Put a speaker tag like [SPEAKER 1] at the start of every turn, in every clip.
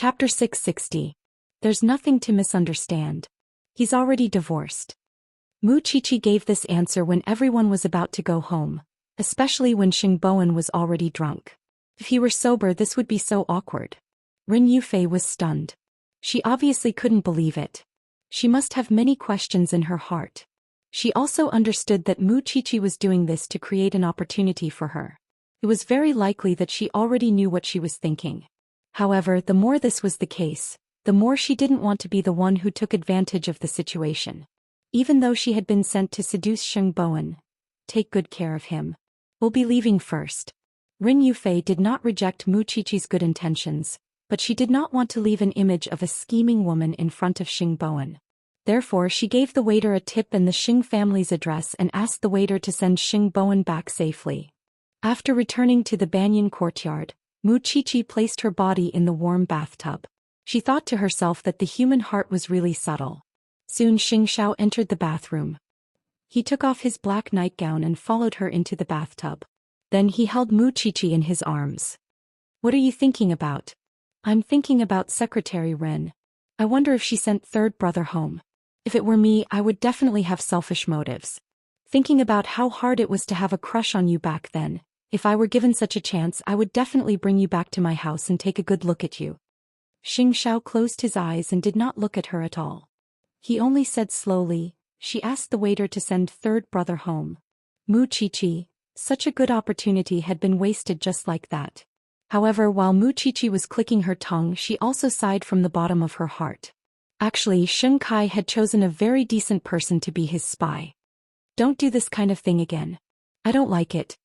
[SPEAKER 1] Chapter 660. There's nothing to misunderstand. He's already divorced. Mu Qiqi gave this answer when everyone was about to go home, especially when Xingboan was already drunk. If he were sober, this would be so awkward. Rin Yufei was stunned. She obviously couldn't believe it. She must have many questions in her heart. She also understood that Mu Qiqi was doing this to create an opportunity for her. It was very likely that she already knew what she was thinking. However, the more this was the case, the more she didn't want to be the one who took advantage of the situation. Even though she had been sent to seduce Xingboan, take good care of him. We'll be leaving first. Rin Yufei did not reject Mu Qiqi's good intentions, but she did not want to leave an image of a scheming woman in front of Xingboan. Therefore, she gave the waiter a tip and the Xing family's address and asked the waiter to send Xingboan back safely. After returning to the banyan courtyard, Mu Qiqi placed her body in the warm bathtub. She thought to herself that the human heart was really subtle. Soon Xianxia entered the bathroom. He took off his black nightgown and followed her into the bathtub. Then he held Mu Qiqi in his arms. What are you thinking about? I'm thinking about Secretary Ren. I wonder if she sent third brother home. If it were me, I would definitely have selfish motives. Thinking about how hard it was to have a crush on you back then, if I were given such a chance, I would definitely bring you back to my house and take a good look at you. Xianxia closed his eyes and did not look at her at all. He only said slowly, she asked the waiter to send third brother home. Mu Qiqi, such a good opportunity had been wasted just like that. However, while Mu Qiqi was clicking her tongue, she also sighed from the bottom of her heart. Actually, Sheng Kai had chosen a very decent person to be his spy. Don't do this kind of thing again. I don't like it.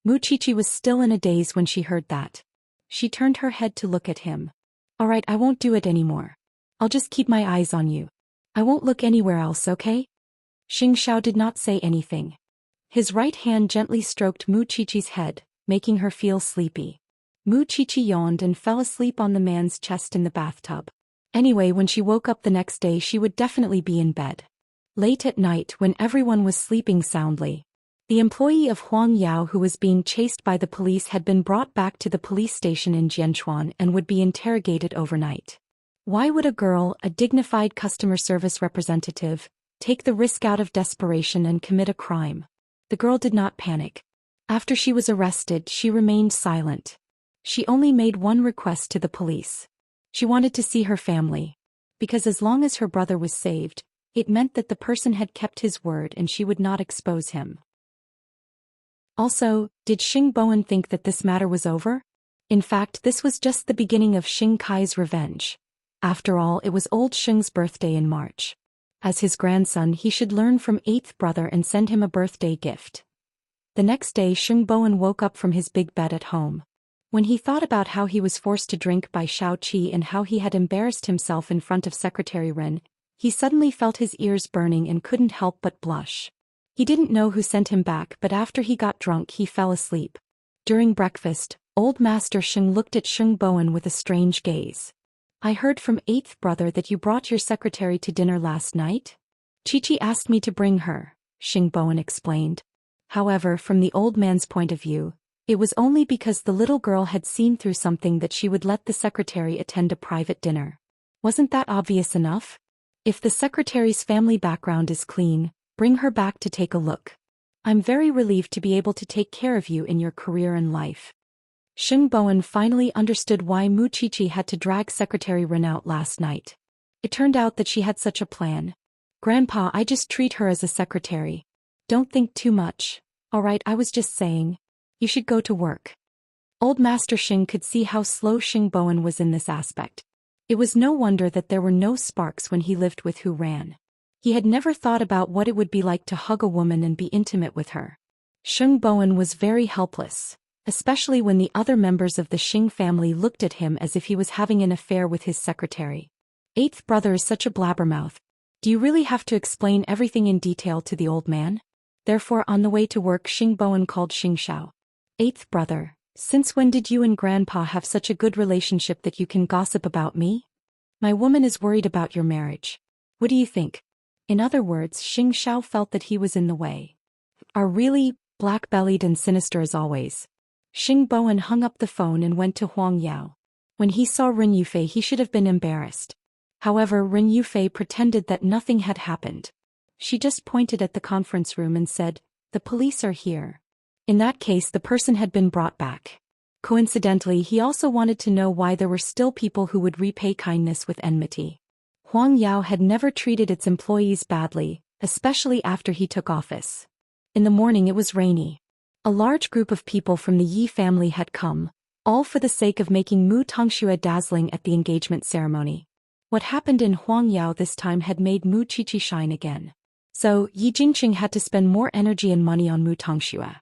[SPEAKER 1] Mu Qiqi was still in a daze when she heard that. She turned her head to look at him. Alright, I won't do it anymore. I'll just keep my eyes on you. I won't look anywhere else, okay? Xianxia did not say anything. His right hand gently stroked Mu Qiqi's head, making her feel sleepy. Mu Qiqi yawned and fell asleep on the man's chest in the bathtub. Anyway, when she woke up the next day, she would definitely be in bed. Late at night, when everyone was sleeping soundly, the employee of Huang Yao who was being chased by the police had been brought back to the police station in Jianchuan and would be interrogated overnight. Why would a girl, a dignified customer service representative, take the risk out of desperation and commit a crime? The girl did not panic. After she was arrested, she remained silent. She only made one request to the police. She wanted to see her family. Because as long as her brother was saved, it meant that the person had kept his word and she would not expose him. Also, did Xingboan think that this matter was over? In fact, this was just the beginning of Xing Kai's revenge. After all, it was old Xing's birthday in March. As his grandson, he should learn from eighth brother and send him a birthday gift. The next day, Xingboan woke up from his big bed at home. When he thought about how he was forced to drink by Shao Qi and how he had embarrassed himself in front of Secretary Ren, he suddenly felt his ears burning and couldn't help but blush. He didn't know who sent him back, but after he got drunk he fell asleep. During breakfast, old Master Sheng looked at Xingboan with a strange gaze. I heard from eighth brother that you brought your secretary to dinner last night? Qiqi asked me to bring her, Xingboan explained. However, from the old man's point of view, it was only because the little girl had seen through something that she would let the secretary attend a private dinner. Wasn't that obvious enough? If the secretary's family background is clean, bring her back to take a look. I'm very relieved to be able to take care of you in your career and life. Xingboan finally understood why Mu Qiqi had to drag Secretary Ren out last night. It turned out that she had such a plan. Grandpa, I just treat her as a secretary. Don't think too much. Alright, I was just saying. You should go to work. Old Master Xing could see how slow Xingboan was in this aspect. It was no wonder that there were no sparks when he lived with Hu Ran. He had never thought about what it would be like to hug a woman and be intimate with her. Xingboan was very helpless, especially when the other members of the Xing family looked at him as if he was having an affair with his secretary. Eighth brother is such a blabbermouth. Do you really have to explain everything in detail to the old man? Therefore, on the way to work, Xingboan called Xingxiao. Eighth brother, since when did you and Grandpa have such a good relationship that you can gossip about me? My woman is worried about your marriage. What do you think? In other words, Xingxiao felt that he was in the way. Are really black-bellied and sinister as always. Xingboan hung up the phone and went to Huang Yao. When he saw Ren Yufei, he should have been embarrassed. However, Ren Yufei pretended that nothing had happened. She just pointed at the conference room and said, "The police are here." In that case, the person had been brought back. Coincidentally, he also wanted to know why there were still people who would repay kindness with enmity. Huang Yao had never treated its employees badly, especially after he took office. In the morning it was rainy. A large group of people from the Yi family had come, all for the sake of making Mu Tongxue dazzling at the engagement ceremony. What happened in Huang Yao this time had made Mu Qiqi shine again. So, Yi Jingqing had to spend more energy and money on Mu Tongxue.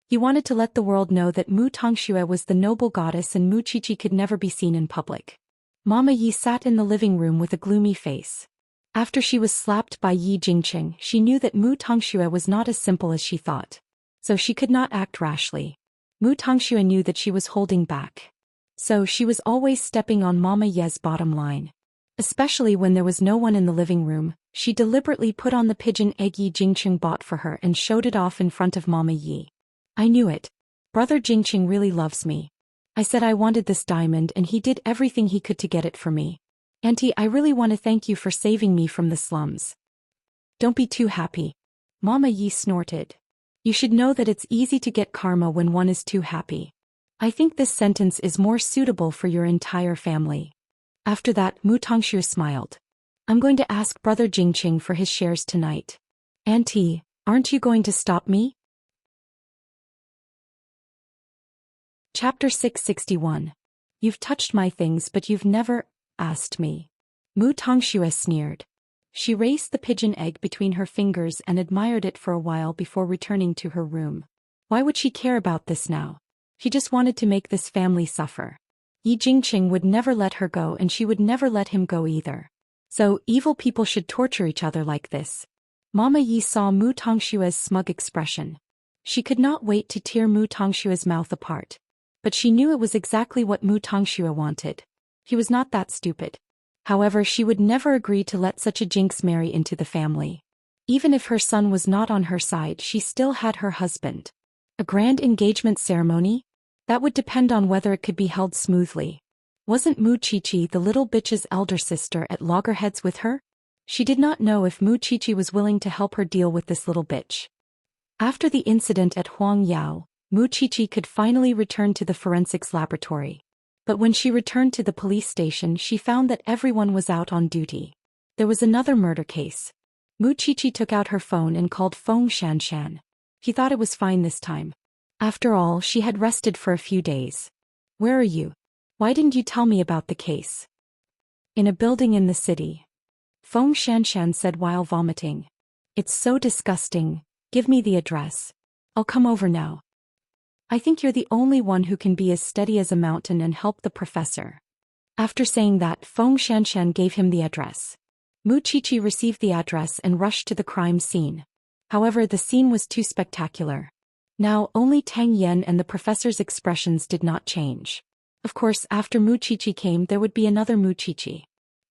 [SPEAKER 1] He wanted to let the world know that Mu Tongxue was the noble goddess and Mu Qiqi could never be seen in public. Mama Yi sat in the living room with a gloomy face. After she was slapped by Yi Jingqing, she knew that Mu Tongxue was not as simple as she thought. So she could not act rashly. Mu Tongxue knew that she was holding back. So she was always stepping on Mama Ye's bottom line. Especially when there was no one in the living room, she deliberately put on the pigeon egg Yi Jingqing bought for her and showed it off in front of Mama Yi. "I knew it. Brother Jingqing really loves me. I said I wanted this diamond and he did everything he could to get it for me. Auntie, I really want to thank you for saving me from the slums." "Don't be too happy." Mama Yi snorted. "You should know that it's easy to get karma when one is too happy. I think this sentence is more suitable for your entire family." After that, Mu Tongxue smiled. "I'm going to ask Brother Jingqing for his shares tonight. Auntie, aren't you going to stop me?" Chapter 661. You've touched my things but you've never asked me. Mu Tongxue sneered. She raised the pigeon egg between her fingers and admired it for a while before returning to her room. Why would she care about this now? She just wanted to make this family suffer. Yi Jingqing would never let her go and she would never let him go either. So, evil people should torture each other like this. Mama Yi saw Mu Tongxue's smug expression. She could not wait to tear Mu Tongxue's mouth apart. But she knew it was exactly what Mu Tongxue wanted. He was not that stupid. However, she would never agree to let such a jinx marry into the family. Even if her son was not on her side, she still had her husband. A grand engagement ceremony? That would depend on whether it could be held smoothly. Wasn't Mu Qiqi, the little bitch's elder sister, at loggerheads with her? She did not know if Mu Qiqi was willing to help her deal with this little bitch. After the incident at Huang Yao, Mu Qiqi could finally return to the forensics laboratory. But when she returned to the police station, she found that everyone was out on duty. There was another murder case. Mu Qiqi took out her phone and called Xianxia. He thought it was fine this time. After all, she had rested for a few days. "Where are you? Why didn't you tell me about the case?" "In a building in the city," Xianxia said while vomiting. "It's so disgusting. Give me the address. I'll come over now. I think you're the only one who can be as steady as a mountain and help the professor." After saying that, Xianxia gave him the address. Mu Qiqi received the address and rushed to the crime scene. However, the scene was too spectacular. Now, only Tang Yan and the professor's expressions did not change. Of course, after Mu Qiqi came, there would be another Mu Qiqi.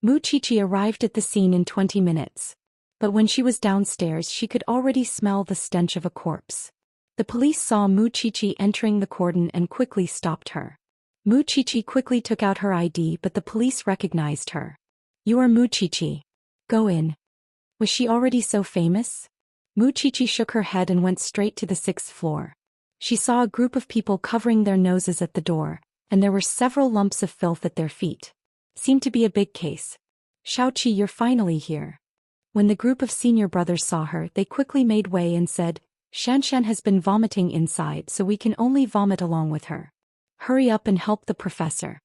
[SPEAKER 1] Mu Qiqi arrived at the scene in 20 minutes. But when she was downstairs, she could already smell the stench of a corpse. The police saw Mu Qiqi entering the cordon and quickly stopped her. Mu Qiqi quickly took out her ID, but the police recognized her. "You are Mu Qiqi. Go in." Was she already so famous? Mu Qiqi shook her head and went straight to the 6th floor. She saw a group of people covering their noses at the door, and there were several lumps of filth at their feet. Seemed to be a big case. "Xiaoqi, you're finally here." When the group of senior brothers saw her, they quickly made way and said, "Xianxia has been vomiting inside, so we can only vomit along with her. Hurry up and help the professor."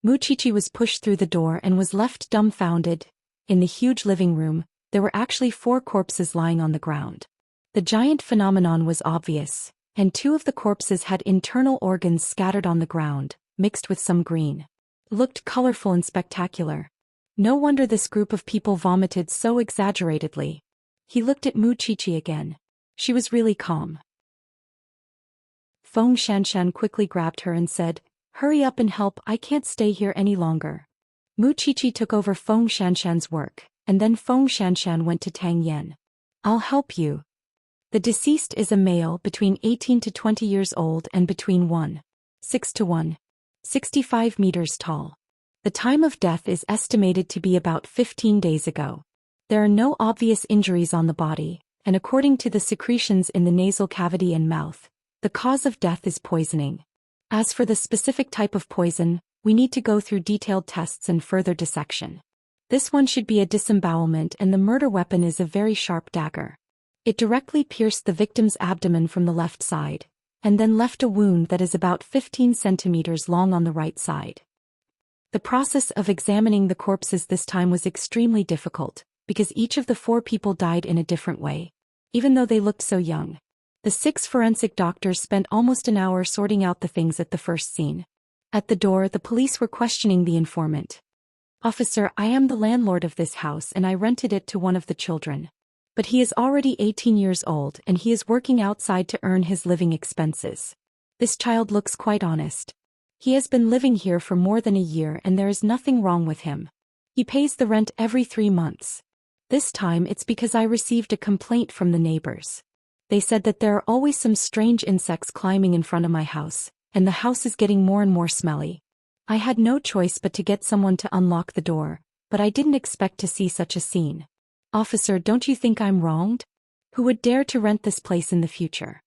[SPEAKER 1] Mu Qiqi was pushed through the door and was left dumbfounded. In the huge living room, there were actually 4 corpses lying on the ground. The giant phenomenon was obvious, and 2 of the corpses had internal organs scattered on the ground, mixed with some green. It looked colorful and spectacular. No wonder this group of people vomited so exaggeratedly. He looked at Mu Qiqi again. She was really calm. Xianxia quickly grabbed her and said, "Hurry up and help, I can't stay here any longer." Mu Qiqi took over Xianxia's work, and then Xianxia went to Tang Yan. "I'll help you. The deceased is a male between 18 to 20 years old and between 1.6 to 1. 65 meters tall. The time of death is estimated to be about 15 days ago. There are no obvious injuries on the body, and according to the secretions in the nasal cavity and mouth, the cause of death is poisoning. As for the specific type of poison, we need to go through detailed tests and further dissection. This one should be a disembowelment, and the murder weapon is a very sharp dagger. It directly pierced the victim's abdomen from the left side, and then left a wound that is about 15 centimeters long on the right side. The process of examining the corpses this time was extremely difficult, because each of the 4 people died in a different way, even though they looked so young. The 6 forensic doctors spent almost an hour sorting out the things at the first scene. At the door, the police were questioning the informant. "Officer, I am the landlord of this house and I rented it to one of the children. But he is already 18 years old and he is working outside to earn his living expenses. This child looks quite honest. He has been living here for more than a year and there is nothing wrong with him. He pays the rent every 3 months. This time it's because I received a complaint from the neighbors. They said that there are always some strange insects climbing in front of my house, and the house is getting more and more smelly. I had no choice but to get someone to unlock the door, but I didn't expect to see such a scene. Officer, don't you think I'm wronged? Who would dare to rent this place in the future?"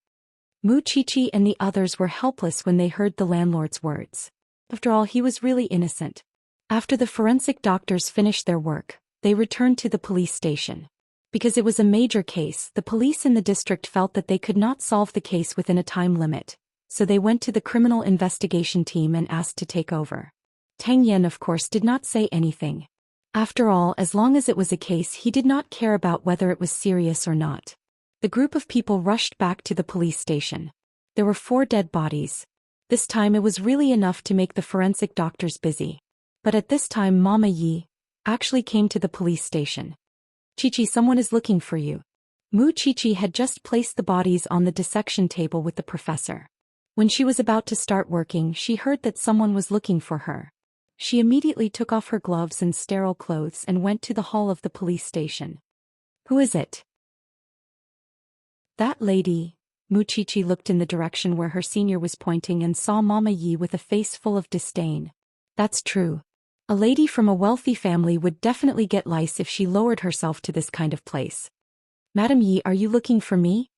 [SPEAKER 1] Mu Chichi and the others were helpless when they heard the landlord's words. After all, he was really innocent. After the forensic doctors finished their work, they returned to the police station. Because it was a major case, the police in the district felt that they could not solve the case within a time limit, so they went to the criminal investigation team and asked to take over. Tang Yen, of course, did not say anything. After all, as long as it was a case, he did not care about whether it was serious or not. The group of people rushed back to the police station. There were 4 dead bodies. This time it was really enough to make the forensic doctors busy. But at this time Mama Yi actually came to the police station. "Chichi, someone is looking for you." Mu Chichi had just placed the bodies on the dissection table with the professor. When she was about to start working, she heard that someone was looking for her. She immediately took off her gloves and sterile clothes and went to the hall of the police station. "Who is it?" "That lady." Mu Chichi looked in the direction where her senior was pointing and saw Mama Yi with a face full of disdain. "That's true. A lady from a wealthy family would definitely get lice if she lowered herself to this kind of place. Madam Yi, are you looking for me?"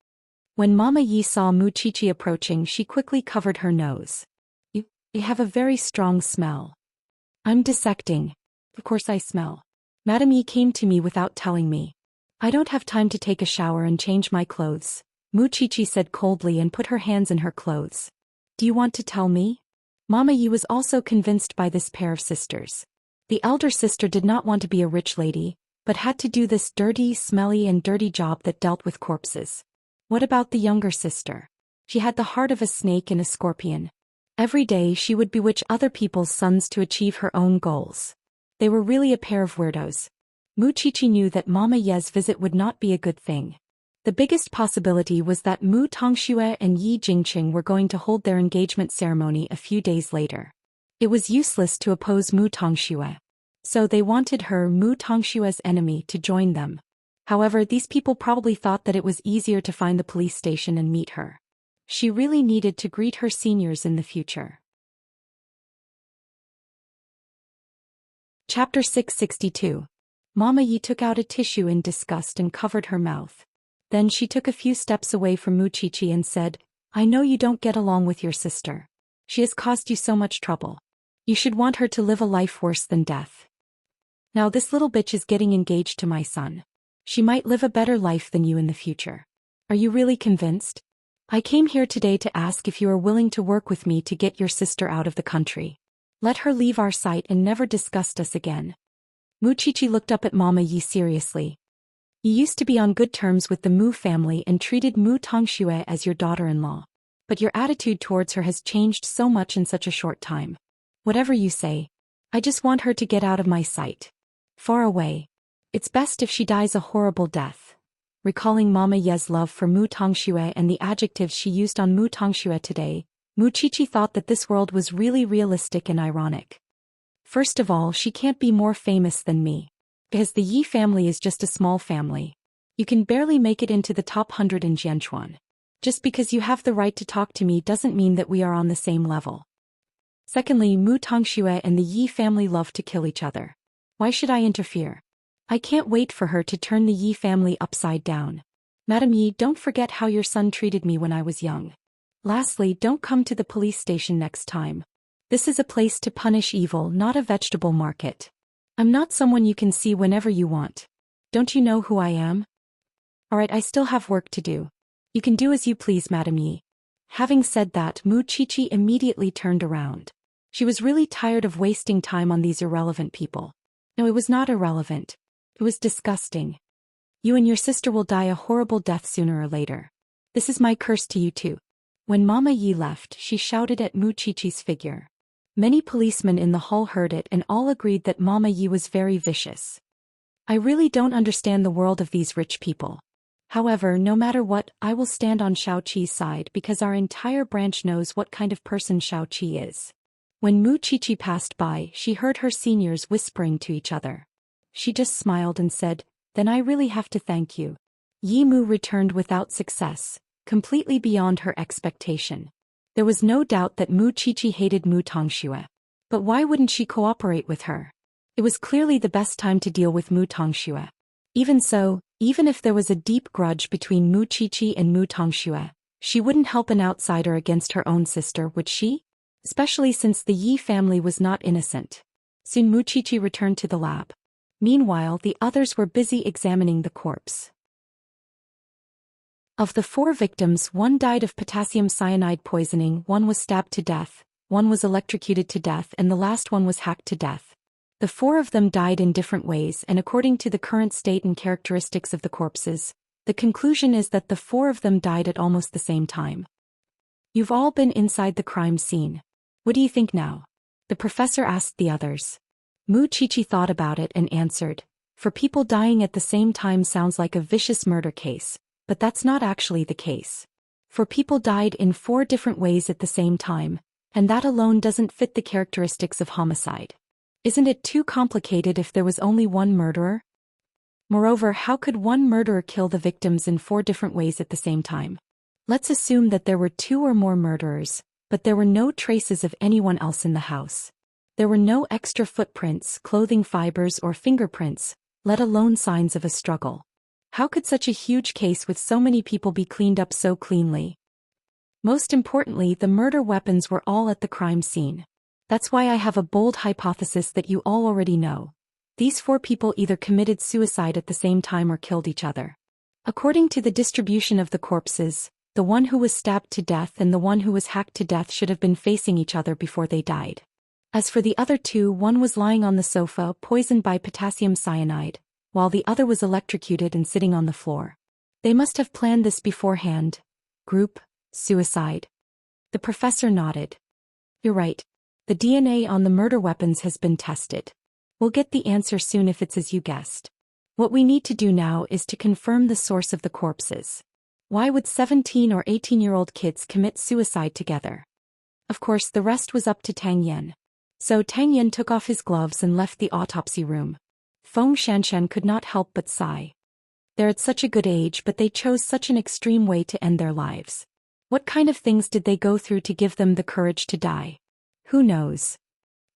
[SPEAKER 1] When Mama Yi saw Mu Chichi approaching, she quickly covered her nose. You have a very strong smell." "I'm dissecting. Of course I smell. Madam Yi came to me without telling me. I don't have time to take a shower and change my clothes," Mu Chichi said coldly and put her hands in her clothes. "Do you want to tell me?" Mama Yi was also convinced by this pair of sisters. The elder sister did not want to be a rich lady, but had to do this dirty, smelly and dirty job that dealt with corpses. What about the younger sister? She had the heart of a snake and a scorpion. Every day she would bewitch other people's sons to achieve her own goals. They were really a pair of weirdos. Mu Chichi knew that Mama Ye's visit would not be a good thing. The biggest possibility was that Mu Tongxue and Yi Jingqing were going to hold their engagement ceremony a few days later. It was useless to oppose Mu Tongxue. So they wanted her, Mu Tongxue's enemy, to join them. However, these people probably thought that it was easier to find the police station and meet her. She really needed to greet her seniors in the future. Chapter 662. Mama Yi took out a tissue in disgust and covered her mouth. Then she took a few steps away from Mu Chichi and said, "I know you don't get along with your sister. She has caused you so much trouble. You should want her to live a life worse than death. Now this little bitch is getting engaged to my son. She might live a better life than you in the future. Are you really convinced? I came here today to ask if you are willing to work with me to get your sister out of the country. Let her leave our sight and never disgust us again." Mu Chichi looked up at Mama Yi seriously. "You used to be on good terms with the Mu family and treated Mu Tongxue as your daughter-in-law. But your attitude towards her has changed so much in such a short time. Whatever you say, I just want her to get out of my sight. Far away. It's best if she dies a horrible death." Recalling Mama Ye's love for Mu Tongxue and the adjectives she used on Mu Tongxue today, Mu Chichi thought that this world was really realistic and ironic. First of all, she can't be more famous than me. Because the Yi family is just a small family. You can barely make it into the top 100 in Jianchuan. Just because you have the right to talk to me doesn't mean that we are on the same level. Secondly, Mu Tongxue and the Yi family love to kill each other. Why should I interfere? I can't wait for her to turn the Yi family upside down. Madam Yi, don't forget how your son treated me when I was young. Lastly, don't come to the police station next time. This is a place to punish evil, not a vegetable market. I'm not someone you can see whenever you want. Don't you know who I am? Alright, I still have work to do. You can do as you please, Madam Yi. Having said that, Mu Qiqi immediately turned around. She was really tired of wasting time on these irrelevant people. No, it was not irrelevant. It was disgusting. You and your sister will die a horrible death sooner or later. This is my curse to you too. When Mama Yi left, she shouted at Mu Qiqi's figure. Many policemen in the hall heard it and all agreed that Mama Yi was very vicious. I really don't understand the world of these rich people. However, no matter what, I will stand on Xiaoqi's side because our entire branch knows what kind of person Xiaoqi is. When Mu Qiqi passed by, she heard her seniors whispering to each other. She just smiled and said, "Then I really have to thank you." Yi Mu returned without success, completely beyond her expectation. There was no doubt that Mu Qiqi hated Mu Tongxue. But why wouldn't she cooperate with her? It was clearly the best time to deal with Mu Tongxue. Even so, even if there was a deep grudge between Mu Qiqi and Mu Tongxue, she wouldn't help an outsider against her own sister, would she? Especially since the Yi family was not innocent. Soon Mu Qiqi returned to the lab. Meanwhile, the others were busy examining the corpse. Of the 4 victims, 1 died of potassium cyanide poisoning, 1 was stabbed to death, 1 was electrocuted to death, and the last one was hacked to death. The 4 of them died in different ways, and according to the current state and characteristics of the corpses, the conclusion is that the 4 of them died at almost the same time. You've all been inside the crime scene. What do you think now? The professor asked the others. Mu Qiqi thought about it and answered, "For people dying at the same time sounds like a vicious murder case, but that's not actually the case. For people died in 4 different ways at the same time, and that alone doesn't fit the characteristics of homicide. Isn't it too complicated if there was only one murderer? Moreover, how could one murderer kill the victims in 4 different ways at the same time? Let's assume that there were 2 or more murderers, but there were no traces of anyone else in the house. There were no extra footprints, clothing fibers, or fingerprints, let alone signs of a struggle. How could such a huge case with so many people be cleaned up so cleanly? Most importantly, the murder weapons were all at the crime scene. That's why I have a bold hypothesis that you all already know. These 4 people either committed suicide at the same time or killed each other. According to the distribution of the corpses, the one who was stabbed to death and the one who was hacked to death should have been facing each other before they died. As for the other 2, one was lying on the sofa, poisoned by potassium cyanide, while the other was electrocuted and sitting on the floor. They must have planned this beforehand. Group suicide. The professor nodded. You're right. The DNA on the murder weapons has been tested. We'll get the answer soon if it's as you guessed. What we need to do now is to confirm the source of the corpses. Why would 17 or 18-year-old kids commit suicide together? Of course, the rest was up to Tang Yan. So Tang Yan took off his gloves and left the autopsy room. Feng Xianxian could not help but sigh. They're at such a good age, but they chose such an extreme way to end their lives. What kind of things did they go through to give them the courage to die? Who knows?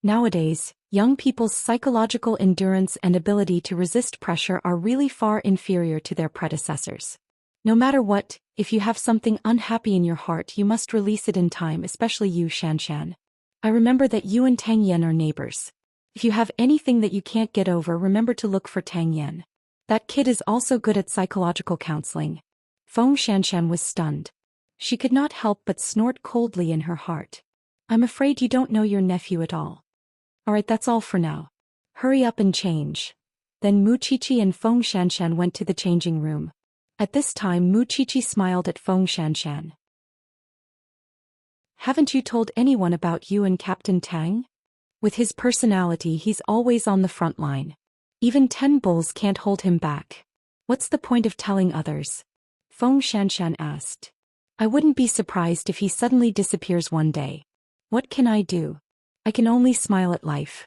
[SPEAKER 1] Nowadays, young people's psychological endurance and ability to resist pressure are really far inferior to their predecessors. No matter what, if you have something unhappy in your heart, you must release it in time, especially you, Xianxian. I remember that you and Tang Yan are neighbors. If you have anything that you can't get over, remember to look for Tang Yan. That kid is also good at psychological counseling. Feng Xianxian was stunned. She could not help but snort coldly in her heart. I'm afraid you don't know your nephew at all. Alright, that's all for now. Hurry up and change. Then Mu Qiqi and Feng Xianxian went to the changing room. At this time, Mu Qiqi smiled at Feng Xianxian. Haven't you told anyone about you and Captain Tang? With his personality, he's always on the front line. Even 10 bulls can't hold him back. What's the point of telling others? Feng Xianxian asked. I wouldn't be surprised if he suddenly disappears one day. What can I do? I can only smile at life.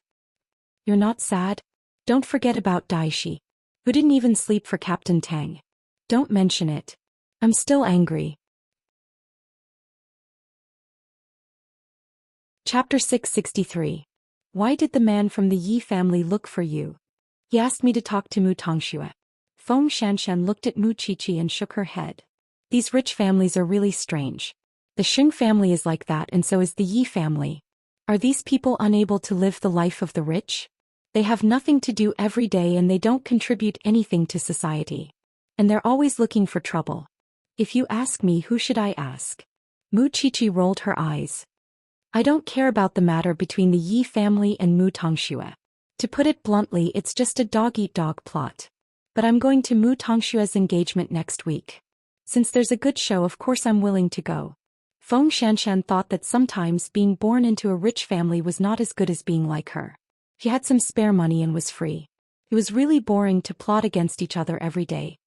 [SPEAKER 1] You're not sad? Don't forget about Daishi, who didn't even sleep for Captain Tang. Don't mention it. I'm still angry. Chapter 663. Why did the man from the Yi family look for you? He asked me to talk to Mu Tongxue. Feng Xianxian looked at Mu Qiqi and shook her head. These rich families are really strange. The Xing family is like that, and so is the Yi family. Are these people unable to live the life of the rich? They have nothing to do every day and they don't contribute anything to society. And they're always looking for trouble. If you ask me, who should I ask? Mu Qiqi rolled her eyes. I don't care about the matter between the Yi family and Mu Tongxue. To put it bluntly, it's just a dog-eat-dog plot. But I'm going to Mu Tongshue's engagement next week. Since there's a good show, of course I'm willing to go. Feng Xianxian thought that sometimes being born into a rich family was not as good as being like her. He had some spare money and was free. It was really boring to plot against each other every day.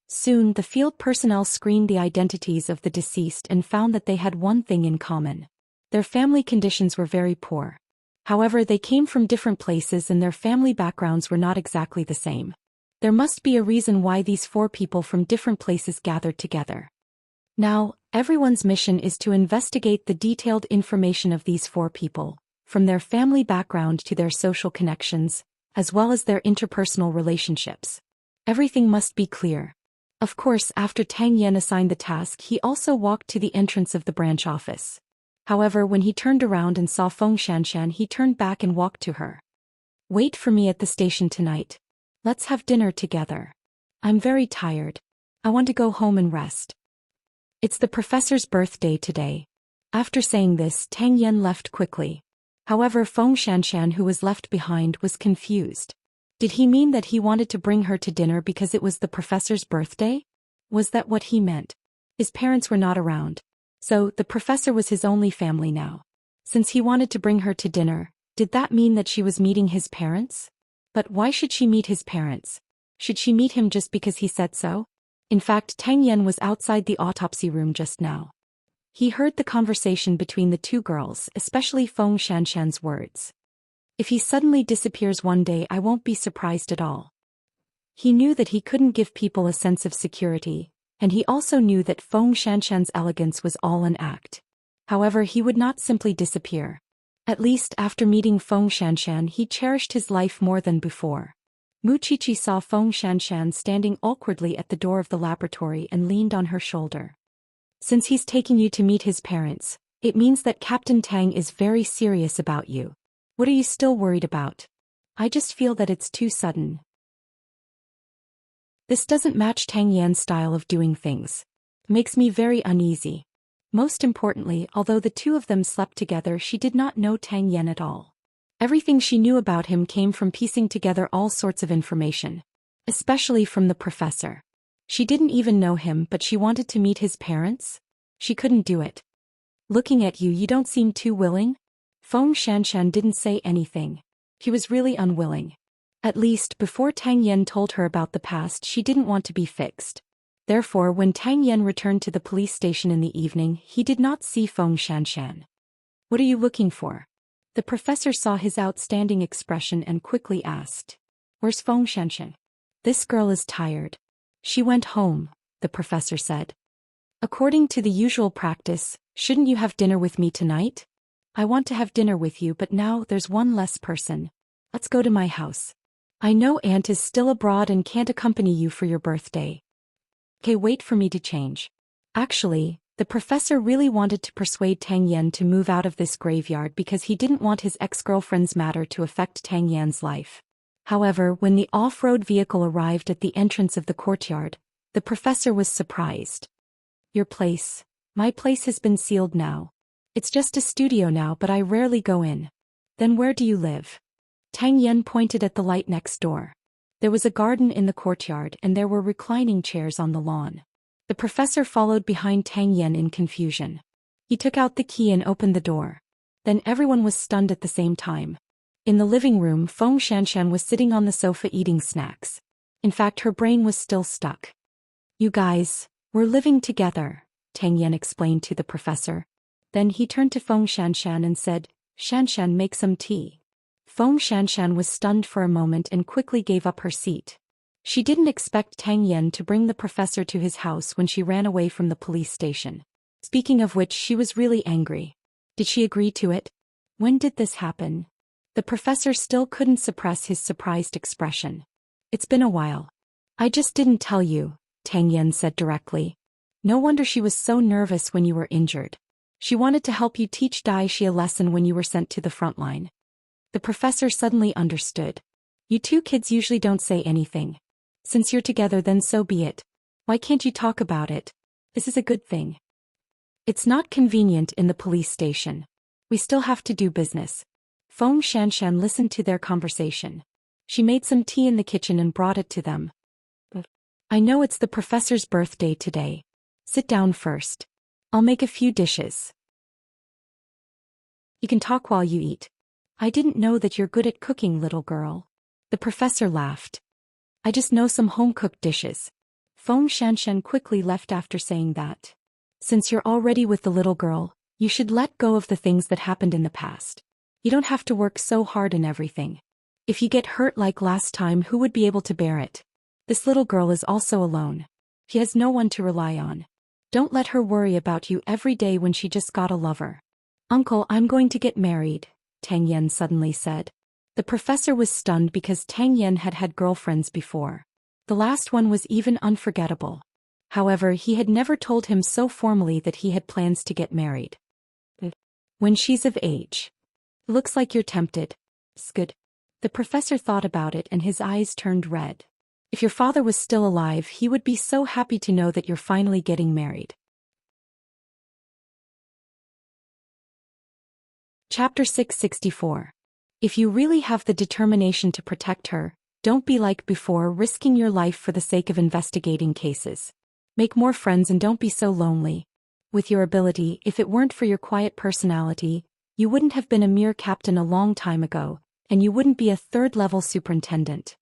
[SPEAKER 1] Soon, the field personnel screened the identities of the deceased and found that they had one thing in common. Their family conditions were very poor. However, they came from different places and their family backgrounds were not exactly the same. There must be a reason why these 4 people from different places gathered together. Now, everyone's mission is to investigate the detailed information of these 4 people, from their family background to their social connections, as well as their interpersonal relationships. Everything must be clear. Of course, after Tang Yan assigned the task, he also walked to the entrance of the branch office. However, when he turned around and saw Feng Xianxian, he turned back and walked to her. Wait for me at the station tonight. Let's have dinner together. I'm very tired. I want to go home and rest. It's the professor's birthday today. After saying this, Tang Yan left quickly. However, Feng Xianxian, who was left behind, was confused. Did he mean that he wanted to bring her to dinner because it was the professor's birthday? Was that what he meant? His parents were not around. So, the professor was his only family now. Since he wanted to bring her to dinner, did that mean that she was meeting his parents? But why should she meet his parents? Should she meet him just because he said so? In fact, Tang Yan was outside the autopsy room just now. He heard the conversation between the 2 girls, especially Feng Xianxian's words. If he suddenly disappears one day, I won't be surprised at all. He knew that he couldn't give people a sense of security, and he also knew that Feng Xianxian's elegance was all an act. However, he would not simply disappear. At least after meeting Feng Xianxian, he cherished his life more than before. Mu Qiqi saw Feng Xianxian standing awkwardly at the door of the laboratory and leaned on her shoulder. Since he's taking you to meet his parents, it means that Captain Tang is very serious about you. What are you still worried about? I just feel that it's too sudden. This doesn't match Tang Yan's style of doing things. Makes me very uneasy. Most importantly, although the 2 of them slept together, she did not know Tang Yan at all. Everything she knew about him came from piecing together all sorts of information. Especially from the professor. She didn't even know him, but she wanted to meet his parents? She couldn't do it. Looking at you, you don't seem too willing? Feng Xianxian didn't say anything. He was really unwilling. At least, before Tang Yan told her about the past, she didn't want to be fixed. Therefore, when Tang Yan returned to the police station in the evening, he did not see Feng Xianxian. What are you looking for? The professor saw his outstanding expression and quickly asked. Where's Feng Xianxian? This girl is tired. She went home, the professor said. According to the usual practice, shouldn't you have dinner with me tonight? I want to have dinner with you, but now there's one less person. Let's go to my house. I know Aunt is still abroad and can't accompany you for your birthday. Okay, wait for me to change. Actually, the professor really wanted to persuade Tang Yan to move out of this graveyard because he didn't want his ex-girlfriend's matter to affect Tang Yan's life. However, when the off-road vehicle arrived at the entrance of the courtyard, the professor was surprised. Your place. My place has been sealed now. It's just a studio now, but I rarely go in. Then where do you live? Tang Yan pointed at the light next door. There was a garden in the courtyard and there were reclining chairs on the lawn. The professor followed behind Tang Yan in confusion. He took out the key and opened the door. Then everyone was stunned at the same time. In the living room, Feng Xianxian was sitting on the sofa eating snacks. In fact, her brain was still stuck. You guys, we're living together, Tang Yan explained to the professor. Then he turned to Feng Xianxian and said, Xianxian, make some tea. Feng Xianxian was stunned for a moment and quickly gave up her seat. She didn't expect Tang Yan to bring the professor to his house when she ran away from the police station. Speaking of which, she was really angry. Did she agree to it? When did this happen? The professor still couldn't suppress his surprised expression. It's been a while. I just didn't tell you, Tang Yan said directly. No wonder she was so nervous when you were injured. She wanted to help you teach Daoist a lesson when you were sent to the front line. The professor suddenly understood. You two kids usually don't say anything. Since you're together, then so be it. Why can't you talk about it? This is a good thing. It's not convenient in the police station. We still have to do business. Feng Xianxia listened to their conversation. She made some tea in the kitchen and brought it to them. I know it's the professor's birthday today. Sit down first. I'll make a few dishes. You can talk while you eat. I didn't know that you're good at cooking, little girl. The professor laughed. I just know some home-cooked dishes. Feng Xianxia quickly left after saying that. Since you're already with the little girl, you should let go of the things that happened in the past. You don't have to work so hard in everything. If you get hurt like last time, who would be able to bear it? This little girl is also alone. She has no one to rely on. Don't let her worry about you every day when she just got a lover. Uncle, I'm going to get married, Tang Yan suddenly said. The professor was stunned because Tang Yan had had girlfriends before. The last one was even unforgettable. However, he had never told him so formally that he had plans to get married. When she's of age. Looks like you're tempted. Good. The professor thought about it and his eyes turned red. If your father was still alive, he would be so happy to know that you're finally getting married. Chapter 664. If you really have the determination to protect her, don't be like before, risking your life for the sake of investigating cases. Make more friends and don't be so lonely. With your ability, if it weren't for your quiet personality, you wouldn't have been a mere captain a long time ago, and you wouldn't be a third-level superintendent.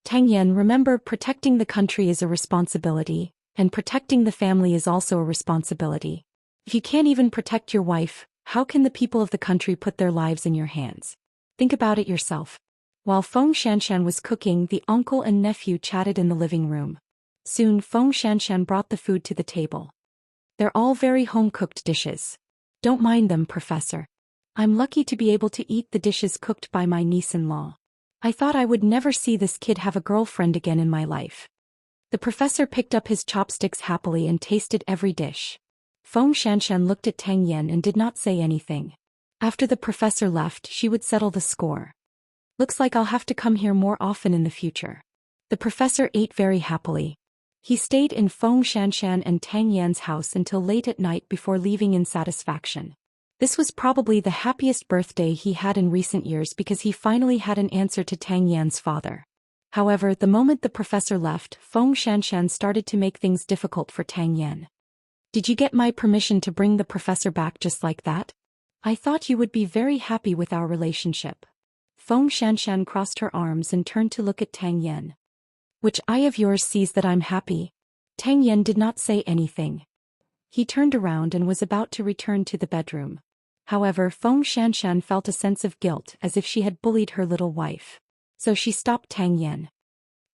[SPEAKER 1] Tang Yan, remember, protecting the country is a responsibility, and protecting the family is also a responsibility. If you can't even protect your wife, how can the people of the country put their lives in your hands? Think about it yourself. While Feng Xianxia was cooking, the uncle and nephew chatted in the living room. Soon Feng Xianxia brought the food to the table. They're all very home-cooked dishes. Don't mind them, Professor. I'm lucky to be able to eat the dishes cooked by my niece-in-law. I thought I would never see this kid have a girlfriend again in my life. The professor picked up his chopsticks happily and tasted every dish. Feng Xianxia looked at Tang Yan and did not say anything. After the professor left, she would settle the score. Looks like I'll have to come here more often in the future. The professor ate very happily. He stayed in Feng Xianxia and Tang Yan's house until late at night before leaving in satisfaction. This was probably the happiest birthday he had in recent years because he finally had an answer to Tang Yan's father. However, the moment the professor left, Feng Xianxia started to make things difficult for Tang Yan. Did you get my permission to bring the professor back just like that? I thought you would be very happy with our relationship. Feng Xianxia crossed her arms and turned to look at Tang Yan. Which eye of yours sees that I'm happy? Tang Yan did not say anything. He turned around and was about to return to the bedroom. However, Feng Xianxia felt a sense of guilt as if she had bullied her little wife. So she stopped Tang Yan.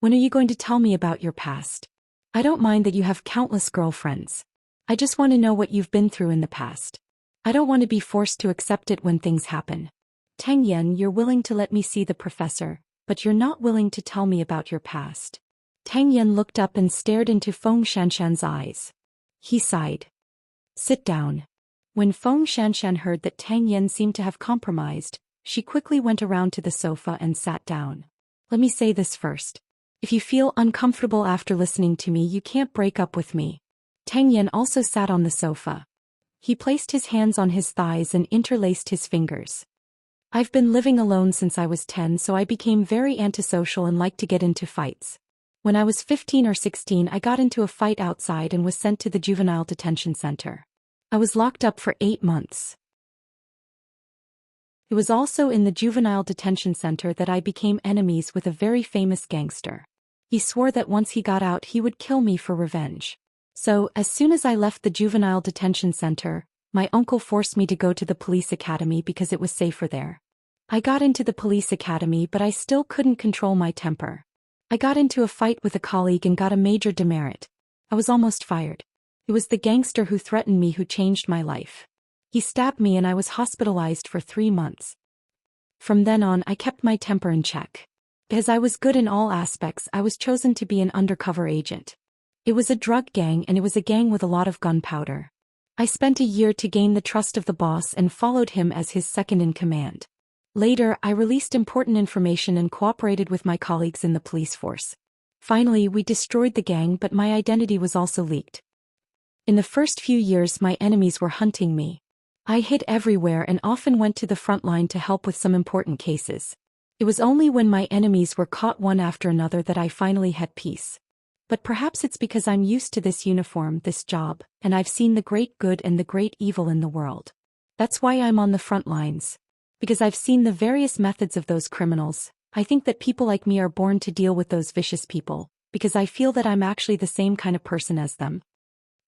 [SPEAKER 1] When are you going to tell me about your past? I don't mind that you have countless girlfriends. I just want to know what you've been through in the past. I don't want to be forced to accept it when things happen. Tang Yan, you're willing to let me see the professor, but you're not willing to tell me about your past. Tang Yan looked up and stared into Feng Xianxia's eyes. He sighed. Sit down. When Feng Xianxia heard that Tang Yan seemed to have compromised, she quickly went around to the sofa and sat down. Let me say this first. If you feel uncomfortable after listening to me, you can't break up with me. Tang Yan also sat on the sofa. He placed his hands on his thighs and interlaced his fingers. I've been living alone since I was 10, so I became very antisocial and liked to get into fights. When I was 15 or 16, I got into a fight outside and was sent to the juvenile detention center. I was locked up for 8 months. It was also in the juvenile detention center that I became enemies with a very famous gangster. He swore that once he got out he would kill me for revenge. So, as soon as I left the juvenile detention center, my uncle forced me to go to the police academy because it was safer there. I got into the police academy, but I still couldn't control my temper. I got into a fight with a colleague and got a major demerit. I was almost fired. It was the gangster who threatened me who changed my life. He stabbed me and I was hospitalized for 3 months. From then on I kept my temper in check. Because I was good in all aspects, I was chosen to be an undercover agent. It was a drug gang and it was a gang with a lot of gunpowder. I spent a year to gain the trust of the boss and followed him as his second in command. Later, I released important information and cooperated with my colleagues in the police force. Finally, we destroyed the gang, but my identity was also leaked. In the first few years, my enemies were hunting me. I hid everywhere and often went to the front line to help with some important cases. It was only when my enemies were caught one after another that I finally had peace. But perhaps it's because I'm used to this uniform, this job, and I've seen the great good and the great evil in the world. That's why I'm on the front lines. Because I've seen the various methods of those criminals. I think that people like me are born to deal with those vicious people, because I feel that I'm actually the same kind of person as them.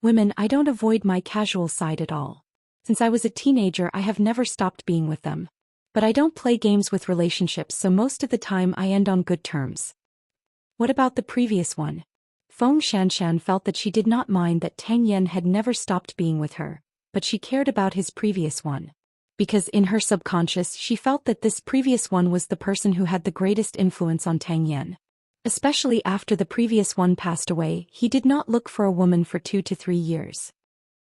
[SPEAKER 1] Women, I don't avoid my casual side at all. Since I was a teenager, I have never stopped being with them. But I don't play games with relationships, so most of the time I end on good terms. What about the previous one? Xianxia felt that she did not mind that Tang Yan had never stopped being with her, but she cared about his previous one. Because in her subconscious she felt that this previous one was the person who had the greatest influence on Tang Yan. Especially after the previous one passed away, he did not look for a woman for 2 to 3 years.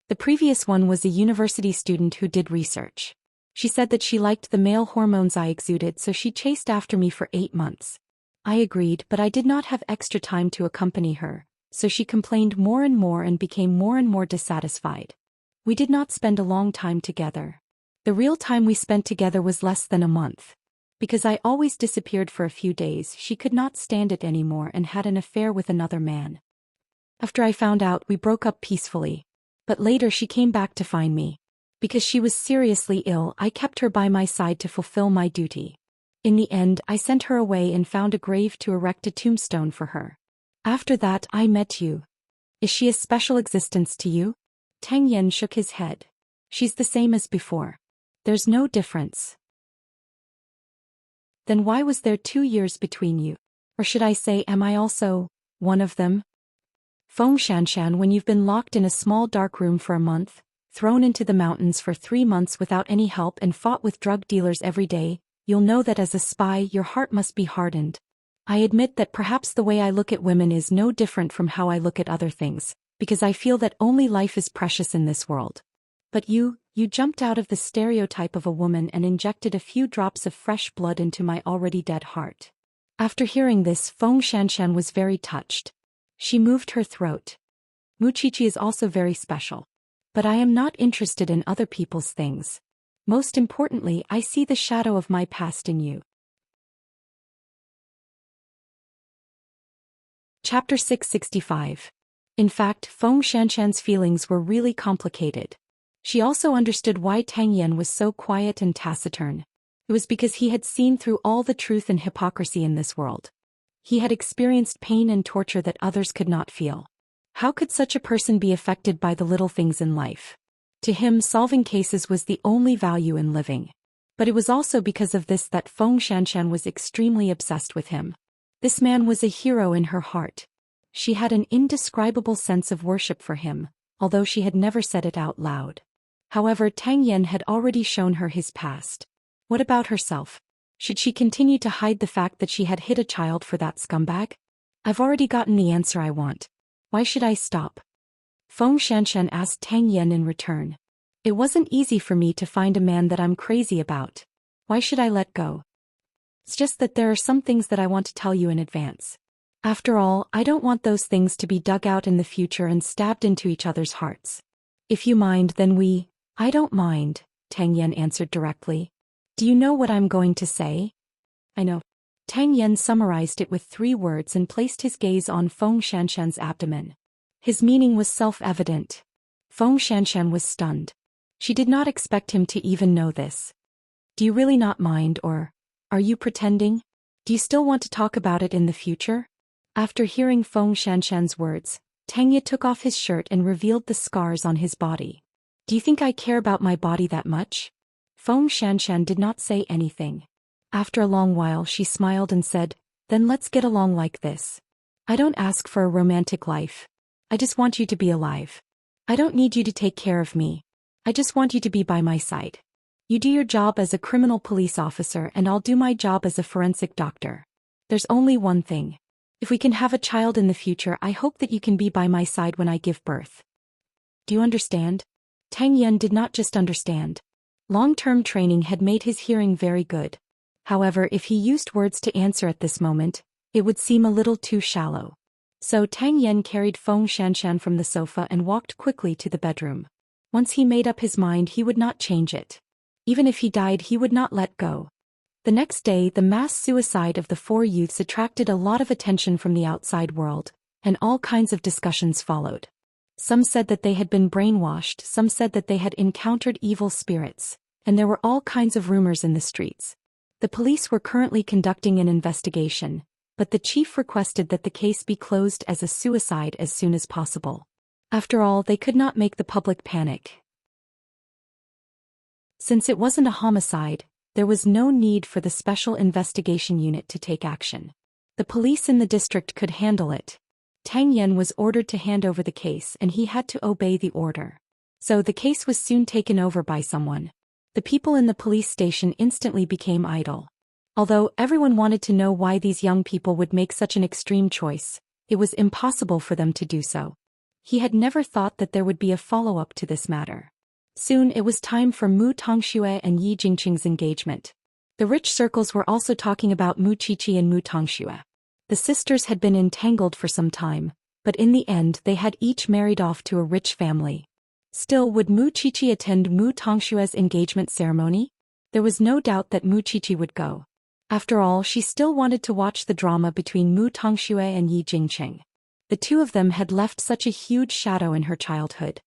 [SPEAKER 1] The previous one was a university student who did research. She said that she liked the male hormones I exuded, so she chased after me for 8 months. I agreed, but I did not have extra time to accompany her, so she complained more and became more and more dissatisfied. We did not spend a long time together. The real time we spent together was less than a month. Because I always disappeared for a few days, she could not stand it anymore and had an affair with another man. After I found out, we broke up peacefully. But later she came back to find me. Because she was seriously ill, I kept her by my side to fulfill my duty. In the end, I sent her away and found a grave to erect a tombstone for her. After that, I met you. Is she a special existence to you? Tang Yan shook his head. She's the same as before. There's no difference. Then why was there 2 years between you? Or should I say, am I also one of them? Xianxia, when you've been locked in a small dark room for a month, thrown into the mountains for 3 months without any help and fought with drug dealers every day, you'll know that as a spy your heart must be hardened. I admit that perhaps the way I look at women is no different from how I look at other things, because I feel that only life is precious in this world. But you jumped out of the stereotype of a woman and injected a few drops of fresh blood into my already dead heart. After hearing this, Xianxia was very touched. She moved her throat. Muchichi is also very special. But I am not interested in other people's things. Most importantly, I see the shadow of my past in you. Chapter 665. In fact, Xianxia's feelings were really complicated. She also understood why Tang Yan was so quiet and taciturn. It was because he had seen through all the truth and hypocrisy in this world. He had experienced pain and torture that others could not feel. How could such a person be affected by the little things in life? To him, solving cases was the only value in living. But it was also because of this that Xianxia was extremely obsessed with him. This man was a hero in her heart. She had an indescribable sense of worship for him, although she had never said it out loud. However, Tang Yan had already shown her his past. What about herself? Should she continue to hide the fact that she had hid a child for that scumbag? I've already gotten the answer I want. Why should I stop? Xianxia asked Tang Yan in return. It wasn't easy for me to find a man that I'm crazy about. Why should I let go? It's just that there are some things that I want to tell you in advance. After all, I don't want those things to be dug out in the future and stabbed into each other's hearts. If you mind, then I don't mind, Tang Yan answered directly. Do you know what I'm going to say? I know. Tang Yan summarized it with 3 words and placed his gaze on Xianxia's abdomen. His meaning was self-evident. Xianxia was stunned. She did not expect him to even know this. Do you really not mind, or are you pretending? Do you still want to talk about it in the future? After hearing Xianxia's words, Tang Yan took off his shirt and revealed the scars on his body. Do you think I care about my body that much? Xianxia did not say anything. After a long while she smiled and said, then let's get along like this. I don't ask for a romantic life. I just want you to be alive. I don't need you to take care of me. I just want you to be by my side. You do your job as a criminal police officer and I'll do my job as a forensic doctor. There's only one thing. If we can have a child in the future, I hope that you can be by my side when I give birth. Do you understand? Tang Yan did not just understand. Long-term training had made his hearing very good. However, if he used words to answer at this moment, it would seem a little too shallow. So Tang Yan carried Feng Xianxian from the sofa and walked quickly to the bedroom. Once he made up his mind, he would not change it. Even if he died, he would not let go. The next day, the mass suicide of the 4 youths attracted a lot of attention from the outside world, and all kinds of discussions followed. Some said that they had been brainwashed, some said that they had encountered evil spirits, and there were all kinds of rumors in the streets. The police were currently conducting an investigation, but the chief requested that the case be closed as a suicide as soon as possible. After all, they could not make the public panic. Since it wasn't a homicide, there was no need for the Special Investigation Unit to take action. The police in the district could handle it. Tang Yan was ordered to hand over the case and he had to obey the order. So the case was soon taken over by someone. The people in the police station instantly became idle. Although everyone wanted to know why these young people would make such an extreme choice, it was impossible for them to do so. He had never thought that there would be a follow-up to this matter. Soon it was time for Mu Tongxue and Yi Jingqing's engagement. The rich circles were also talking about Mu Qiqi and Mu Tongxue. The sisters had been entangled for some time, but in the end they had each married off to a rich family. Still, would Mu Qiqi attend Mu Tongxue's engagement ceremony? There was no doubt that Mu Qiqi would go. After all, she still wanted to watch the drama between Mu Tongxue and Yi Jingqing. The two of them had left such a huge shadow in her childhood.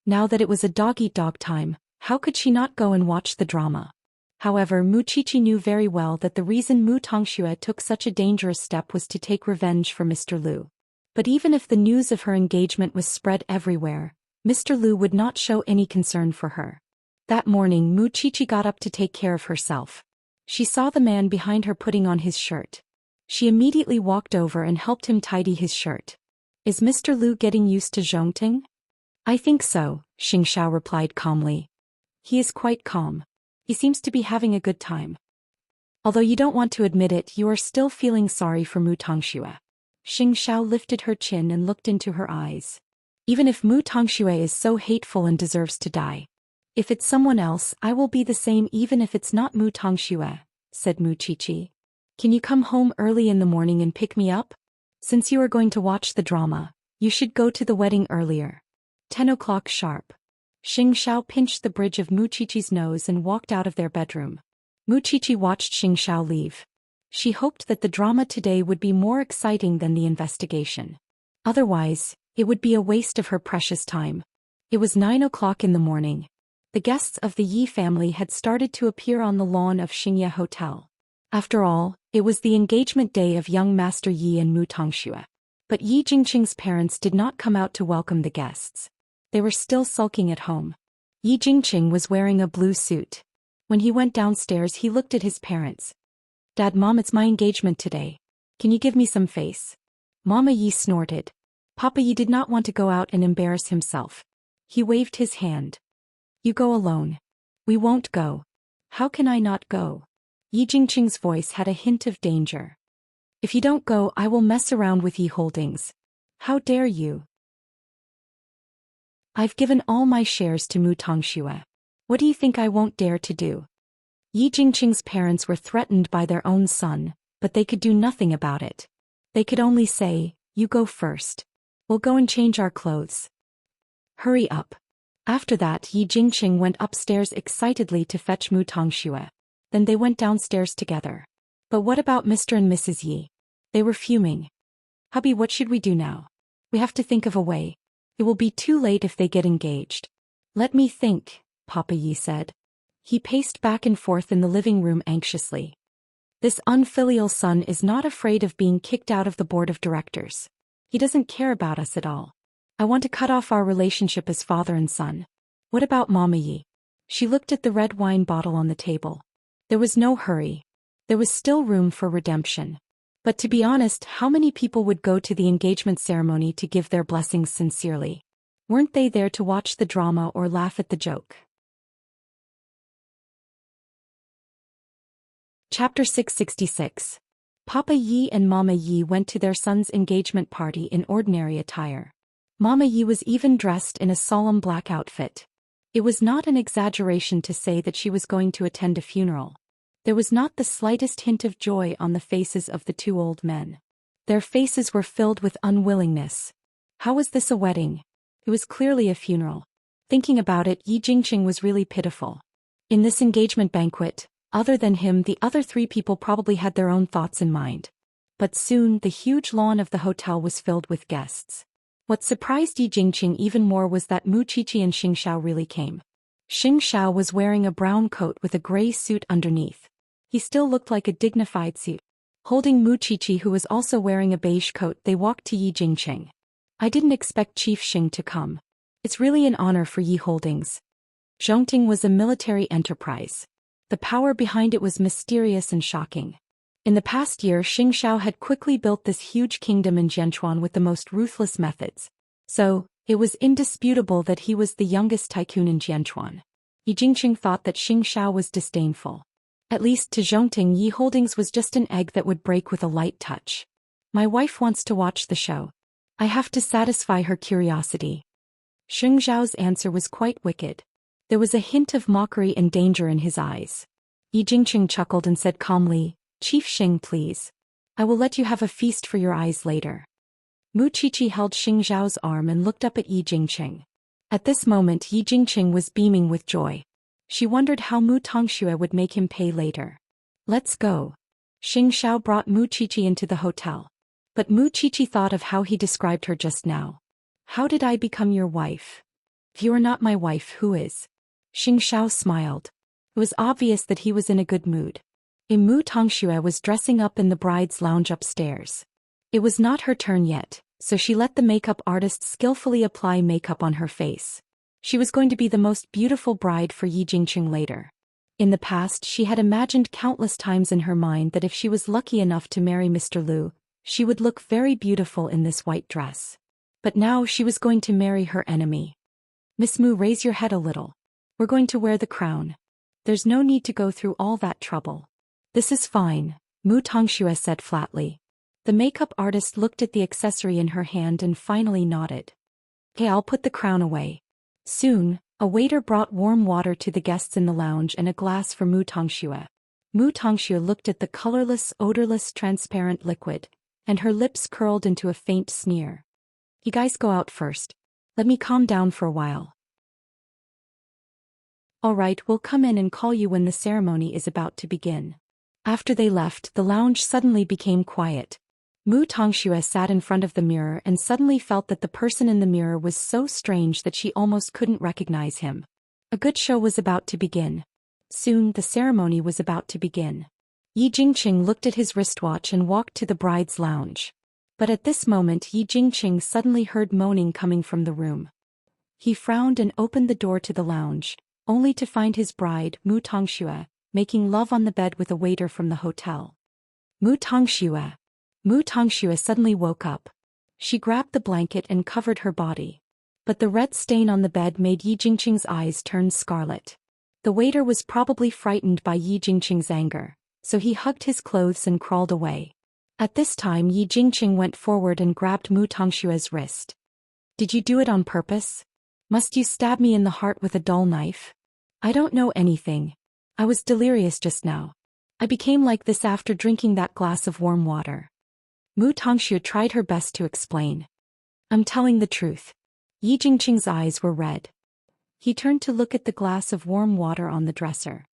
[SPEAKER 1] Now that it was a dog-eat-dog time, how could she not go and watch the drama? However, Mu Qiqi knew very well that the reason Mu Tongxue took such a dangerous step was to take revenge for Mr. Liu. But even if the news of her engagement was spread everywhere, Mr. Liu would not show any concern for her. That morning, Mu Qiqi got up to take care of herself. She saw the man behind her putting on his shirt. She immediately walked over and helped him tidy his shirt. Is Mr. Liu getting used to Zhongting? I think so, Xianxia replied calmly. He is quite calm. He seems to be having a good time. Although you don't want to admit it, you are still feeling sorry for Mu Tongxue. Xianxia lifted her chin and looked into her eyes. Even if Mu Tongxue is so hateful and deserves to die. If it's someone else, I will be the same even if it's not Mu Tongxue, said Mu Qiqi. Can you come home early in the morning and pick me up? Since you are going to watch the drama, you should go to the wedding earlier. 10 o'clock sharp. Xianxia pinched the bridge of Mu Qiqi's nose and walked out of their bedroom. Mu Qiqi watched Xianxia leave. She hoped that the drama today would be more exciting than the investigation. Otherwise, it would be a waste of her precious time. It was 9 o'clock in the morning. The guests of the Yi family had started to appear on the lawn of Xingye Hotel. After all, it was the engagement day of young Master Yi and Mu Tongxue. But Yi Jingqing's parents did not come out to welcome the guests. They were still sulking at home. Yi Jingqing was wearing a blue suit. When he went downstairs, he looked at his parents. Dad, Mom, it's my engagement today. Can you give me some face? Mama Yi snorted. Papa Yi did not want to go out and embarrass himself. He waved his hand. You go alone. We won't go. How can I not go? Yi Jingqing's voice had a hint of danger. If you don't go, I will mess around with Yi Holdings. How dare you? I've given all my shares to Mu Tongxue. What do you think I won't dare to do? Yi Jingqing's parents were threatened by their own son, but they could do nothing about it. They could only say, you go first. We'll go and change our clothes. Hurry up. After that, Yi Jingqing went upstairs excitedly to fetch Mu Tongxue. Then they went downstairs together. But what about Mr. and Mrs. Yi? They were fuming. Hubby, what should we do now? We have to think of a way. It will be too late if they get engaged. Let me think, Papa Yi said. He paced back and forth in the living room anxiously. This unfilial son is not afraid of being kicked out of the board of directors. He doesn't care about us at all. I want to cut off our relationship as father and son. What about Mama Yi? She looked at the red wine bottle on the table. There was no hurry. There was still room for redemption. But to be honest, how many people would go to the engagement ceremony to give their blessings sincerely? Weren't they there to watch the drama or laugh at the joke? Chapter 666. Papa Yi and Mama Yi went to their son's engagement party in ordinary attire. Mama Yi was even dressed in a solemn black outfit. It was not an exaggeration to say that she was going to attend a funeral. There was not the slightest hint of joy on the faces of the two old men. Their faces were filled with unwillingness. How was this a wedding? It was clearly a funeral. Thinking about it, Yi Jingqing was really pitiful. In this engagement banquet, other than him, the other three people probably had their own thoughts in mind. But soon, the huge lawn of the hotel was filled with guests. What surprised Yi Jingqing even more was that Mu Qiqi and Xianxia really came. Xianxia was wearing a brown coat with a gray suit underneath. He still looked like a dignified suit. Holding Mu Qiqi, who was also wearing a beige coat, they walked to Yi Jingqing. I didn't expect Chief Xing to come. It's really an honor for Yi Holdings. Zhongting was a military enterprise. The power behind it was mysterious and shocking. In the past year, Xianxia had quickly built this huge kingdom in Jianchuan with the most ruthless methods. So, it was indisputable that he was the youngest tycoon in Jianchuan. Yi Jingqing thought that Xianxia was disdainful. At least to Zhongting, Yi Holdings was just an egg that would break with a light touch. My wife wants to watch the show. I have to satisfy her curiosity. Xianxiao's answer was quite wicked. There was a hint of mockery and danger in his eyes. Yi Jingqing chuckled and said calmly, Chief Xing, please. I will let you have a feast for your eyes later. Mu Qiqi held Xianxiao's arm and looked up at Yi Jingqing. At this moment, Yi Jingqing was beaming with joy. She wondered how Mu Tongxue would make him pay later. Let's go. Xianxiao brought Mu Qiqi into the hotel. But Mu Qiqi thought of how he described her just now. How did I become your wife? If you are not my wife, who is? Xianxiao smiled. It was obvious that he was in a good mood. Mu Tongxue was dressing up in the bride's lounge upstairs. It was not her turn yet, so she let the makeup artist skillfully apply makeup on her face. She was going to be the most beautiful bride for Yi Jingqing later. In the past, she had imagined countless times in her mind that if she was lucky enough to marry Mr. Liu, she would look very beautiful in this white dress. But now she was going to marry her enemy. Miss Mu, raise your head a little. We're going to wear the crown. There's no need to go through all that trouble. This is fine, Mu Tongxue said flatly. The makeup artist looked at the accessory in her hand and finally nodded. Okay, I'll put the crown away. Soon, a waiter brought warm water to the guests in the lounge and a glass for Mu Tongxue. Mu Tongxue looked at the colorless, odorless, transparent liquid, and her lips curled into a faint sneer. You guys go out first. Let me calm down for a while. All right, we'll come in and call you when the ceremony is about to begin. After they left, the lounge suddenly became quiet. Mu Tongxue sat in front of the mirror and suddenly felt that the person in the mirror was so strange that she almost couldn't recognize him. A good show was about to begin. Soon, the ceremony was about to begin. Yi Jingqing looked at his wristwatch and walked to the bride's lounge. But at this moment, Yi Jingqing suddenly heard moaning coming from the room. He frowned and opened the door to the lounge, only to find his bride, Mu Tongxue, making love on the bed with a waiter from the hotel. Mu Tongxue. Mu Tongxue suddenly woke up. She grabbed the blanket and covered her body. But the red stain on the bed made Yi Jingqing's eyes turn scarlet. The waiter was probably frightened by Yi Jingqing's anger, so he hugged his clothes and crawled away. At this time, Yi Jingqing went forward and grabbed Mu Tongxue's wrist. Did you do it on purpose? Must you stab me in the heart with a dull knife? I don't know anything. I was delirious just now. I became like this after drinking that glass of warm water. Mu Tongxue tried her best to explain. I'm telling the truth. Yi Jingqing's eyes were red. He turned to look at the glass of warm water on the dresser.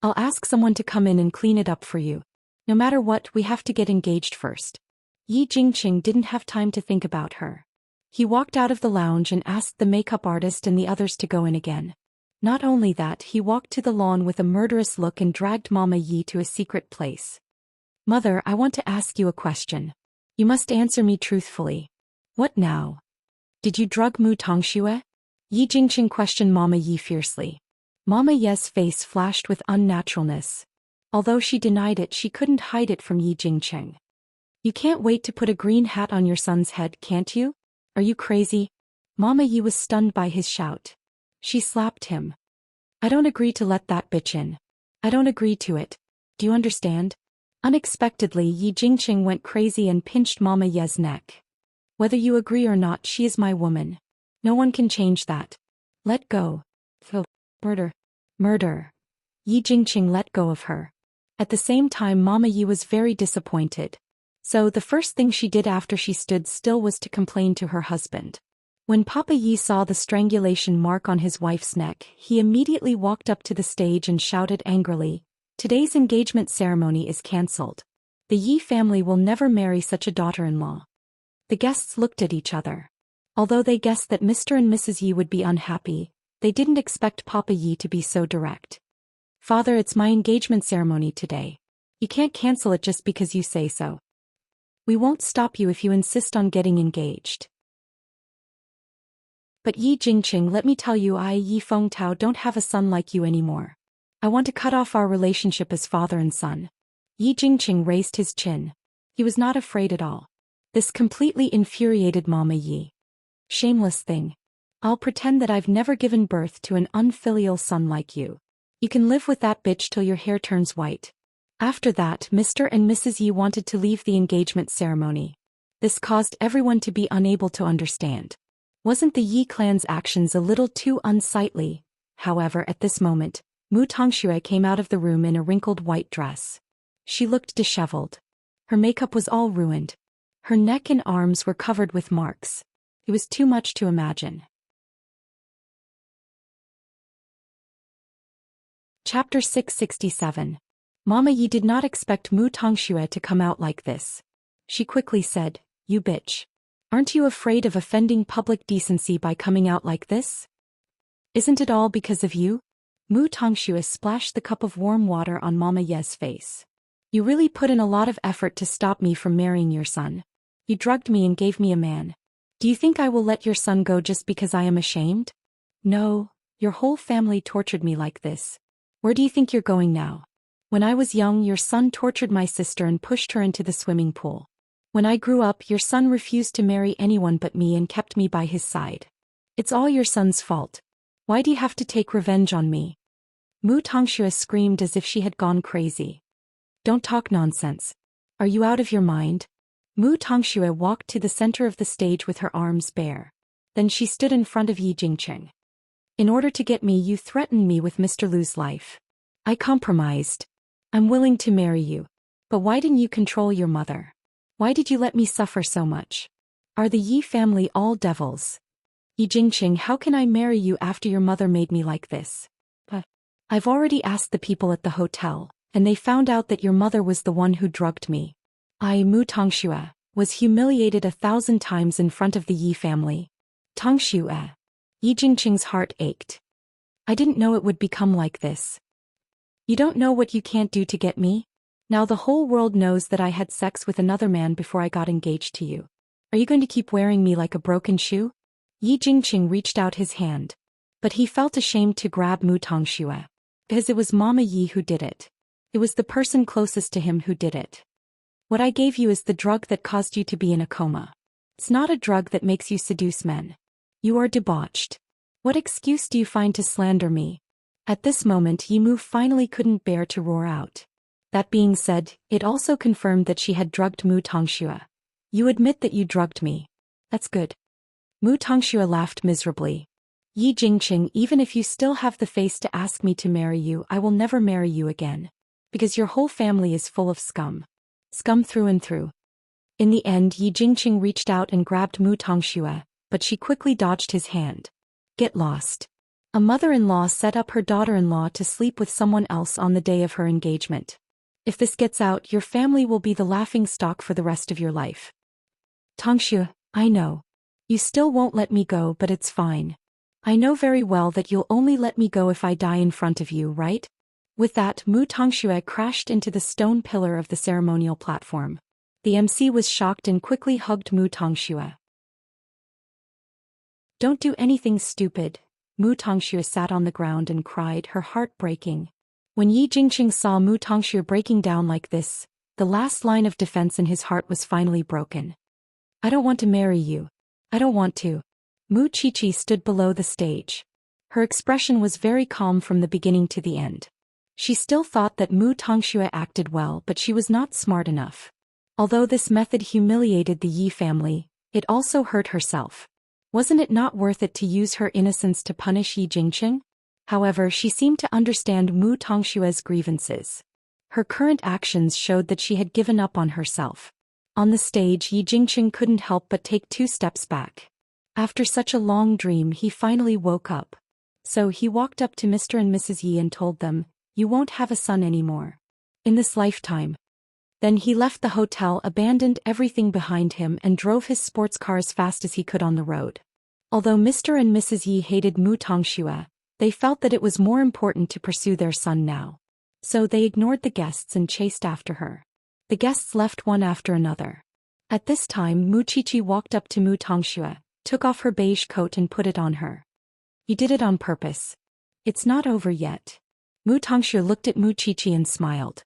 [SPEAKER 1] I'll ask someone to come in and clean it up for you. No matter what, we have to get engaged first. Yi Jingqing didn't have time to think about her. He walked out of the lounge and asked the makeup artist and the others to go in again. Not only that, he walked to the lawn with a murderous look and dragged Mama Yi to a secret place. Mother, I want to ask you a question. You must answer me truthfully. What now? Did you drug Mu Tongxue? Yi Jingqing questioned Mama Yi fiercely. Mama Ye's face flashed with unnaturalness. Although she denied it, she couldn't hide it from Yi Jingqing. You can't wait to put a green hat on your son's head, can't you? Are you crazy? Mama Yi was stunned by his shout. She slapped him. I don't agree to let that bitch in. I don't agree to it. Do you understand? Unexpectedly, Yi Jingqing went crazy and pinched Mama Ye's neck. Whether you agree or not, she is my woman. No one can change that. Let go. Oh, murder. Murder. Yi Jingqing let go of her. At the same time, Mama Yi was very disappointed. So the first thing she did after she stood still was to complain to her husband. When Papa Yi saw the strangulation mark on his wife's neck, he immediately walked up to the stage and shouted angrily, "Today's engagement ceremony is cancelled. The Yi family will never marry such a daughter-in-law." The guests looked at each other. Although they guessed that Mr. and Mrs. Yi would be unhappy, they didn't expect Papa Yi to be so direct. "Father, it's my engagement ceremony today. You can't cancel it just because you say so. We won't stop you if you insist on getting engaged." "But Yi Jingqing, let me tell you, I, Yi Fengtao, don't have a son like you anymore. I want to cut off our relationship as father and son." Yi Jingqing raised his chin. He was not afraid at all. This completely infuriated Mama Yi. "Shameless thing. I'll pretend that I've never given birth to an unfilial son like you. You can live with that bitch till your hair turns white." After that, Mr. and Mrs. Yi wanted to leave the engagement ceremony. This caused everyone to be unable to understand. Wasn't the Yi clan's actions a little too unsightly? However, at this moment, Mu Tongxue came out of the room in a wrinkled white dress. She looked disheveled. Her makeup was all ruined. Her neck and arms were covered with marks. It was too much to imagine. Chapter 667. Mama Yi did not expect Mu Tongxue to come out like this. She quickly said, "You bitch. Aren't you afraid of offending public decency by coming out like this? Isn't it all because of you?" Mu Tongxue splashed the cup of warm water on Mama Ye's face. "You really put in a lot of effort to stop me from marrying your son. You drugged me and gave me a man. Do you think I will let your son go just because I am ashamed? No, your whole family tortured me like this. Where do you think you're going now? When I was young, your son tortured my sister and pushed her into the swimming pool. When I grew up, your son refused to marry anyone but me and kept me by his side. It's all your son's fault. Why do you have to take revenge on me?" Mu Tongxue screamed as if she had gone crazy. "Don't talk nonsense. Are you out of your mind?" Mu Tongxue walked to the center of the stage with her arms bare. Then she stood in front of Yi Jingqing. "In order to get me, you threatened me with Mr. Lu's life. I compromised. I'm willing to marry you. But why didn't you control your mother? Why did you let me suffer so much? Are the Yi family all devils? Yi Jingqing, how can I marry you after your mother made me like this? But I've already asked the people at the hotel, and they found out that your mother was the one who drugged me. I, Mu Tongxue, was humiliated 1,000 times in front of the Yi family." Tongxue. Yi Jingqing's heart ached. "I didn't know it would become like this. You don't know what you can't do to get me? Now the whole world knows that I had sex with another man before I got engaged to you. Are you going to keep wearing me like a broken shoe?" Yi Jingqing reached out his hand. But he felt ashamed to grab Mu Tongxue. Because it was Mama Yi who did it. It was the person closest to him who did it. "What I gave you is the drug that caused you to be in a coma. It's not a drug that makes you seduce men. You are debauched. What excuse do you find to slander me?" At this moment, Yi Mu finally couldn't bear to roar out. That being said, it also confirmed that she had drugged Mu Tongxue. "You admit that you drugged me. That's good." Mu Tongxue laughed miserably. "Yi Jingqing, even if you still have the face to ask me to marry you, I will never marry you again. Because your whole family is full of scum. Scum through and through." In the end, Yi Jingqing reached out and grabbed Mu Tongxue, but she quickly dodged his hand. "Get lost. A mother-in-law set up her daughter-in-law to sleep with someone else on the day of her engagement. If this gets out, your family will be the laughingstock for the rest of your life." "Tongxue, I know. You still won't let me go, but it's fine. I know very well that you'll only let me go if I die in front of you, right?" With that, Mu Tongxue crashed into the stone pillar of the ceremonial platform. The MC was shocked and quickly hugged Mu Tongxue. "Don't do anything stupid." Mu Tongxue sat on the ground and cried, her heart breaking. When Yi Jingqing saw Mu Tongxue breaking down like this, the last line of defense in his heart was finally broken. "I don't want to marry you. I don't want to." Mu Qiqi stood below the stage. Her expression was very calm from the beginning to the end. She still thought that Mu Tongxue acted well, but she was not smart enough. Although this method humiliated the Yi family, it also hurt herself. Wasn't it not worth it to use her innocence to punish Yi Jingqing? However, she seemed to understand Mu Tongxue's grievances. Her current actions showed that she had given up on herself. On the stage, Yi Jingqing couldn't help but take 2 steps back. After such a long dream, he finally woke up. So he walked up to Mr. and Mrs. Yi and told them, "You won't have a son anymore. In this lifetime." Then he left the hotel, abandoned everything behind him, and drove his sports car as fast as he could on the road. Although Mr. and Mrs. Yi hated Mu Tongxue, they felt that it was more important to pursue their son now. So they ignored the guests and chased after her. The guests left one after another. At this time, Mu Qiqi walked up to Mu Tongxue, took off her beige coat and put it on her. "You did it on purpose. It's not over yet." Mu Tongxue looked at Mu Qiqi and smiled.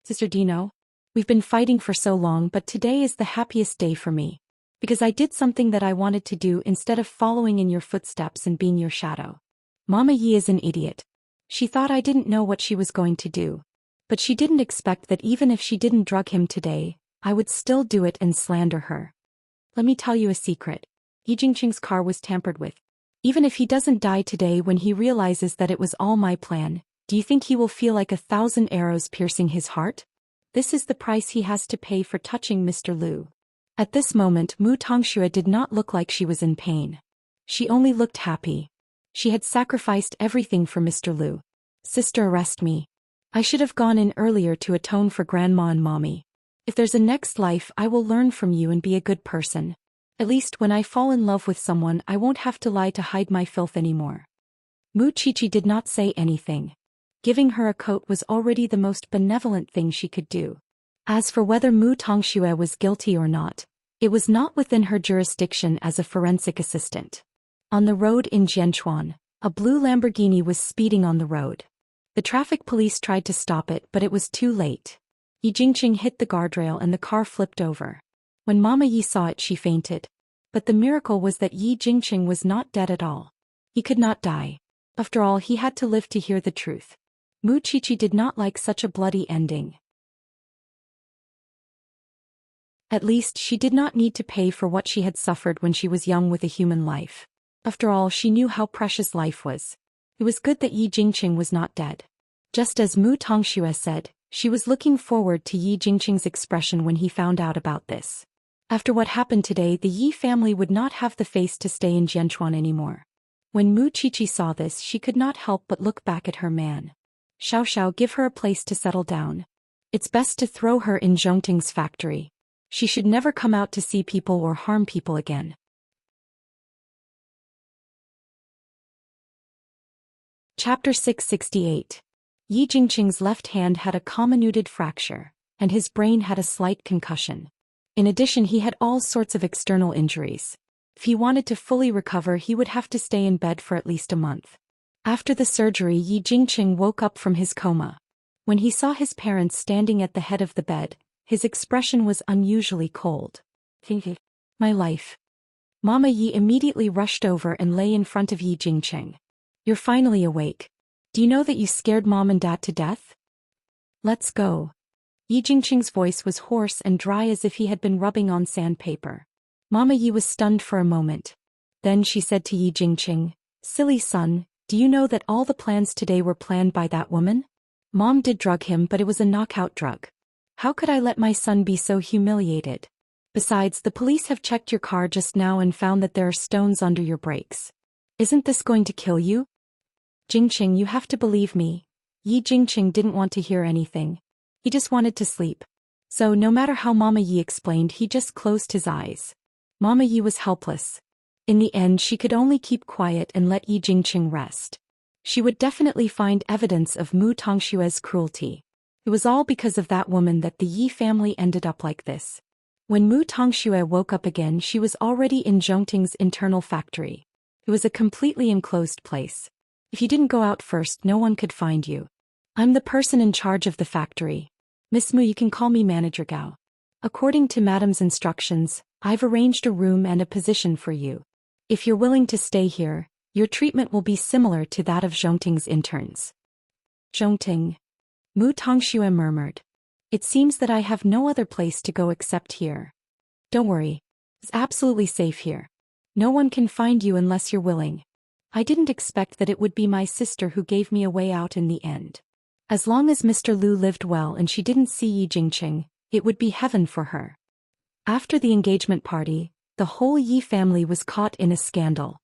[SPEAKER 1] "Sister Dino, we've been fighting for so long, but today is the happiest day for me. Because I did something that I wanted to do instead of following in your footsteps and being your shadow. Mama Yi is an idiot. She thought I didn't know what she was going to do. But she didn't expect that even if she didn't drug him today, I would still do it and slander her. Let me tell you a secret. Yi Jingqing's car was tampered with. Even if he doesn't die today, when he realizes that it was all my plan, do you think he will feel like 1,000 arrows piercing his heart? This is the price he has to pay for touching Mr. Liu." At this moment, Mu Tongxue did not look like she was in pain. She only looked happy. She had sacrificed everything for Mr. Liu. "Sister, arrest me. I should have gone in earlier to atone for Grandma and Mommy. If there's a next life, I will learn from you and be a good person. At least when I fall in love with someone, I won't have to lie to hide my filth anymore." Mu Qiqi did not say anything. Giving her a coat was already the most benevolent thing she could do. As for whether Mu Tongxue was guilty or not, it was not within her jurisdiction as a forensic assistant. On the road in Jianchuan, a blue Lamborghini was speeding on the road. The traffic police tried to stop it, but it was too late. Yi Jingqing hit the guardrail and the car flipped over. When Mama Yi saw it, she fainted. But the miracle was that Yi Jingqing was not dead at all. He could not die. After all, he had to live to hear the truth. Mu Qiqi did not like such a bloody ending. At least she did not need to pay for what she had suffered when she was young with a human life. After all, she knew how precious life was. It was good that Yi Jingqing was not dead. Just as Mu Tongxue said, she was looking forward to Yi Jingqing's expression when he found out about this. After what happened today, the Yi family would not have the face to stay in Jianchuan anymore. When Mu Qiqi saw this, she could not help but look back at her man. Xiao, give her a place to settle down. It's best to throw her in Zhongting's factory. She should never come out to see people or harm people again. Chapter 668. Yi Jingqing's left hand had a comminuted fracture, and his brain had a slight concussion. In addition, he had all sorts of external injuries. If he wanted to fully recover, he would have to stay in bed for at least a month. After the surgery, Yi Jingqing woke up from his coma. When he saw his parents standing at the head of the bed, his expression was unusually cold. My life. Mama Yi immediately rushed over and lay in front of Yi Jingqing. You're finally awake. Do you know that you scared Mom and Dad to death? Let's go. Yi Jingqing's voice was hoarse and dry as if he had been rubbing on sandpaper. Mama Yi was stunned for a moment. Then she said to Yi Jingqing, Silly son, do you know that all the plans today were planned by that woman? Mom did drug him, but it was a knockout drug. How could I let my son be so humiliated? Besides, the police have checked your car just now and found that there are stones under your brakes. Isn't this going to kill you? Jingqing, you have to believe me. Yi Jingqing didn't want to hear anything. He just wanted to sleep. So no matter how Mama Yi explained, he just closed his eyes. Mama Yi was helpless. In the end, she could only keep quiet and let Yi Jingqing rest. She would definitely find evidence of Mu Tongxue's cruelty. It was all because of that woman that the Yi family ended up like this. When Mu Tongxue woke up again, she was already in Zhongting's internal factory. It was a completely enclosed place. If you didn't go out first, no one could find you. I'm the person in charge of the factory. Miss Mu, you can call me Manager Gao. According to Madam's instructions, I've arranged a room and a position for you. If you're willing to stay here, your treatment will be similar to that of Zhongting's interns. Zhongting, Mu Tongxue murmured. It seems that I have no other place to go except here. Don't worry. It's absolutely safe here. No one can find you unless you're willing. I didn't expect that it would be my sister who gave me a way out in the end. As long as Mr. Lu lived well and she didn't see Yi Jingqing, it would be heaven for her. After the engagement party, the whole Yi family was caught in a scandal.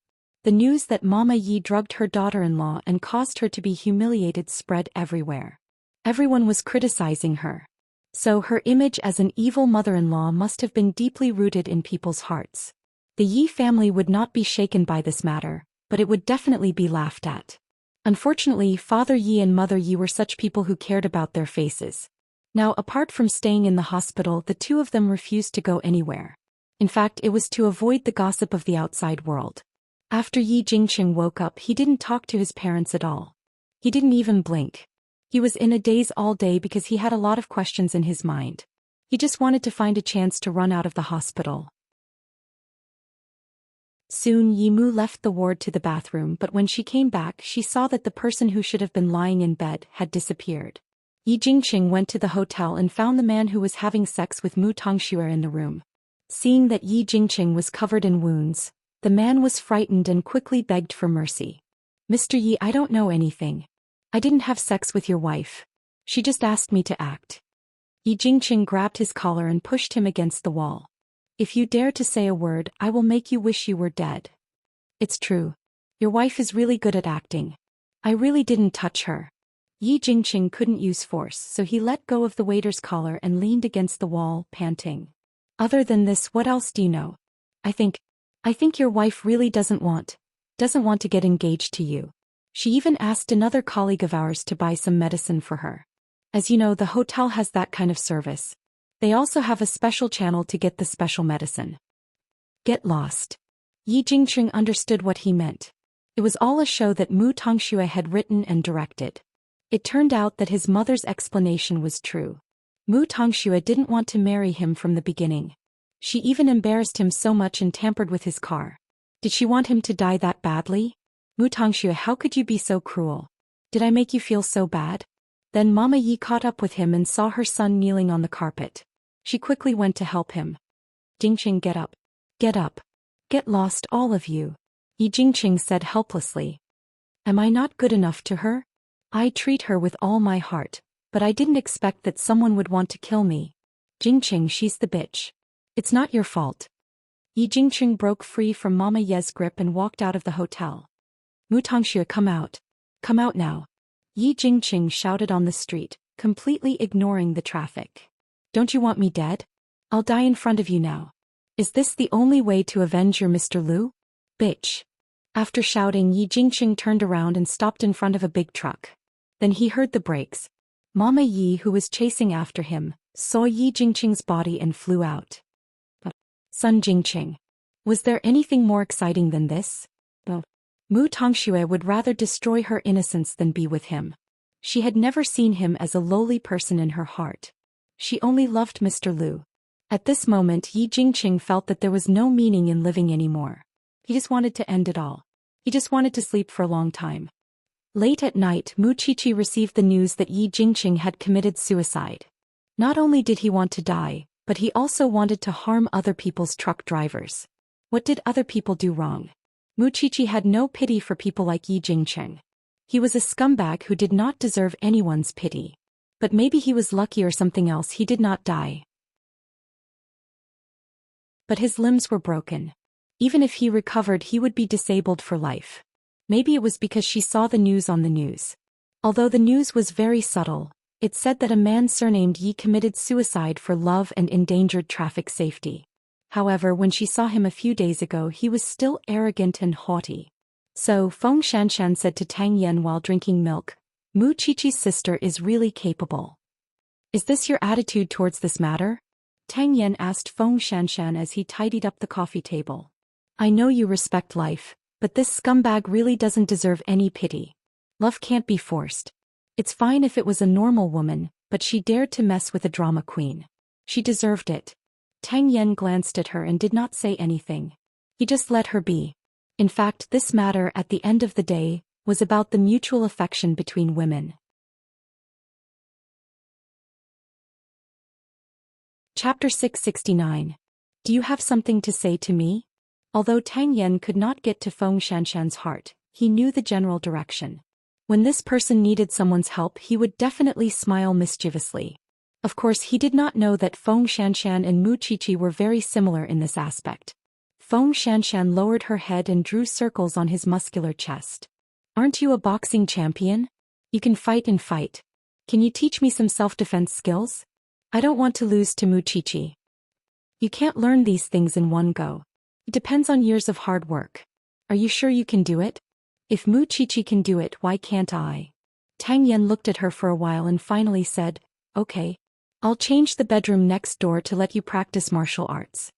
[SPEAKER 1] The news that Mama Yi drugged her daughter-in-law and caused her to be humiliated spread everywhere. Everyone was criticizing her. So her image as an evil mother-in-law must have been deeply rooted in people's hearts. The Yi family would not be shaken by this matter, but it would definitely be laughed at. Unfortunately, Father Yi and Mother Yi were such people who cared about their faces. Now, apart from staying in the hospital, the two of them refused to go anywhere. In fact, it was to avoid the gossip of the outside world. After Yi Jingqing woke up, he didn't talk to his parents at all. He didn't even blink. He was in a daze all day because he had a lot of questions in his mind. He just wanted to find a chance to run out of the hospital. Soon Yi Mu left the ward to the bathroom, but when she came back she saw that the person who should have been lying in bed had disappeared. Yi Jingqing went to the hotel and found the man who was having sex with Mu Tongxue in the room. Seeing that Yi Jingqing was covered in wounds, the man was frightened and quickly begged for mercy. Mr. Yi, I don't know anything. I didn't have sex with your wife. She just asked me to act. Yi Jingqing grabbed his collar and pushed him against the wall. If you dare to say a word, I will make you wish you were dead. It's true. Your wife is really good at acting. I really didn't touch her. Yi Jingqing couldn't use force, so he let go of the waiter's collar and leaned against the wall, panting. Other than this, what else do you know? I think your wife really doesn't want to get engaged to you. She even asked another colleague of ours to buy some medicine for her. As you know, the hotel has that kind of service. They also have a special channel to get the special medicine. Get lost. Yi Jingqing understood what he meant. It was all a show that Mu Tongxue had written and directed. It turned out that his mother's explanation was true. Mu Tongxue didn't want to marry him from the beginning. She even embarrassed him so much and tampered with his car. Did she want him to die that badly? Mu Tongxue, how could you be so cruel? Did I make you feel so bad? Then Mama Yi caught up with him and saw her son kneeling on the carpet. She quickly went to help him. Jingqing, get up. Get up. Get lost, all of you. Yi Jingqing said helplessly. Am I not good enough to her? I treat her with all my heart, but I didn't expect that someone would want to kill me. Jingqing, she's the bitch. It's not your fault. Yi Jingqing broke free from Mama Ye's grip and walked out of the hotel. Mu Tongxue, come out. Come out now. Yi Jingqing shouted on the street, completely ignoring the traffic. Don't you want me dead? I'll die in front of you now. Is this the only way to avenge your Mr. Lu? Bitch. After shouting, Yi Jingqing turned around and stopped in front of a big truck. Then he heard the brakes. Mama Yi, who was chasing after him, saw Yi Jingqing's body and flew out. Son Jingqing. Was there anything more exciting than this? Mu Tongxue would rather destroy her innocence than be with him. She had never seen him as a lowly person in her heart. She only loved Mr. Lu. At this moment, Yi Jingqing felt that there was no meaning in living anymore. He just wanted to end it all. He just wanted to sleep for a long time. Late at night, Mu Qiqi received the news that Yi Jingqing had committed suicide. Not only did he want to die, but he also wanted to harm other people's truck drivers. What did other people do wrong? Mu Qiqi had no pity for people like Yi Jingqing. He was a scumbag who did not deserve anyone's pity. But maybe he was lucky or something else, he did not die. But his limbs were broken. Even if he recovered, he would be disabled for life. Maybe it was because she saw the news on the news. Although the news was very subtle, it said that a man surnamed Yi committed suicide for love and endangered traffic safety. However, when she saw him a few days ago, he was still arrogant and haughty. So, Feng Shanshan said to Tang Yan while drinking milk, Mu Qiqi's sister is really capable. Is this your attitude towards this matter? Tang Yan asked Feng Shanshan as he tidied up the coffee table. I know you respect life, but this scumbag really doesn't deserve any pity. Love can't be forced. It's fine if it was a normal woman, but she dared to mess with a drama queen. She deserved it. Tang Yan glanced at her and did not say anything. He just let her be. In fact, this matter, at the end of the day, was about the mutual affection between women. Chapter 669. Do you have something to say to me? Although Tang Yan could not get to Feng Shanshan's heart, he knew the general direction. When this person needed someone's help, he would definitely smile mischievously. Of course, he did not know that Feng Shanshan and Mu Qiqi were very similar in this aspect. Feng Shanshan lowered her head and drew circles on his muscular chest. Aren't you a boxing champion? You can fight and fight. Can you teach me some self-defense skills? I don't want to lose to Mu Qiqi. You can't learn these things in one go. It depends on years of hard work. Are you sure you can do it? If Mu Qiqi can do it, why can't I? Tang Yan looked at her for a while and finally said, Okay. I'll change the bedroom next door to let you practice martial arts.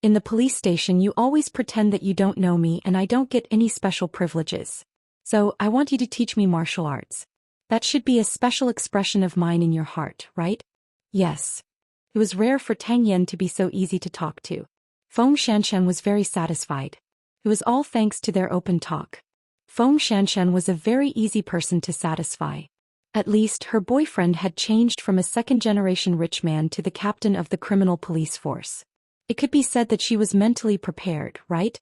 [SPEAKER 1] In the police station you always pretend that you don't know me and I don't get any special privileges. So, I want you to teach me martial arts. That should be a special expression of mine in your heart, right? Yes. It was rare for Tang Yan to be so easy to talk to. Feng Shanshan was very satisfied. It was all thanks to their open talk. Feng Shanshan was a very easy person to satisfy. At least her boyfriend had changed from a second-generation rich man to the captain of the criminal police force. It could be said that she was mentally prepared, right?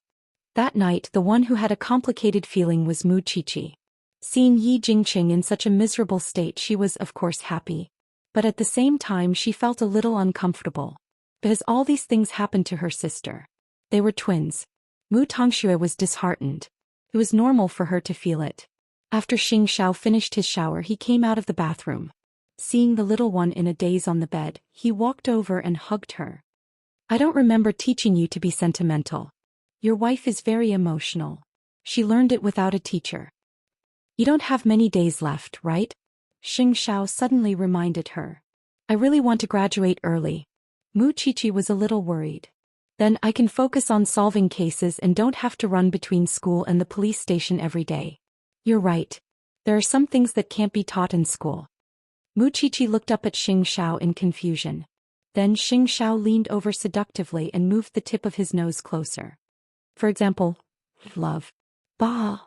[SPEAKER 1] That night the one who had a complicated feeling was Mu Qiqi. Seeing Yi Jingqing in such a miserable state, she was of course happy. But at the same time she felt a little uncomfortable. Because all these things happened to her sister. They were twins. Mu Tongxue was disheartened. It was normal for her to feel it. After Xing Xiao finished his shower, he came out of the bathroom. Seeing the little one in a daze on the bed, he walked over and hugged her. I don't remember teaching you to be sentimental. Your wife is very emotional. She learned it without a teacher. You don't have many days left, right? Xing Xiao suddenly reminded her. I really want to graduate early. Mu Qiqi was a little worried. Then I can focus on solving cases and don't have to run between school and the police station every day. You're right. There are some things that can't be taught in school. Mu Qiqi looked up at Xing Xiao in confusion. Then Xing Xiao leaned over seductively and moved the tip of his nose closer. For example, love. Bah.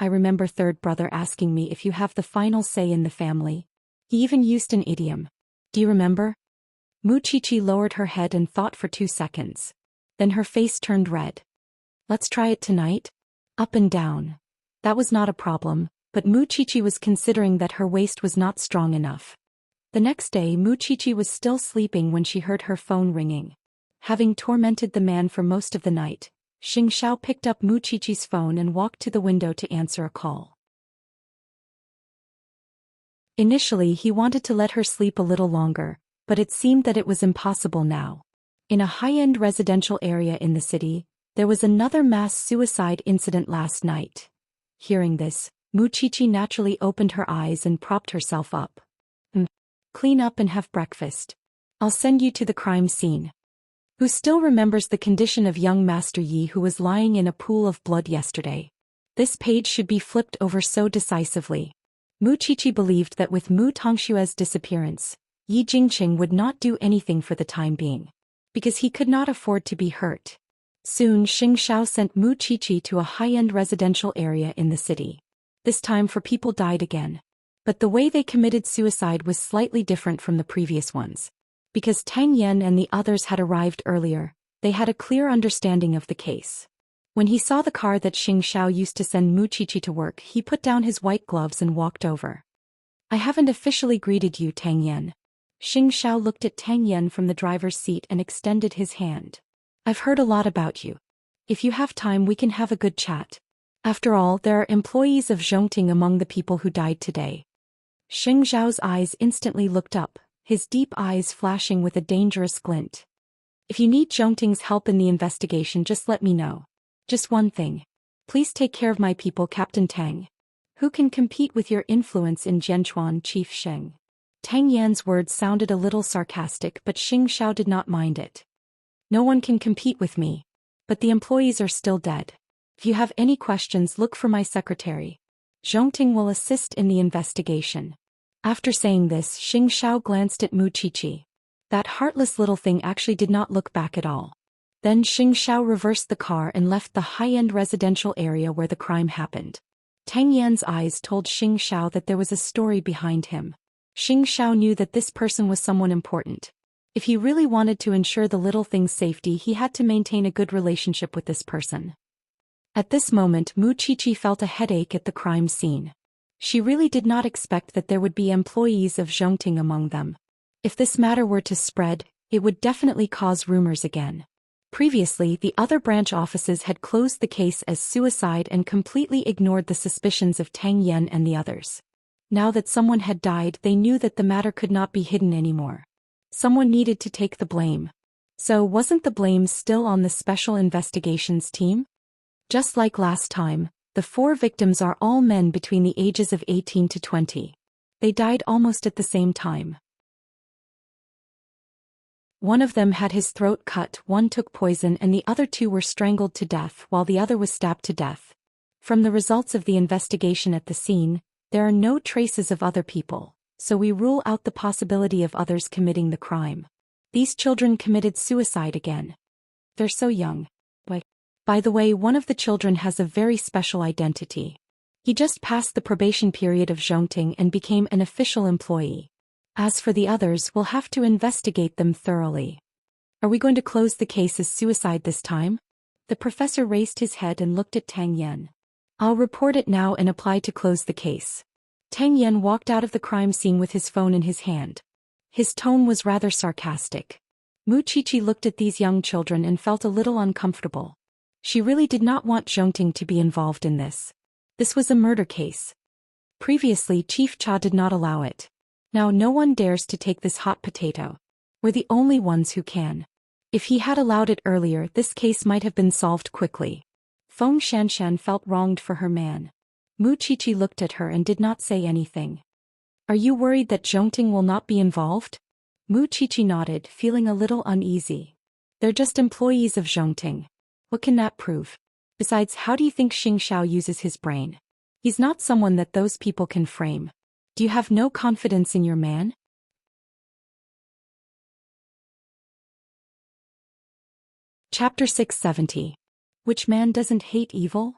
[SPEAKER 1] I remember third brother asking me if you have the final say in the family. He even used an idiom. Do you remember? Mu Qiqi lowered her head and thought for 2 seconds. Then her face turned red. Let's try it tonight? Up and down. That was not a problem, but Mu Qiqi was considering that her waist was not strong enough. The next day Mu Qiqi was still sleeping when she heard her phone ringing. Having tormented the man for most of the night, Xing Xiao picked up Mu Qiqi's phone and walked to the window to answer a call. Initially he wanted to let her sleep a little longer, but it seemed that it was impossible now. In a high-end residential area in the city, there was another mass suicide incident last night. Hearing this, Mu Qiqi naturally opened her eyes and propped herself up. Clean up and have breakfast. I'll send you to the crime scene. Who still remembers the condition of young Master Yi who was lying in a pool of blood yesterday? This page should be flipped over so decisively. Mu Qiqi believed that with Mu Tongxue's disappearance, Yi Jingqing would not do anything for the time being. Because he could not afford to be hurt. Soon Xing Xiao sent Mu Qiqi to a high-end residential area in the city. This time for people died again. But the way they committed suicide was slightly different from the previous ones. Because Tang Yan and the others had arrived earlier, they had a clear understanding of the case. When he saw the car that Xing Xiao used to send Mu Qiqi to work, he put down his white gloves and walked over. I haven't officially greeted you, Tang Yan. Xing Xiao looked at Tang Yan from the driver's seat and extended his hand. I've heard a lot about you. If you have time we can have a good chat. After all, there are employees of Zhongting among the people who died today. Xing Xiao's eyes instantly looked up, his deep eyes flashing with a dangerous glint. If you need Zhongting's help in the investigation, just let me know. Just one thing. Please take care of my people, Captain Tang. Who can compete with your influence in Jianchuan, Chief Sheng? Tang Yan's words sounded a little sarcastic, but Xing Xiao did not mind it. No one can compete with me. But the employees are still dead. If you have any questions, look for my secretary. Zhongting will assist in the investigation. After saying this, Xing Xiao glanced at Mu Qiqi. That heartless little thing actually did not look back at all. Then Xing Xiao reversed the car and left the high-end residential area where the crime happened. Tang Yan's eyes told Xing Xiao that there was a story behind him. Xing Xiao knew that this person was someone important. If he really wanted to ensure the little thing's safety, he had to maintain a good relationship with this person. At this moment, Mu Qiqi felt a headache at the crime scene. She really did not expect that there would be employees of Zhongting among them. If this matter were to spread, it would definitely cause rumors again. Previously, the other branch offices had closed the case as suicide and completely ignored the suspicions of Tang Yan and the others. Now that someone had died, they knew that the matter could not be hidden anymore. Someone needed to take the blame. So wasn't the blame still on the Special Investigations team? Just like last time, the 4 victims are all men between the ages of 18 to 20. They died almost at the same time. One of them had his throat cut, one took poison, and the other 2 were strangled to death while the other was stabbed to death. From the results of the investigation at the scene, there are no traces of other people, so we rule out the possibility of others committing the crime. These children committed suicide again. They're so young. By the way, one of the children has a very special identity. He just passed the probation period of Zhongting and became an official employee. As for the others, we'll have to investigate them thoroughly. Are we going to close the case as suicide this time? The professor raised his head and looked at Tang Yan. I'll report it now and apply to close the case. Tang Yan walked out of the crime scene with his phone in his hand. His tone was rather sarcastic. Mu Qiqi looked at these young children and felt a little uncomfortable. She really did not want Zhongting to be involved in this. This was a murder case. Previously, Chief Cha did not allow it. Now no one dares to take this hot potato. We're the only ones who can. If he had allowed it earlier, this case might have been solved quickly. Feng Xianxia felt wronged for her man. Mu Qiqi looked at her and did not say anything. Are you worried that Zhongting will not be involved? Mu Qiqi nodded, feeling a little uneasy. They're just employees of Zhongting. What can that prove? Besides, how do you think Xianxia uses his brain? He's not someone that those people can frame. Do you have no confidence in your man? Chapter 670. Which man doesn't hate evil?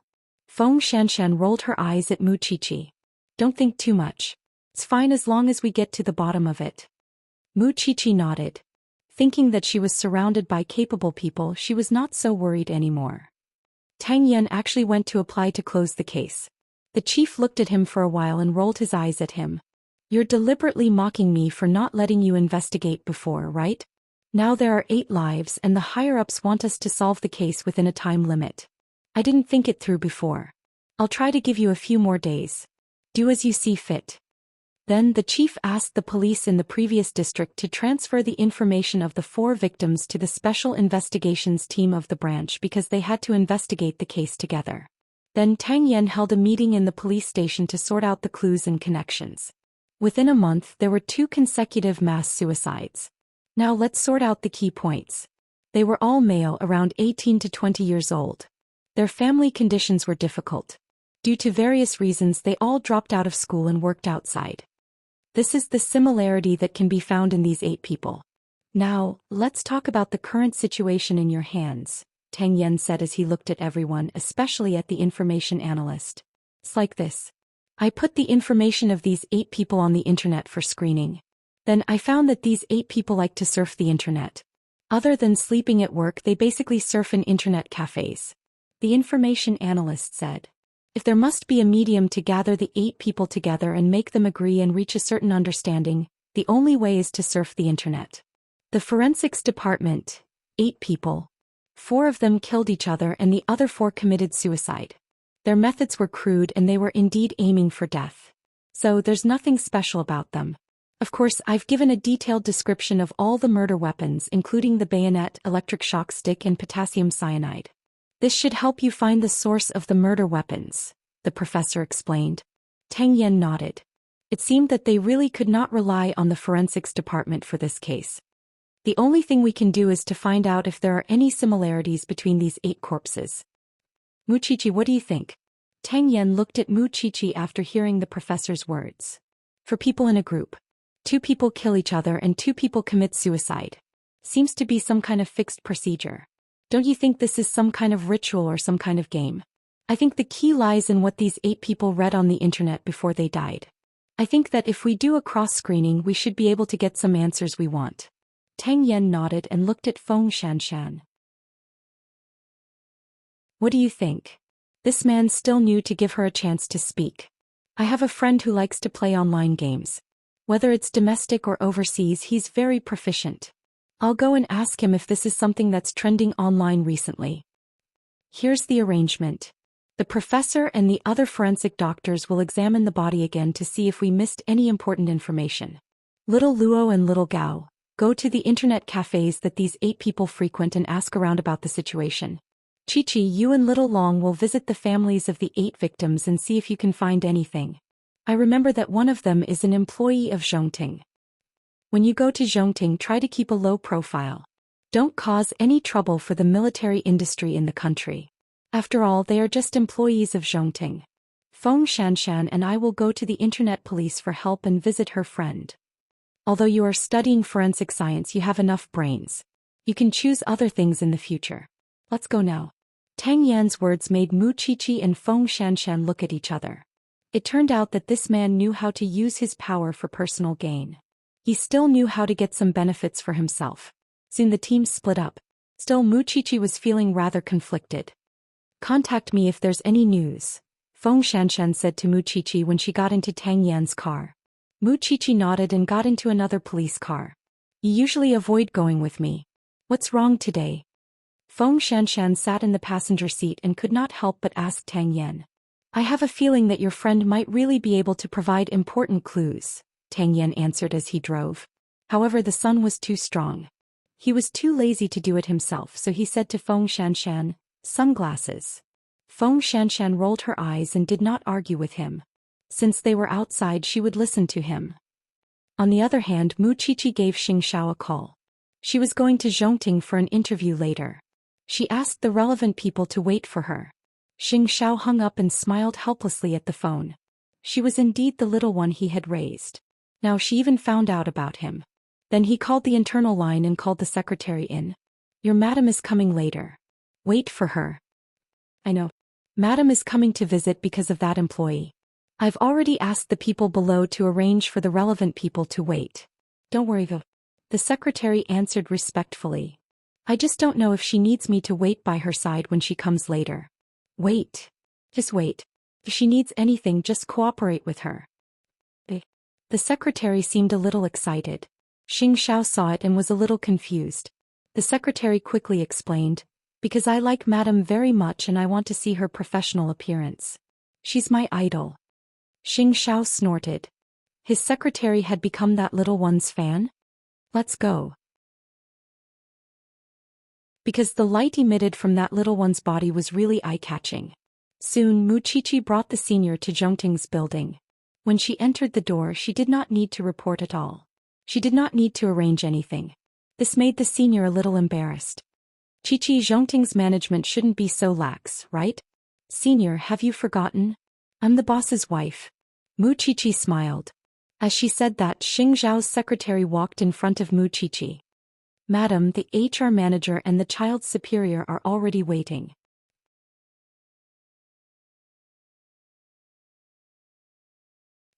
[SPEAKER 1] Feng Xianxia rolled her eyes at Mu Qiqi. Don't think too much. It's fine as long as we get to the bottom of it. Mu Qiqi nodded. Thinking that she was surrounded by capable people, she was not so worried anymore. Tang Yan actually went to apply to close the case. The chief looked at him for a while and rolled his eyes at him. You're deliberately mocking me for not letting you investigate before, right? Now there are 8 lives and the higher-ups want us to solve the case within a time limit. I didn't think it through before. I'll try to give you a few more days. Do as you see fit. Then the chief asked the police in the previous district to transfer the information of the 4 victims to the Special Investigations team of the branch because they had to investigate the case together. Then Tang Yan held a meeting in the police station to sort out the clues and connections. Within a month, there were 2 consecutive mass suicides. Now let's sort out the key points. They were all male, around 18 to 20 years old. Their family conditions were difficult. Due to various reasons, they all dropped out of school and worked outside. This is the similarity that can be found in these 8 people. Now, let's talk about the current situation in your hands, Tang Yan said as he looked at everyone, especially at the information analyst. It's like this. I put the information of these 8 people on the internet for screening. Then I found that these 8 people like to surf the internet. Other than sleeping at work, they basically surf in internet cafes. The information analyst said. If there must be a medium to gather the 8 people together and make them agree and reach a certain understanding, the only way is to surf the internet. The forensics department, 8 people. 4 of them killed each other and the other 4 committed suicide. Their methods were crude and they were indeed aiming for death. So there's nothing special about them. Of course, I've given a detailed description of all the murder weapons, including the bayonet, electric shock stick, and potassium cyanide. This should help you find the source of the murder weapons, the professor explained. Tang Yan nodded. It seemed that they really could not rely on the forensics department for this case. The only thing we can do is to find out if there are any similarities between these 8 corpses. Mu Qiqi, what do you think? Tang Yan looked at Mu Qiqi after hearing the professor's words. For people in a group, 2 people kill each other and 2 people commit suicide. Seems to be some kind of fixed procedure. Don't you think this is some kind of ritual or some kind of game? I think the key lies in what these 8 people read on the internet before they died. I think that if we do a cross-screening, we should be able to get some answers we want. Tang Yan nodded and looked at Feng Xianxian. What do you think? This man still knew to give her a chance to speak. I have a friend who likes to play online games. Whether it's domestic or overseas, he's very proficient. I'll go and ask him if this is something that's trending online recently. Here's the arrangement. The professor and the other forensic doctors will examine the body again to see if we missed any important information. Little Luo and Little Gao, go to the internet cafes that these 8 people frequent and ask around about the situation. Chi-Chi, you and Little Long will visit the families of the 8 victims and see if you can find anything. I remember that one of them is an employee of Zhongting. When you go to Zhongting, try to keep a low profile. Don't cause any trouble for the military industry in the country. After all, they are just employees of Zhongting. Feng Xianxian and I will go to the internet police for help and visit her friend. Although you are studying forensic science, you have enough brains. You can choose other things in the future. Let's go now. Tang Yan's words made Mu Qiqi and Feng Xianxian look at each other. It turned out that this man knew how to use his power for personal gain. He still knew how to get some benefits for himself. Soon the team split up. Still, Mu Qiqi was feeling rather conflicted. Contact me if there's any news, Feng Xianxian said to Mu Qiqi when she got into Tang Yan's car. Mu Qiqi nodded and got into another police car. You usually avoid going with me. What's wrong today? Feng Xianxian sat in the passenger seat and could not help but ask Tang Yan. I have a feeling that your friend might really be able to provide important clues, Tang Yan answered as he drove. However, the sun was too strong. He was too lazy to do it himself, so he said to Feng Xianxian, sunglasses. Feng Xianxian rolled her eyes and did not argue with him. Since they were outside, she would listen to him. On the other hand, Mu Qiqi gave Xianxia a call. She was going to Zhongting for an interview later. She asked the relevant people to wait for her. Xianxia hung up and smiled helplessly at the phone. She was indeed the little one he had raised. Now she even found out about him. Then he called the internal line and called the secretary in. Your madam is coming later. Wait for her. I know. Madam is coming to visit because of that employee. I've already asked the people below to arrange for the relevant people to wait. Don't worry though. The secretary answered respectfully. I just don't know if she needs me to wait by her side when she comes later. Wait. Just wait. If she needs anything, just cooperate with her. The secretary seemed a little excited. Xianxia saw it and was a little confused. The secretary quickly explained, because I like Madam very much and I want to see her professional appearance. She's my idol. Xianxia snorted. His secretary had become that little one's fan? Let's go. Because the light emitted from that little one's body was really eye-catching. Soon Mu Qiqi brought the senior to Zhongting's building. When she entered the door, she did not need to report at all. She did not need to arrange anything. This made the senior a little embarrassed. Qiqi, Zhongting's management shouldn't be so lax, right? Senior, have you forgotten? I'm the boss's wife. Mu Qiqi smiled. As she said that, Xiao's secretary walked in front of Mu Qiqi. Madam, the HR manager and the child's superior are already waiting.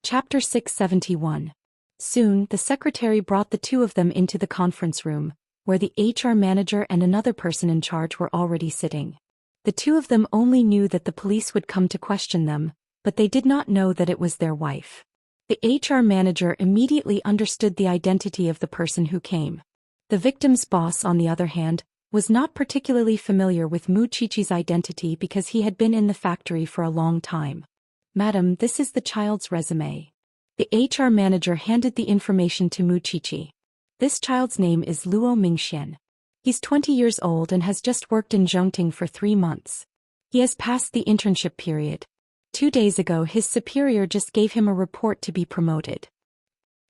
[SPEAKER 1] Chapter 671. Soon, the secretary brought the 2 of them into the conference room, where the HR manager and another person in charge were already sitting. The 2 of them only knew that the police would come to question them, but they did not know that it was their wife. The HR manager immediately understood the identity of the person who came. The victim's boss, on the other hand, was not particularly familiar with Mu Qiqi's identity because he had been in the factory for a long time. Madam, this is the child's resume. The HR manager handed the information to Mu Qiqi. This child's name is Luo Mingxian. He's 20 years old and has just worked in Zhongting for 3 months. He has passed the internship period. 2 days ago, his superior just gave him a report to be promoted.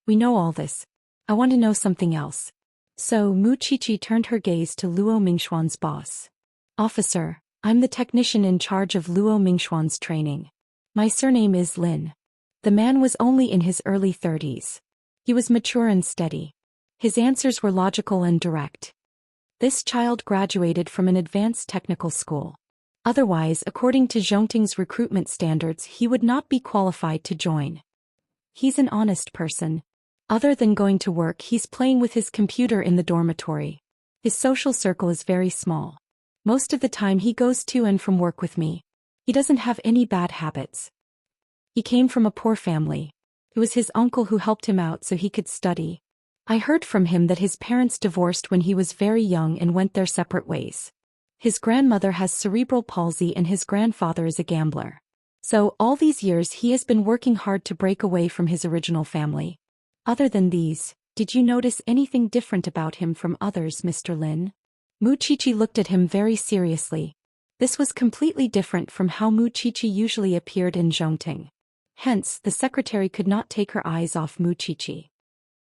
[SPEAKER 1] We know all this. I want to know something else. So Mu Qiqi turned her gaze to Luo Mingxuan's boss. Officer, I'm the technician in charge of Luo Mingxuan's training. My surname is Lin. The man was only in his early 30s. He was mature and steady. His answers were logical and direct. This child graduated from an advanced technical school. Otherwise, according to Zhongting's recruitment standards, he would not be qualified to join. He's an honest person. Other than going to work, he's playing with his computer in the dormitory. His social circle is very small. Most of the time he goes to and from work with me. He doesn't have any bad habits. He came from a poor family. It was his uncle who helped him out so he could study. I heard from him that his parents divorced when he was very young and went their separate ways. His grandmother has cerebral palsy and his grandfather is a gambler. So, all these years he has been working hard to break away from his original family. Other than these, did you notice anything different about him from others, Mr. Lin? Muqiqi looked at him very seriously. This was completely different from how Muqiqi usually appeared in Zhongting. Hence, the secretary could not take her eyes off Muqiqi.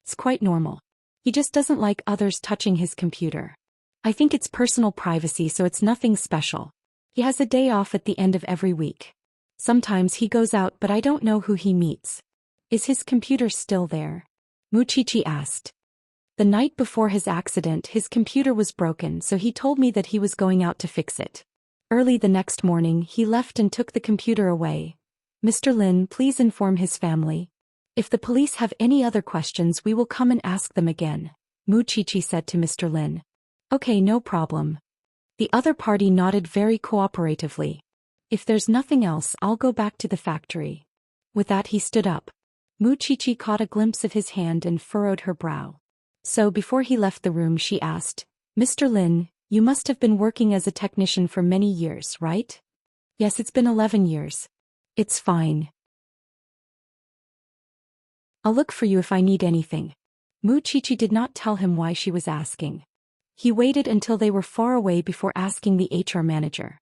[SPEAKER 1] It's quite normal. He just doesn't like others touching his computer. I think it's personal privacy, so it's nothing special. He has a day off at the end of every week. Sometimes he goes out, but I don't know who he meets. Is his computer still there? Muqiqi asked. The night before his accident, his computer was broken, so he told me that he was going out to fix it. Early the next morning, he left and took the computer away. Mr. Lin, please inform his family. If the police have any other questions, we will come and ask them again, Muqiqi said to Mr. Lin. Okay, no problem. The other party nodded very cooperatively. If there's nothing else, I'll go back to the factory. With that he stood up. Muqiqi caught a glimpse of his hand and furrowed her brow. So before he left the room she asked, Mr. Lin, you must have been working as a technician for many years, right? Yes, it's been 11 years. It's fine. I'll look for you if I need anything. Muqiqi did not tell him why she was asking. He waited until they were far away before asking the HR manager.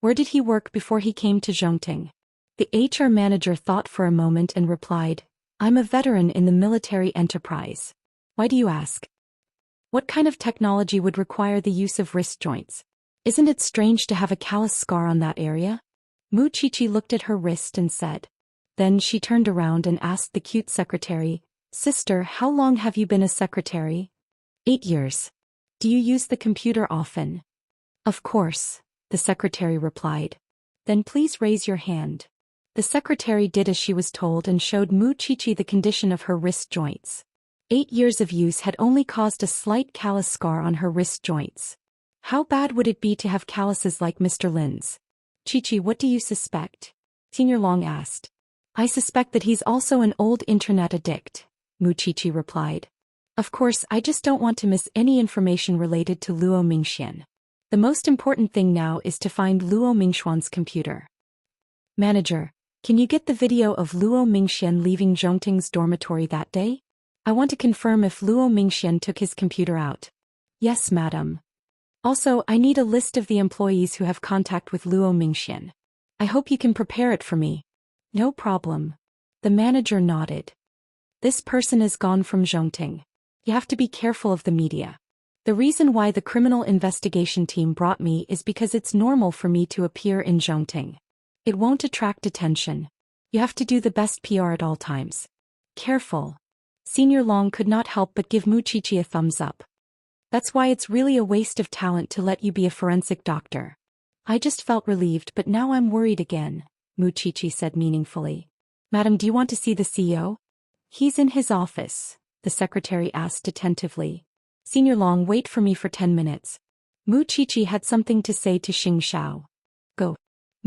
[SPEAKER 1] Where did he work before he came to Zhongting? The HR manager thought for a moment and replied, I'm a veteran in the military enterprise. Why do you ask? What kind of technology would require the use of wrist joints? Isn't it strange to have a callous scar on that area? Muqiqi looked at her wrist and said. Then she turned around and asked the cute secretary, Sister, how long have you been a secretary? 8 years. Do you use the computer often? Of course, the secretary replied. Then please raise your hand. The secretary did as she was told and showed Muqiqi the condition of her wrist joints. 8 years of use had only caused a slight callus scar on her wrist joints. How bad would it be to have calluses like Mr. Lin's? Chichi, what do you suspect? Senior Long asked. I suspect that he's also an old internet addict, Muqiqi replied. Of course, I just don't want to miss any information related to Luo Mingxian. The most important thing now is to find Luo Mingxuan's computer. Manager, can you get the video of Luo Mingxian leaving Zhongting's dormitory that day? I want to confirm if Luo Mingxian took his computer out. Yes, madam. Also, I need a list of the employees who have contact with Luo Mingxian. I hope you can prepare it for me. No problem. The manager nodded. This person is gone from Zhongting. You have to be careful of the media. The reason why the criminal investigation team brought me is because it's normal for me to appear in Zhongting. It won't attract attention. You have to do the best PR at all times. Careful. Senior Long could not help but give Muqiqi a thumbs up. That's why it's really a waste of talent to let you be a forensic doctor. I just felt relieved, but now I'm worried again, Muqiqi said meaningfully. Madam, do you want to see the CEO? He's in his office, the secretary asked attentively. Senior Long, wait for me for 10 minutes. Muqiqi had something to say to Xianxia. Go.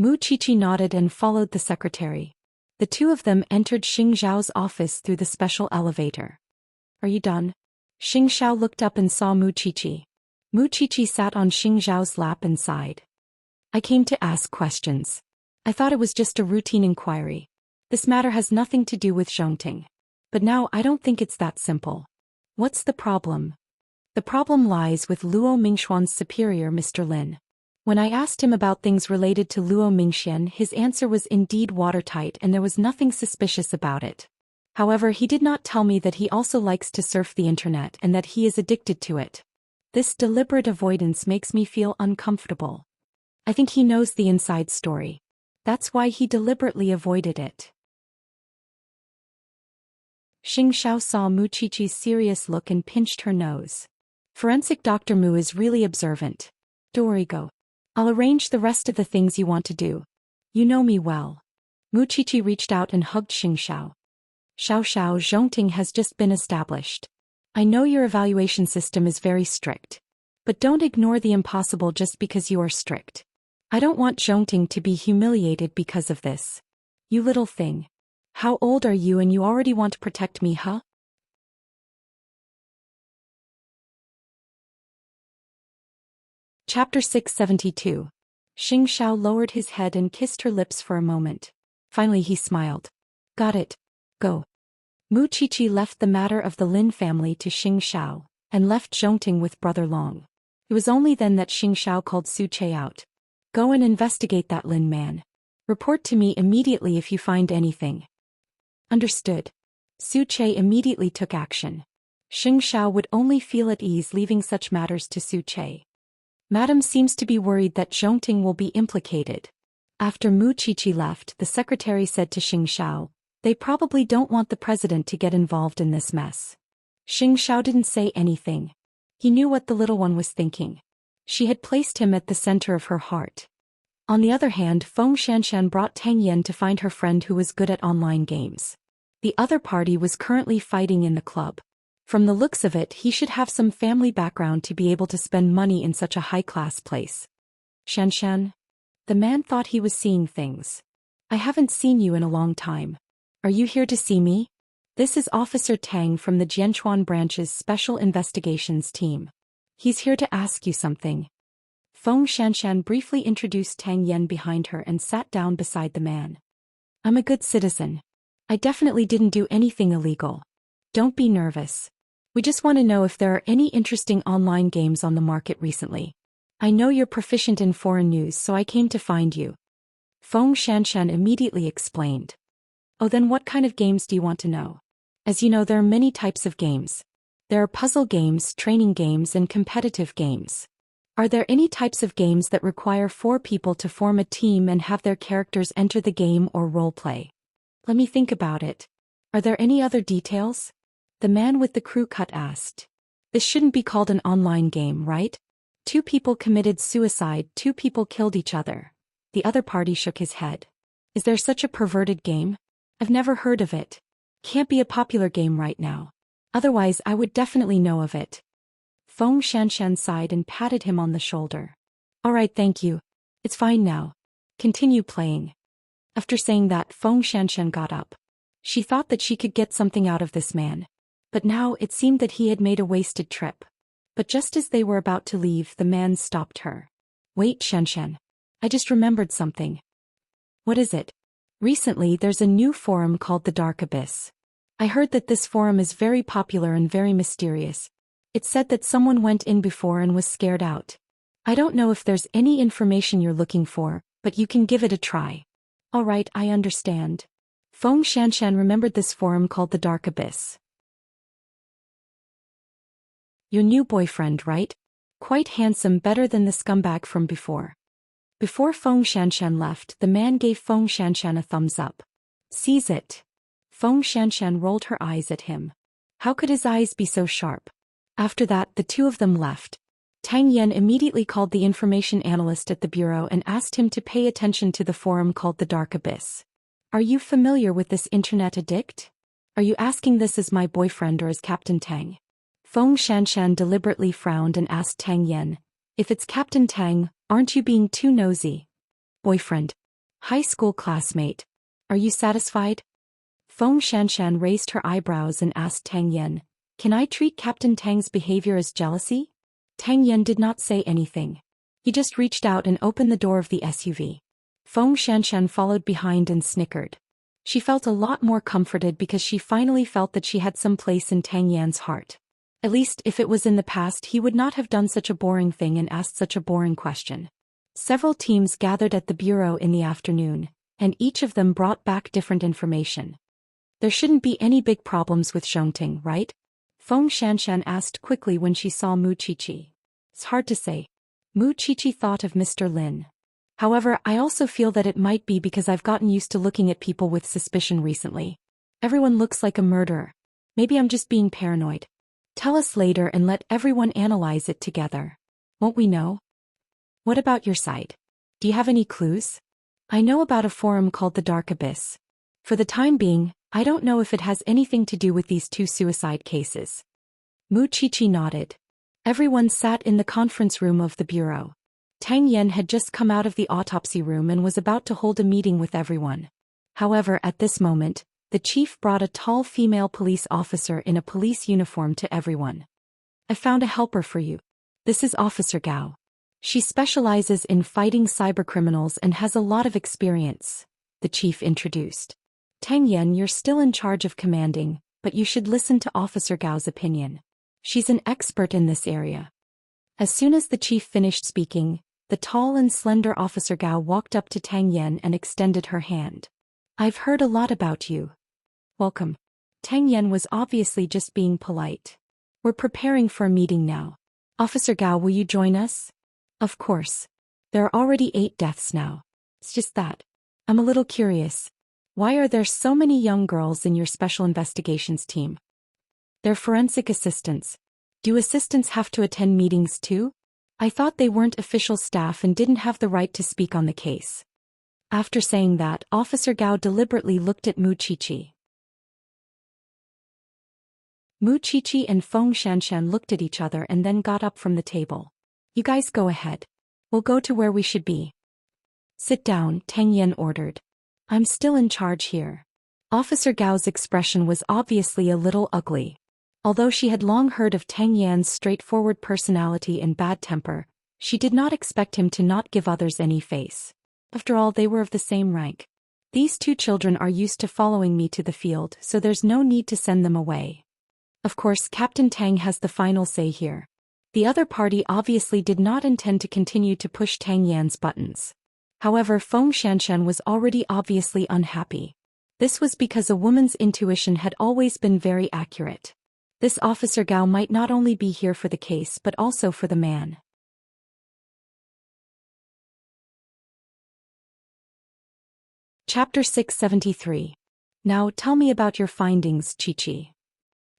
[SPEAKER 1] Muqiqi nodded and followed the secretary. The two of them entered Xianxia's office through the special elevator. Are you done? Xianxia looked up and saw Muqiqi. Muqiqi sat on Xianxia's lap and sighed. I came to ask questions. I thought it was just a routine inquiry. This matter has nothing to do with Zhongting. But now I don't think it's that simple. What's the problem? The problem lies with Luo Mingxuan's superior, Mr. Lin. When I asked him about things related to Luo Mingxian, his answer was indeed watertight and there was nothing suspicious about it. However, he did not tell me that he also likes to surf the internet and that he is addicted to it. This deliberate avoidance makes me feel uncomfortable. I think he knows the inside story. That's why he deliberately avoided it. Xianxia saw Muqiqi's serious look and pinched her nose. Forensic Dr. Mu is really observant. Dorigo. I'll arrange the rest of the things you want to do. You know me well. Muqiqi reached out and hugged Xianxia. Xiao Zhongting has just been established. I know your evaluation system is very strict. But don't ignore the impossible just because you are strict. I don't want Zhongting to be humiliated because of this. You little thing. How old are you and you already want to protect me, huh? Chapter 672. Xianxia lowered his head and kissed her lips for a moment. Finally he smiled. Got it. Go. Mu Qiqi left the matter of the Lin family to Xianxia, and left Zhongting with Brother Long. It was only then that Xianxia called Su Che out. Go and investigate that Lin man. Report to me immediately if you find anything. Understood. Su Che immediately took action. Xianxia would only feel at ease leaving such matters to Su Che. Madam seems to be worried that Zhongting will be implicated. After Mu Qiqi left, the secretary said to Xianxia, they probably don't want the president to get involved in this mess. Xianxia didn't say anything. He knew what the little one was thinking. She had placed him at the center of her heart. On the other hand, Feng Xianxian brought Tang Yan to find her friend who was good at online games. The other party was currently fighting in the club. From the looks of it, he should have some family background to be able to spend money in such a high-class place. Xianxian? The man thought he was seeing things. I haven't seen you in a long time. Are you here to see me? This is Officer Tang from the Jianchuan branch's Special Investigations team. He's here to ask you something. Feng Xianxian briefly introduced Tang Yan behind her and sat down beside the man. I'm a good citizen. I definitely didn't do anything illegal. Don't be nervous. We just want to know if there are any interesting online games on the market recently. I know you're proficient in foreign news, so I came to find you. Feng Xianxian immediately explained. Oh, then what kind of games do you want to know? As you know, there are many types of games. There are puzzle games, training games, and competitive games. Are there any types of games that require 4 people to form a team and have their characters enter the game or roleplay? Let me think about it. Are there any other details? The man with the crew cut asked. This shouldn't be called an online game, right? 2 people committed suicide, 2 people killed each other. The other party shook his head. Is there such a perverted game? I've never heard of it. Can't be a popular game right now. Otherwise I would definitely know of it. Feng Xianxian sighed and patted him on the shoulder. Alright, thank you. It's fine now. Continue playing. After saying that, Feng Xianxian got up. She thought that she could get something out of this man. But now it seemed that he had made a wasted trip. But just as they were about to leave, the man stopped her. Wait, Xianxian. I just remembered something. What is it? Recently there's a new forum called the Dark Abyss. I heard that this forum is very popular and very mysterious. It said that someone went in before and was scared out. I don't know if there's any information you're looking for, but you can give it a try. Alright, I understand. Feng Xianxian remembered this forum called the Dark Abyss. Your new boyfriend, right? Quite handsome, better than the scumbag from before. Before Feng Xianxian left, the man gave Feng Xianxian a thumbs up. Seize it. Feng Xianxian rolled her eyes at him. How could his eyes be so sharp? After that, the 2 of them left. Tang Yan immediately called the information analyst at the bureau and asked him to pay attention to the forum called the Dark Abyss. Are you familiar with this internet addict? Are you asking this as my boyfriend or as Captain Tang? Feng Xianxian deliberately frowned and asked Tang Yan, if it's Captain Tang, aren't you being too nosy? Boyfriend. High school classmate. Are you satisfied? Feng Xianxian raised her eyebrows and asked Tang Yan, can I treat Captain Tang's behavior as jealousy? Tang Yan did not say anything. He just reached out and opened the door of the SUV. Feng Xianxian followed behind and snickered. She felt a lot more comforted because she finally felt that she had some place in Tang Yan's heart. At least if it was in the past, he would not have done such a boring thing and asked such a boring question. Several teams gathered at the bureau in the afternoon, and each of them brought back different information. There shouldn't be any big problems with Zhongting, right? Feng Xianxian asked quickly when she saw Mu Qiqi. It's hard to say. Mu Qiqi thought of Mr. Lin. However, I also feel that it might be because I've gotten used to looking at people with suspicion recently. Everyone looks like a murderer. Maybe I'm just being paranoid. Tell us later and let everyone analyze it together. Won't we know? What about your side? Do you have any clues? I know about a forum called the Dark Abyss. For the time being, I don't know if it has anything to do with these two suicide cases. Mu Qiqi nodded. Everyone sat in the conference room of the bureau. Tang Yan had just come out of the autopsy room and was about to hold a meeting with everyone. However, at this moment, the chief brought a tall female police officer in a police uniform to everyone. I found a helper for you. This is Officer Gao. She specializes in fighting cybercriminals and has a lot of experience, the chief introduced. Tang Yan, you're still in charge of commanding, but you should listen to Officer Gao's opinion. She's an expert in this area. As soon as the chief finished speaking, the tall and slender Officer Gao walked up to Tang Yan and extended her hand. I've heard a lot about you. Welcome. Tang Yan was obviously just being polite. We're preparing for a meeting now. Officer Gao, will you join us? Of course. There are already 8 deaths now. It's just that. I'm a little curious. Why are there so many young girls in your special investigations team? They're forensic assistants. Do assistants have to attend meetings too? I thought they weren't official staff and didn't have the right to speak on the case. After saying that, Officer Gao deliberately looked at Mu Qiqi. Mu Qiqi and Feng Xianxian looked at each other and then got up from the table. You guys go ahead. We'll go to where we should be. Sit down, Tang Yan ordered. I'm still in charge here. Officer Gao's expression was obviously a little ugly. Although she had long heard of Tang Yan's straightforward personality and bad temper, she did not expect him to not give others any face. After all, they were of the same rank. These 2 children are used to following me to the field, so there's no need to send them away. Of course, Captain Tang has the final say here. The other party obviously did not intend to continue to push Tang Yan's buttons. However, Feng Xianxian was already obviously unhappy. This was because a woman's intuition had always been very accurate. This Officer Gao might not only be here for the case but also for the man. Chapter 673. Now tell me about your findings, Qiqi.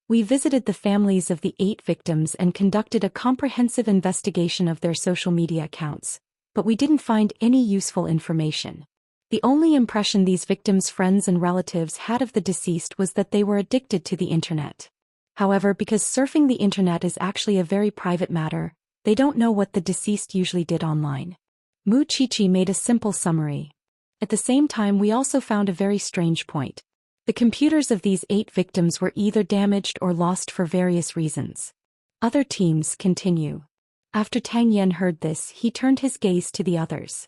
[SPEAKER 1] We visited the families of the 8 victims and conducted a comprehensive investigation of their social media accounts, but we didn't find any useful information. The only impression these victims' friends and relatives had of the deceased was that they were addicted to the internet. However, because surfing the internet is actually a very private matter, they don't know what the deceased usually did online. Mu Qiqi made a simple summary. At the same time, we also found a very strange point. The computers of these 8 victims were either damaged or lost for various reasons. Other teams continue. After Tang Yan heard this, he turned his gaze to the others.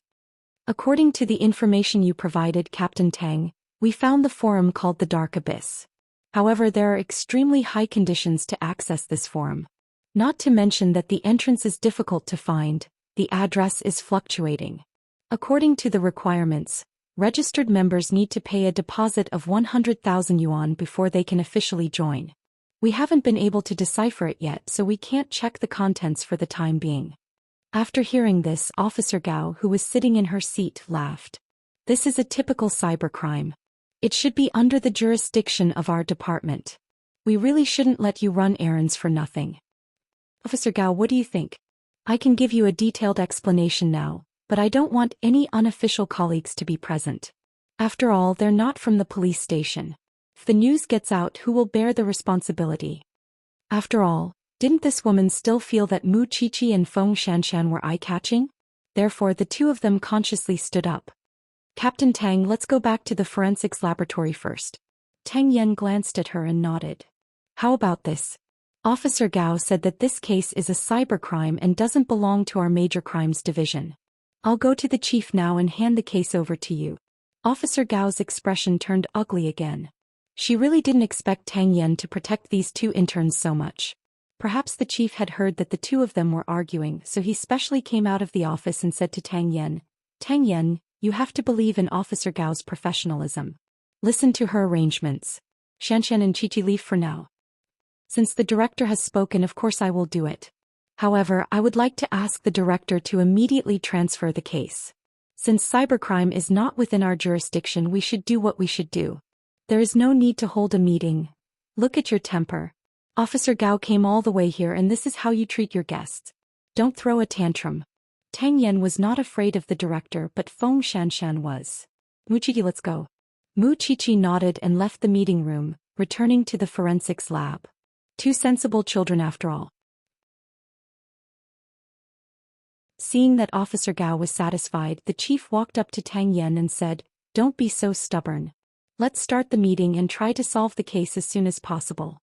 [SPEAKER 1] According to the information you provided, Captain Tang, we found the forum called the Dark Abyss. However, there are extremely high conditions to access this forum. Not to mention that the entrance is difficult to find, the address is fluctuating. According to the requirements, registered members need to pay a deposit of 100,000 yuan before they can officially join. We haven't been able to decipher it yet, so we can't check the contents for the time being. After hearing this, Officer Gao, who was sitting in her seat, laughed. This is a typical cybercrime. It should be under the jurisdiction of our department. We really shouldn't let you run errands for nothing. Officer Gao, what do you think? I can give you a detailed explanation now, but I don't want any unofficial colleagues to be present. After all, they're not from the police station. If the news gets out, who will bear the responsibility? After all, didn't this woman still feel that Mu Qiqi and Feng Xianxian were eye-catching? Therefore, the 2 of them consciously stood up. Captain Tang, let's go back to the forensics laboratory first. Tang Yan glanced at her and nodded. How about this? Officer Gao said that this case is a cybercrime and doesn't belong to our major crimes division. I'll go to the chief now and hand the case over to you. Officer Gao's expression turned ugly again. She really didn't expect Tang Yan to protect these 2 interns so much. Perhaps the chief had heard that the 2 of them were arguing, so he specially came out of the office and said to Tang Yan, you have to believe in Officer Gao's professionalism. Listen to her arrangements. Xianxian and Qiqi leave for now. Since the director has spoken, of course I will do it. However, I would like to ask the director to immediately transfer the case. Since cybercrime is not within our jurisdiction, we should do what we should do. There is no need to hold a meeting. Look at your temper. Officer Gao came all the way here and this is how you treat your guests. Don't throw a tantrum. Tang Yan was not afraid of the director, but Feng Xianxian was. Mu Qiqi, let's go. Mu Qiqi nodded and left the meeting room, returning to the forensics lab. Two sensible children after all. Seeing that Officer Gao was satisfied, the chief walked up to Tang Yen and said, "Don't be so stubborn. Let's start the meeting and try to solve the case as soon as possible."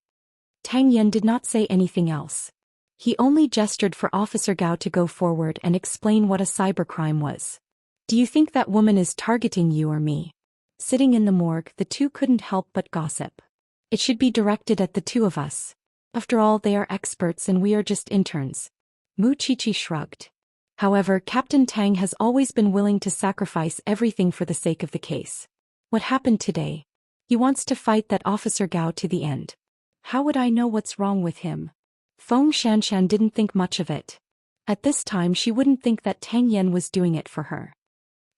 [SPEAKER 1] Tang Yen did not say anything else. He only gestured for Officer Gao to go forward and explain what a cybercrime was. "Do you think that woman is targeting you or me?" Sitting in the morgue, the two couldn't help but gossip. "It should be directed at the two of us. After all, they are experts and we are just interns." Mu Qiqi shrugged. However, Captain Tang has always been willing to sacrifice everything for the sake of the case. What happened today? He wants to fight that Officer Gao to the end. How would I know what's wrong with him? Feng Xianxian didn't think much of it. At this time she wouldn't think that Tang Yen was doing it for her.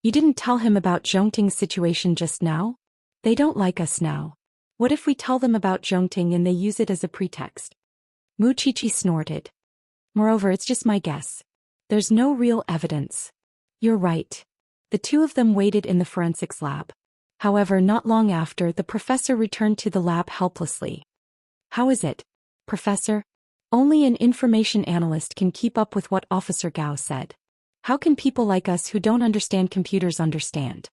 [SPEAKER 1] "You didn't tell him about Zhongting's situation just now? They don't like us now. What if we tell them about Zhongting and they use it as a pretext?" Mu Qiqi snorted. "Moreover, it's just my guess. There's no real evidence." "You're right." The two of them waited in the forensics lab. However, not long after, the professor returned to the lab helplessly. "How is it, Professor?" "Only an information analyst can keep up with what Officer Gao said. How can people like us who don't understand computers understand?"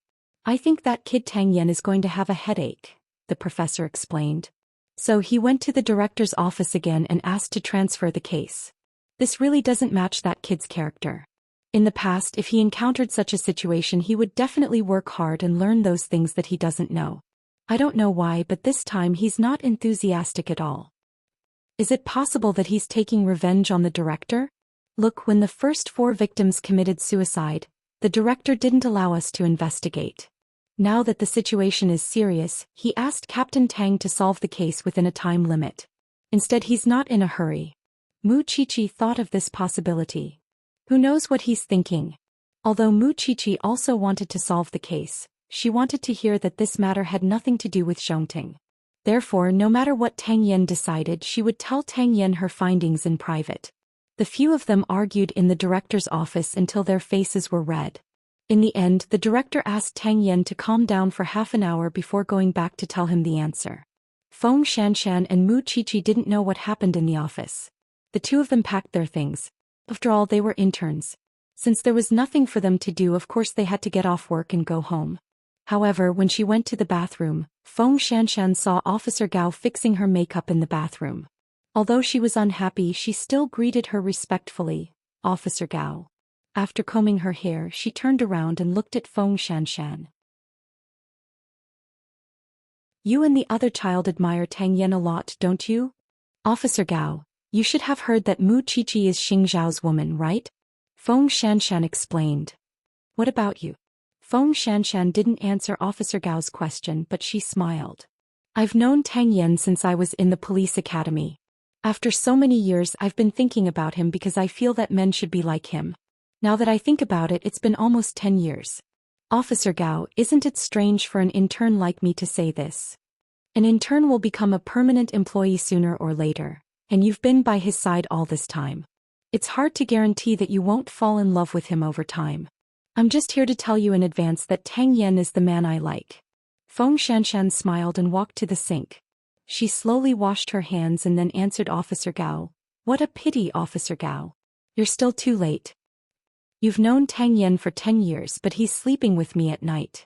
[SPEAKER 1] "I think that kid Tang Yen is going to have a headache," the professor explained. So he went to the director's office again and asked to transfer the case. This really doesn't match that kid's character. In the past, if he encountered such a situation, he would definitely work hard and learn those things that he doesn't know. I don't know why, but this time he's not enthusiastic at all. Is it possible that he's taking revenge on the director? Look, when the first 4 victims committed suicide, the director didn't allow us to investigate. Now that the situation is serious, he asked Captain Tang to solve the case within a time limit. Instead, he's not in a hurry. Mu Qiqi thought of this possibility. Who knows what he's thinking? Although Mu Qiqi also wanted to solve the case, she wanted to hear that this matter had nothing to do with Zhongting. Therefore, no matter what Tang Yen decided, she would tell Tang Yen her findings in private. The few of them argued in the director's office until their faces were red. In the end, the director asked Tang Yen to calm down for half an hour before going back to tell him the answer. Feng Xianxian and Mu Qiqi didn't know what happened in the office. The two of them packed their things. After all, they were interns. Since there was nothing for them to do, of course they had to get off work and go home. However, when she went to the bathroom, Feng Xianxian saw Officer Gao fixing her makeup in the bathroom. Although she was unhappy, she still greeted her respectfully. "Officer Gao." After combing her hair, she turned around and looked at Feng Xianxian. "You and the other child admire Tang Yen a lot, don't you? Officer Gao, you should have heard that Mu Qiqi is Xing Zhao's woman, right?" Feng Xianxian explained. "What about you?" Feng Xianxian didn't answer Officer Gao's question, but she smiled. "I've known Tang Yen since I was in the police academy. After so many years, I've been thinking about him because I feel that men should be like him. Now that I think about it, it's been almost 10 years. Officer Gao, isn't it strange for an intern like me to say this? An intern will become a permanent employee sooner or later, and you've been by his side all this time. It's hard to guarantee that you won't fall in love with him over time. I'm just here to tell you in advance that Tang Yen is the man I like." Feng Xianxian smiled and walked to the sink. She slowly washed her hands and then answered Officer Gao. "What a pity, Officer Gao. You're still too late. You've known Tang Yen for 10 years, but he's sleeping with me at night."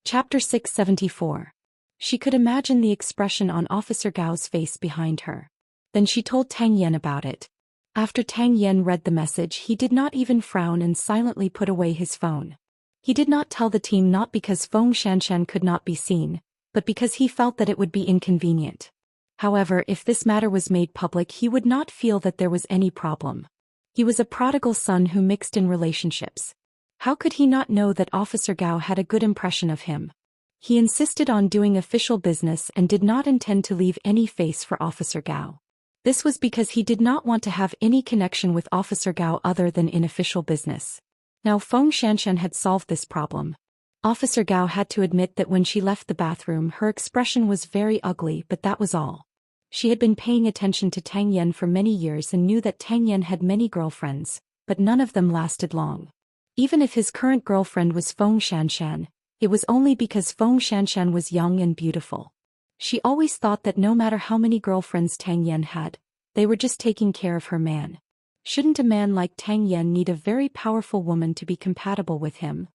[SPEAKER 1] Chapter 674. She could imagine the expression on Officer Gao's face behind her. Then she told Tang Yen about it. After Tang Yen read the message, he did not even frown and silently put away his phone. He did not tell the team, not because Feng Xianxian could not be seen, but because he felt that it would be inconvenient. However, if this matter was made public, he would not feel that there was any problem. He was a prodigal son who mixed in relationships. How could he not know that Officer Gao had a good impression of him? He insisted on doing official business and did not intend to leave any face for Officer Gao. This was because he did not want to have any connection with Officer Gao other than in official business. Now Feng Xianxian had solved this problem. Officer Gao had to admit that when she left the bathroom, her expression was very ugly, but that was all. She had been paying attention to Tang Yen for many years and knew that Tang Yen had many girlfriends, but none of them lasted long. Even if his current girlfriend was Feng Xianxian, it was only because Feng Xianxian was young and beautiful. She always thought that no matter how many girlfriends Tang Yan had, they were just taking care of her man. Shouldn't a man like Tang Yan need a very powerful woman to be compatible with him?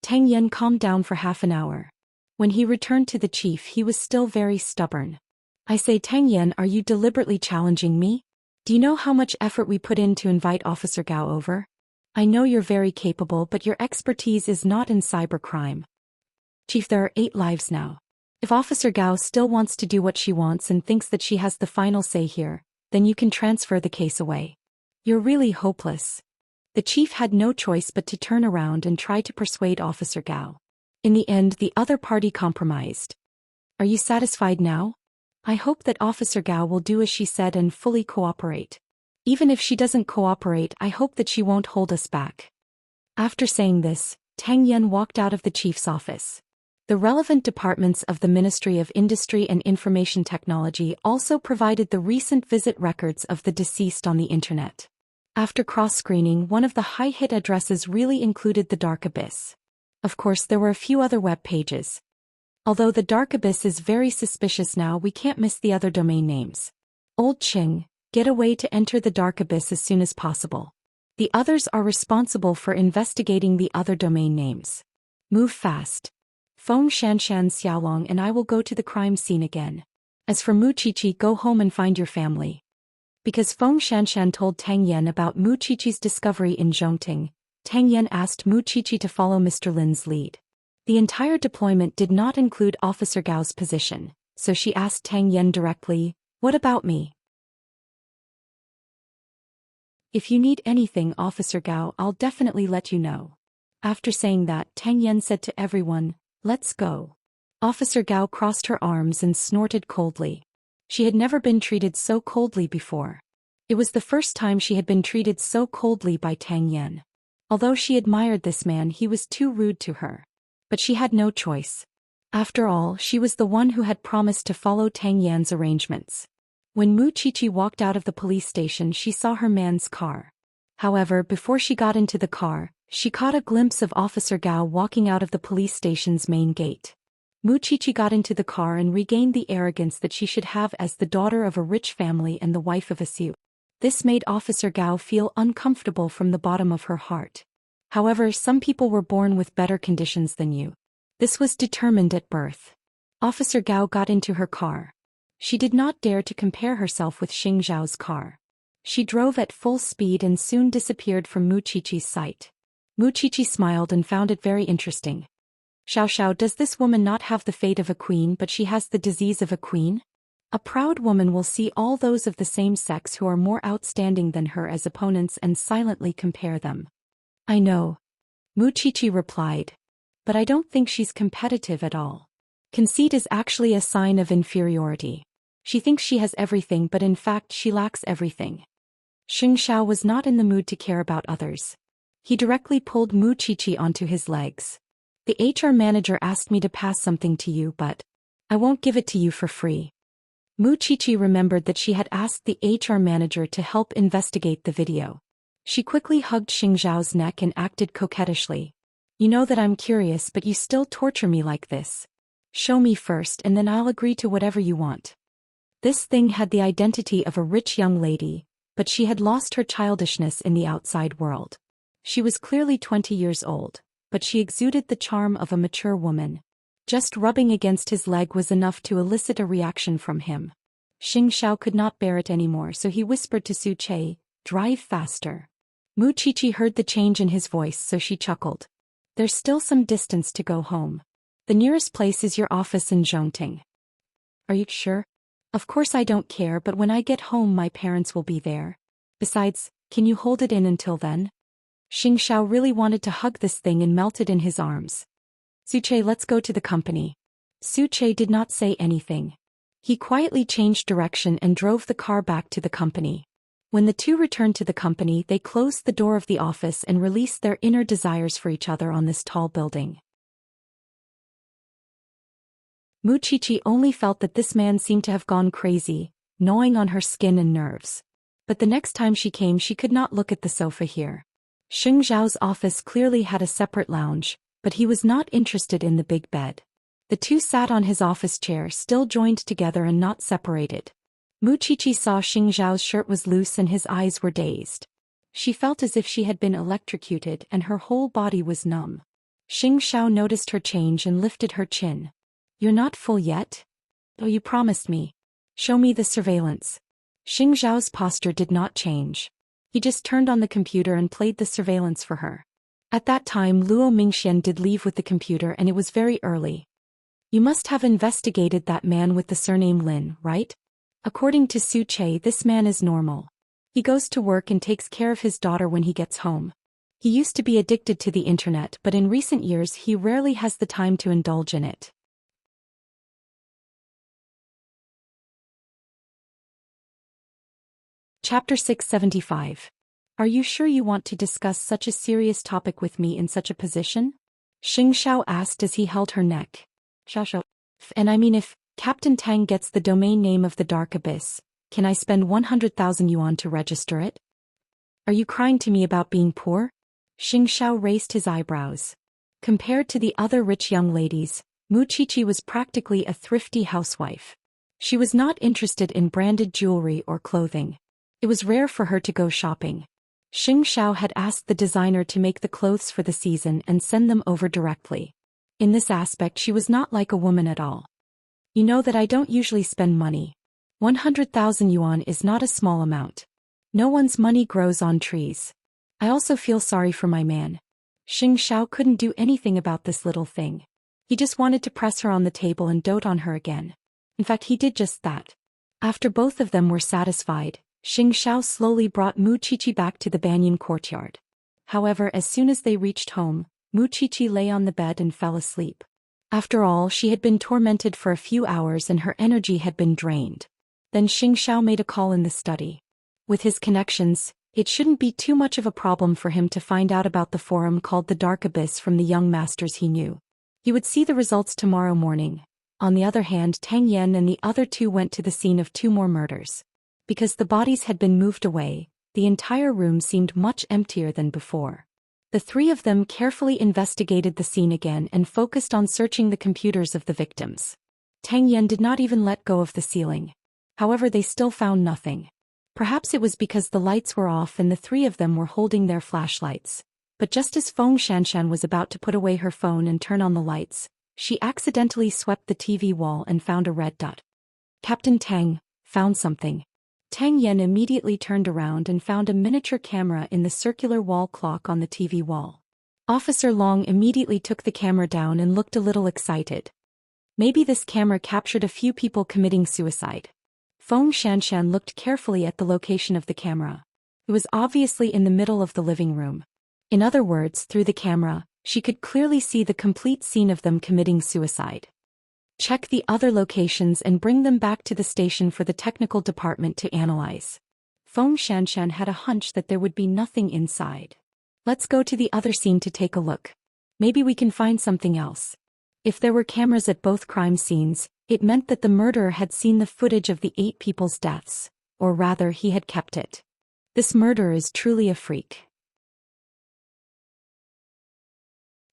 [SPEAKER 1] Tang Yan calmed down for half an hour. When he returned to the chief, he was still very stubborn. I say, Tang Yan, are you deliberately challenging me? Do you know how much effort we put in to invite Officer Gao over? I know you're very capable, but your expertise is not in cybercrime. Chief, there are 8 lives now. If Officer Gao still wants to do what she wants and thinks that she has the final say here, then you can transfer the case away. You're really hopeless. The chief had no choice but to turn around and try to persuade Officer Gao. In the end, the other party compromised. Are you satisfied now? I hope that Officer Gao will do as she said and fully cooperate. Even if she doesn't cooperate, I hope that she won't hold us back. After saying this, Tang Yan walked out of the chief's office. The relevant departments of the Ministry of Industry and Information Technology also provided the recent visit records of the deceased on the internet. After cross-screening, one of the high-hit addresses really included the Dark Abyss. Of course, there were a few other web pages. Although the Dark Abyss is very suspicious now, we can't miss the other domain names. Old Qing, get a way to enter the Dark Abyss as soon as possible. The others are responsible for investigating the other domain names. Move fast. Feng Xianxian Xiaolong and I will go to the crime scene again. As for Mu Qiqi, go home and find your family. Because Feng Xianxian told Tang Yan about Mu Qiqi's discovery in Zhongting, Tang Yan asked Mu Qiqi to follow Mr. Lin's lead. The entire deployment did not include Officer Gao's position, so she asked Tang Yan directly, "What about me? If you need anything, Officer Gao, I'll definitely let you know." After saying that, Tang Yan said to everyone, "Let's go." Officer Gao crossed her arms and snorted coldly. She had never been treated so coldly before. It was the first time she had been treated so coldly by Tang Yan. Although she admired this man, he was too rude to her. But she had no choice. After all, she was the one who had promised to follow Tang Yan's arrangements. When Mu Qiqi walked out of the police station, she saw her man's car. However, before she got into the car, she caught a glimpse of Officer Gao walking out of the police station's main gate. Mu Qiqi got into the car and regained the arrogance that she should have as the daughter of a rich family and the wife of a Xiu. This made Officer Gao feel uncomfortable from the bottom of her heart. However, some people were born with better conditions than you. This was determined at birth. Officer Gao got into her car. She did not dare to compare herself with Xing Zhao's car. She drove at full speed and soon disappeared from Mu Qiqi's sight. Mu Qiqi smiled and found it very interesting. Xiao, does this woman not have the fate of a queen, but she has the disease of a queen? A proud woman will see all those of the same sex who are more outstanding than her as opponents and silently compare them. I know. Mu Qiqi replied. But I don't think she's competitive at all. Conceit is actually a sign of inferiority. She thinks she has everything, but in fact she lacks everything. Xianxia was not in the mood to care about others. He directly pulled Mu Qiqi onto his legs. The HR manager asked me to pass something to you, but I won't give it to you for free. Mu Qiqi remembered that she had asked the HR manager to help investigate the video. She quickly hugged Xing Zhao's neck and acted coquettishly. You know that I'm curious, but you still torture me like this. Show me first and then I'll agree to whatever you want. This thing had the identity of a rich young lady, but she had lost her childishness in the outside world. She was clearly 20 years old, but she exuded the charm of a mature woman. Just rubbing against his leg was enough to elicit a reaction from him. Xing Zhao could not bear it anymore, so he whispered to Su Che, "Drive faster." Mu Qiqi heard the change in his voice, so she chuckled. There's still some distance to go home. The nearest place is your office in Zhongting. Are you sure? Of course I don't care, but when I get home my parents will be there. Besides, can you hold it in until then? Xing Zhao really wanted to hug this thing and melted in his arms. Su Che, let's go to the company. Su Che did not say anything. He quietly changed direction and drove the car back to the company. When the two returned to the company, they closed the door of the office and released their inner desires for each other on this tall building. Mu Qiqi only felt that this man seemed to have gone crazy, gnawing on her skin and nerves. But the next time she came she could not look at the sofa here. Xing Zhao's office clearly had a separate lounge, but he was not interested in the big bed. The two sat on his office chair still joined together and not separated. Muqiqi saw Xing Zhao's shirt was loose and his eyes were dazed. She felt as if she had been electrocuted and her whole body was numb. Xing Zhao noticed her change and lifted her chin. "You're not full yet? Oh, you promised me. Show me the surveillance." Xing Zhao's posture did not change. He just turned on the computer and played the surveillance for her. At that time Luo Mingxian did leave with the computer and it was very early. "You must have investigated that man with the surname Lin, right? According to Su Che, this man is normal. He goes to work and takes care of his daughter when he gets home. He used to be addicted to the internet, but in recent years he rarely has the time to indulge in it." Chapter 675. Are you sure you want to discuss such a serious topic with me in such a position? Xing Zhao asked as he held her neck. And I mean, if Captain Tang gets the domain name of the Dark Abyss, can I spend 100,000 yuan to register it? Are you crying to me about being poor? Xing Zhao raised his eyebrows. Compared to the other rich young ladies, Muqiqi was practically a thrifty housewife. She was not interested in branded jewelry or clothing. It was rare for her to go shopping. Xing Zhao had asked the designer to make the clothes for the season and send them over directly. In this aspect she was not like a woman at all. "You know that I don't usually spend money. 100,000 yuan is not a small amount. No one's money grows on trees. I also feel sorry for my man." Xing Zhao couldn't do anything about this little thing. He just wanted to press her on the table and dote on her again. In fact, he did just that. After both of them were satisfied, Xing Zhao slowly brought Muqiqi back to the banyan courtyard. However, as soon as they reached home, Muqiqi lay on the bed and fell asleep. After all, she had been tormented for a few hours and her energy had been drained. Then Xing Zhao made a call in the study. With his connections, it shouldn't be too much of a problem for him to find out about the forum called the Dark Abyss from the young masters he knew. He would see the results tomorrow morning. On the other hand, Tang Yan and the other two went to the scene of 2 more murders. Because the bodies had been moved away, the entire room seemed much emptier than before. The 3 of them carefully investigated the scene again and focused on searching the computers of the victims. Tang Yan did not even let go of the ceiling. However, they still found nothing. Perhaps it was because the lights were off and the 3 of them were holding their flashlights. But just as Feng Xianxian was about to put away her phone and turn on the lights, she accidentally swept the TV wall and found a red dot. "Captain Tang, found something." Tang Yan immediately turned around and found a miniature camera in the circular wall clock on the TV wall. Officer Long immediately took the camera down and looked a little excited. Maybe this camera captured a few people committing suicide. Feng Xianxian looked carefully at the location of the camera. It was obviously in the middle of the living room. In other words, through the camera, she could clearly see the complete scene of them committing suicide. "Check the other locations and bring them back to the station for the technical department to analyze." Feng Xianxian had a hunch that there would be nothing inside. "Let's go to the other scene to take a look. Maybe we can find something else." If there were cameras at both crime scenes, it meant that the murderer had seen the footage of the 8 people's deaths, or rather he had kept it. This murderer is truly a freak.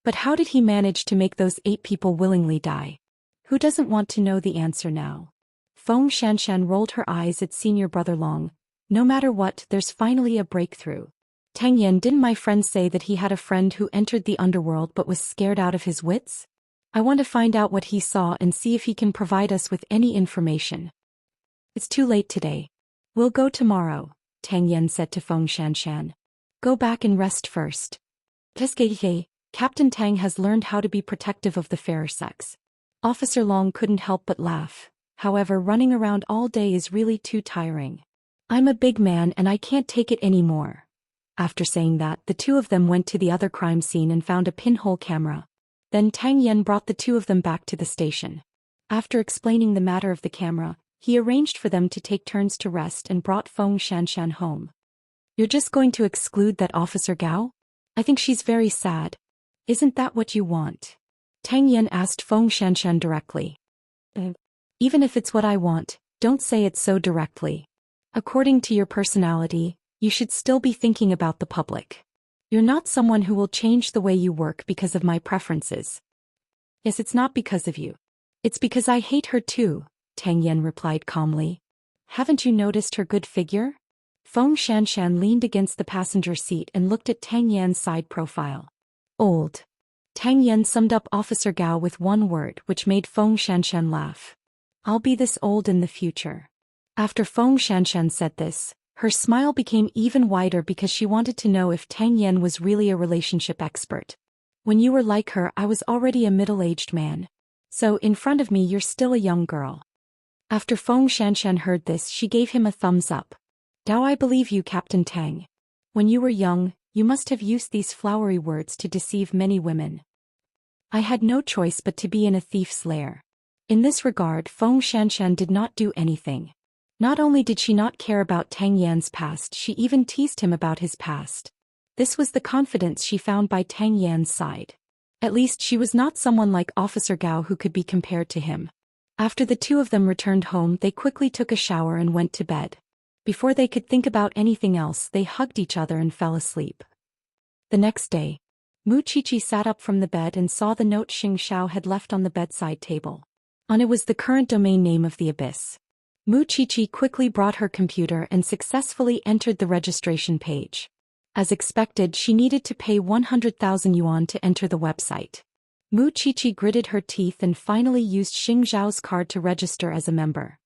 [SPEAKER 1] But how did he manage to make those 8 people willingly die? Who doesn't want to know the answer now? Feng Xianxian rolled her eyes at senior brother Long. No matter what, there's finally a breakthrough. "Tang Yan, didn't my friend say that he had a friend who entered the underworld but was scared out of his wits? I want to find out what he saw and see if he can provide us with any information." "It's too late today. We'll go tomorrow," Tang Yan said to Feng Xianxian. "Go back and rest first. Captain Tang has learned how to be protective of the fairer sex." Officer Long couldn't help but laugh. However, running around all day is really too tiring. "I'm a big man and I can't take it anymore." After saying that, the 2 of them went to the other crime scene and found a pinhole camera. Then Tang Yan brought the 2 of them back to the station. After explaining the matter of the camera, he arranged for them to take turns to rest and brought Feng Xianxian home. "You're just going to exclude that Officer Gao? I think she's very sad. Isn't that what you want?" Tang Yan asked Feng Xianxian directly. "Even if it's what I want, don't say it so directly. According to your personality, you should still be thinking about the public. You're not someone who will change the way you work because of my preferences. Yes, it's not because of you. It's because I hate her too, Tang Yan replied calmly. Haven't you noticed her good figure? Feng Xianxia leaned against the passenger seat and looked at Tang Yan's side profile. Old. Tang Yan summed up Officer Gao with one word, which made Feng Xianxia laugh. I'll be this old in the future. After Feng Xianxia said this, her smile became even wider because she wanted to know if Tang Yan was really a relationship expert. When you were like her, I was already a middle-aged man. So, in front of me you're still a young girl. After Feng Xianxia heard this, she gave him a thumbs up. Dao, I believe you, Captain Tang. When you were young, you must have used these flowery words to deceive many women. I had no choice but to be in a thief's lair. In this regard, Feng Xianxia did not do anything. Not only did she not care about Tang Yan's past, she even teased him about his past. This was the confidence she found by Tang Yan's side. At least she was not someone like Officer Gao who could be compared to him. After the two of them returned home, they quickly took a shower and went to bed. Before they could think about anything else, they hugged each other and fell asleep. The next day, Mu Qiqi sat up from the bed and saw the note Xianxia had left on the bedside table. On it was the current domain name of the Abyss. Mu Qiqi quickly brought her computer and successfully entered the registration page. As expected, she needed to pay 100,000 yuan to enter the website. Mu Qiqi gritted her teeth and finally used Xing Zhao's card to register as a member.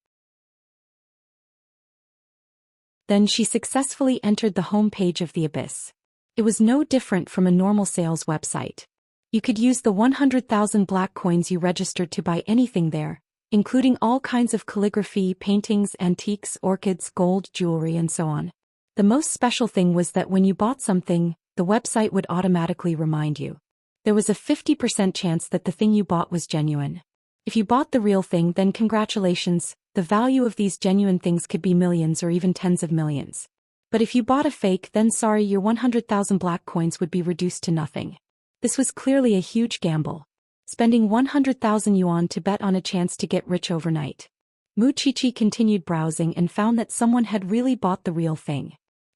[SPEAKER 1] Then she successfully entered the home page of the Abyss. It was no different from a normal sales website. You could use the 100,000 black coins you registered to buy anything there, including all kinds of calligraphy, paintings, antiques, orchids, gold, jewelry, and so on. The most special thing was that when you bought something, the website would automatically remind you. There was a 50% chance that the thing you bought was genuine. If you bought the real thing, then congratulations, the value of these genuine things could be millions or even tens of millions. But if you bought a fake, then sorry, your 100,000 black coins would be reduced to nothing. This was clearly a huge gamble. Spending 100,000 yuan to bet on a chance to get rich overnight. Mu Qiqi continued browsing and found that someone had really bought the real thing.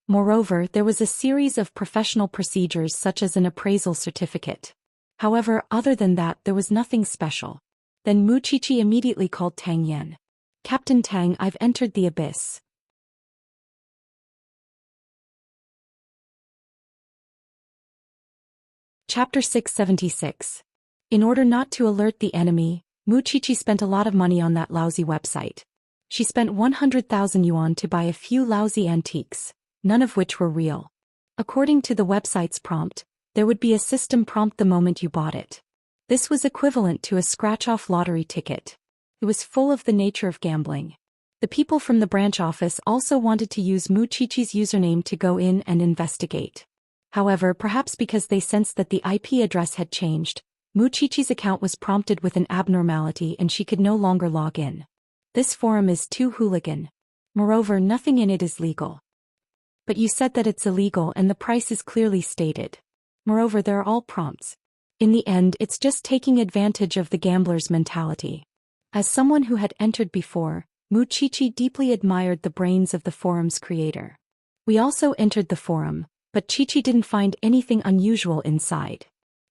[SPEAKER 1] Moreover, there was a series of professional procedures such as an appraisal certificate. However, other than that, there was nothing special. Then Mu Qiqi immediately called Tang Yan. Captain Tang, I've entered the Abyss. Chapter 676. In order not to alert the enemy, Mu Qiqi spent a lot of money on that lousy website. She spent 100,000 yuan to buy a few lousy antiques, none of which were real. According to the website's prompt, there would be a system prompt the moment you bought it. This was equivalent to a scratch-off lottery ticket. It was full of the nature of gambling. The people from the branch office also wanted to use Mu Qiqi's username to go in and investigate. However, perhaps because they sensed that the IP address had changed, Mu Qiqi's account was prompted with an abnormality and she could no longer log in. This forum is too hooligan. Moreover, nothing in it is legal. But you said that it's illegal and the price is clearly stated. Moreover, there are all prompts. In the end, it's just taking advantage of the gambler's mentality. As someone who had entered before, Mu Qiqi deeply admired the brains of the forum's creator. We also entered the forum, but Qiqi didn't find anything unusual inside.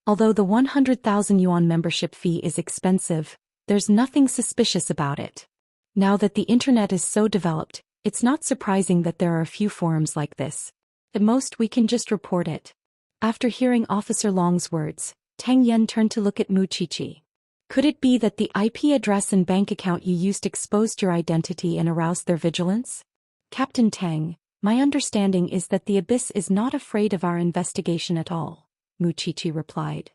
[SPEAKER 1] Although the 100,000 yuan membership fee is expensive, there's nothing suspicious about it. Now that the internet is so developed, it's not surprising that there are a few forums like this. At most, we can just report it. After hearing Officer Long's words, Tang Yan turned to look at Mu Qiqi. Could it be that the IP address and bank account you used exposed your identity and aroused their vigilance? Captain Tang, my understanding is that the Abyss is not afraid of our investigation at all, Mu Qiqi replied.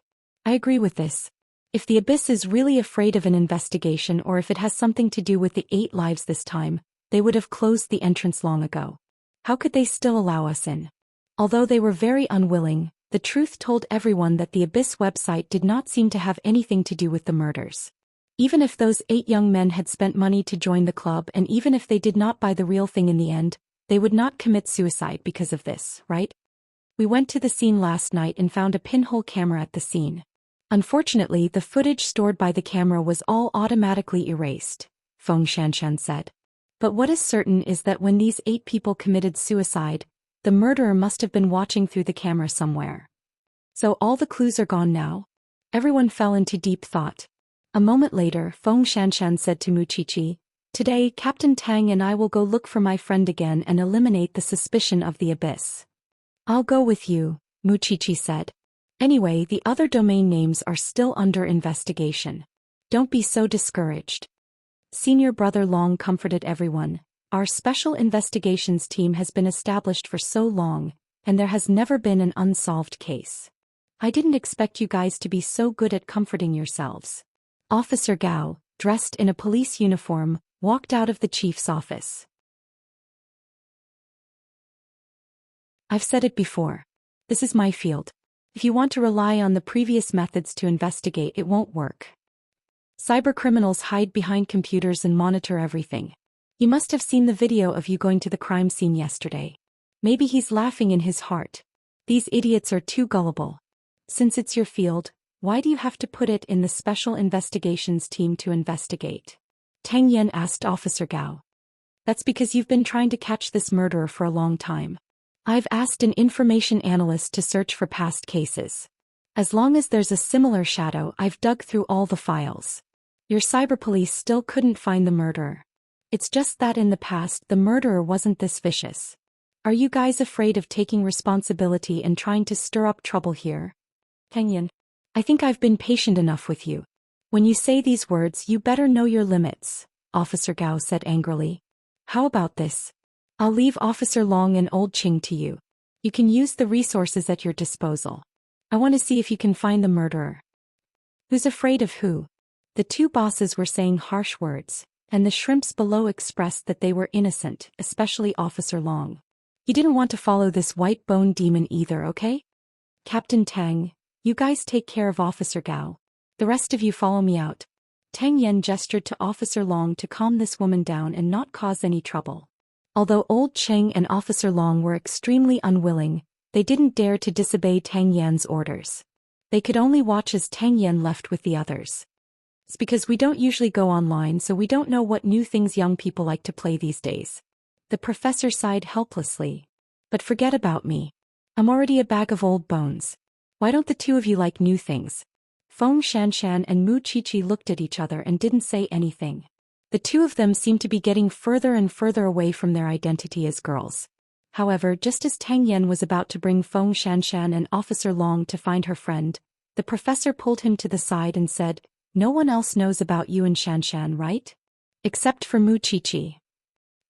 [SPEAKER 1] I agree with this. If the Abyss is really afraid of an investigation or if it has something to do with the 8 lives this time, they would have closed the entrance long ago. How could they still allow us in? Although they were very unwilling, the truth told everyone that the Abyss website did not seem to have anything to do with the murders. Even if those 8 young men had spent money to join the club and even if they did not buy the real thing in the end, they would not commit suicide because of this, right? We went to the scene last night and found a pinhole camera at the scene. Unfortunately, the footage stored by the camera was all automatically erased, Feng Xianxia said. But what is certain is that when these 8 people committed suicide, the murderer must have been watching through the camera somewhere. So all the clues are gone now? Everyone fell into deep thought. A moment later, Feng Xianxian said to Muqiqi, "Today, Captain Tang and I will go look for my friend again and eliminate the suspicion of the abyss." "I'll go with you," Muqiqi said. "Anyway, the other domain names are still under investigation. Don't be so discouraged." Senior Brother Long comforted everyone. "Our special investigations team has been established for so long, and there has never been an unsolved case. I didn't expect you guys to be so good at comforting yourselves." Officer Gao, dressed in a police uniform, walked out of the chief's office. "I've said it before. This is my field. If you want to rely on the previous methods to investigate, it won't work. Cybercriminals hide behind computers and monitor everything. You must have seen the video of you going to the crime scene yesterday. Maybe he's laughing in his heart. These idiots are too gullible. Since it's your field, why do you have to put it in the special investigations team to investigate?" Tang Yan asked Officer Gao. "That's because you've been trying to catch this murderer for a long time. I've asked an information analyst to search for past cases. As long as there's a similar shadow, I've dug through all the files. Your cyber police still couldn't find the murderer. It's just that in the past the murderer wasn't this vicious. Are you guys afraid of taking responsibility and trying to stir up trouble here?" "Tang Yan, I think I've been patient enough with you. When you say these words, you better know your limits," Officer Gao said angrily. "How about this? I'll leave Officer Long and Old Qing to you. You can use the resources at your disposal. I want to see if you can find the murderer." Who's afraid of who? The 2 bosses were saying harsh words, and the shrimps below expressed that they were innocent, especially Officer Long. "You didn't want to follow this white bone demon either, okay? Captain Tang, you guys take care of Officer Gao. The rest of you follow me out." Tang Yan gestured to Officer Long to calm this woman down and not cause any trouble. Although Old Cheng and Officer Long were extremely unwilling, they didn't dare to disobey Tang Yan's orders. They could only watch as Tang Yan left with the others. "It's because we don't usually go online, so we don't know what new things young people like to play these days." The professor sighed helplessly. "But forget about me. I'm already a bag of old bones. Why don't the 2 of you like new things?" Feng Xianxian and Mu Qiqi looked at each other and didn't say anything. The 2 of them seemed to be getting further and further away from their identity as girls. However, just as Tang Yan was about to bring Feng Xianxian and Officer Long to find her friend, the professor pulled him to the side and said, "No one else knows about you and Xianxian, right? Except for Mu Qiqi.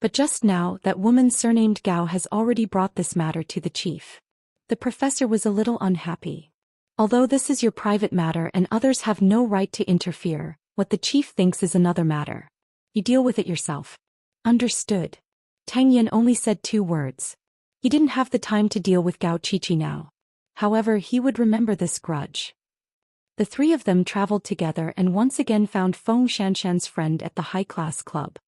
[SPEAKER 1] But just now, that woman surnamed Gao has already brought this matter to the chief." The professor was a little unhappy. "Although this is your private matter and others have no right to interfere, what the chief thinks is another matter. You deal with it yourself." "Understood." Tang Yan only said 2 words. He didn't have the time to deal with Gao Qiqi now. However, he would remember this grudge. The 3 of them traveled together and once again found Feng Xianxian's friend at the high-class club.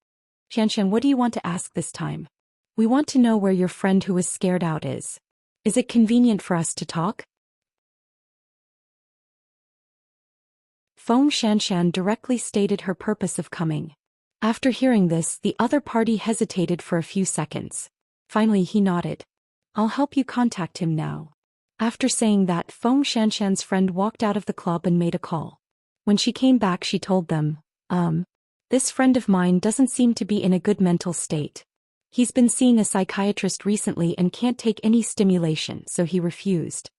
[SPEAKER 1] "Xianxian, what do you want to ask this time? We want to know where your friend who was scared out is. Is it convenient for us to talk?" Feng Xianxian directly stated her purpose of coming. After hearing this, the other party hesitated for a few seconds. Finally he nodded. "I'll help you contact him now." After saying that, Feng Xianxian's friend walked out of the club and made a call. When she came back, she told them, This friend of mine doesn't seem to be in a good mental state. He's been seeing a psychiatrist recently and can't take any stimulation, so he refused."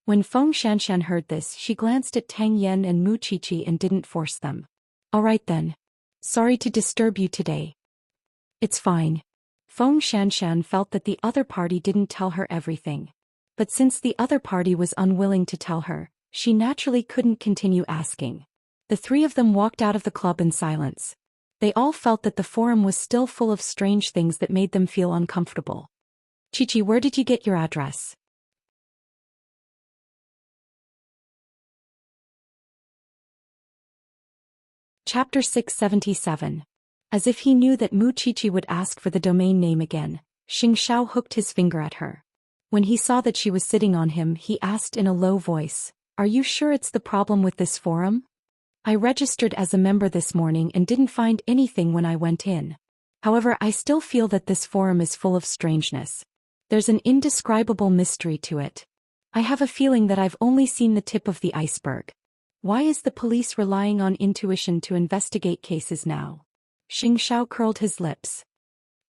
[SPEAKER 1] When Feng Xianxian heard this, she glanced at Tang Yan and Mu Qiqi and didn't force them. "All right then. Sorry to disturb you today." "It's fine." Feng Xianxian felt that the other party didn't tell her everything. But since the other party was unwilling to tell her, she naturally couldn't continue asking. The 3 of them walked out of the club in silence. They all felt that the forum was still full of strange things that made them feel uncomfortable. "Qiqi, where did you get your address?" Chapter 677. As if he knew that Mu Qiqi would ask for the domain name again, Xing Xiao hooked his finger at her. When he saw that she was sitting on him, he asked in a low voice, "Are you sure it's the problem with this forum? I registered as a member this morning and didn't find anything when I went in." However, I still feel that this forum is full of strangeness. There's an indescribable mystery to it. I have a feeling that I've only seen the tip of the iceberg. Why is the police relying on intuition to investigate cases now? Xianxia curled his lips.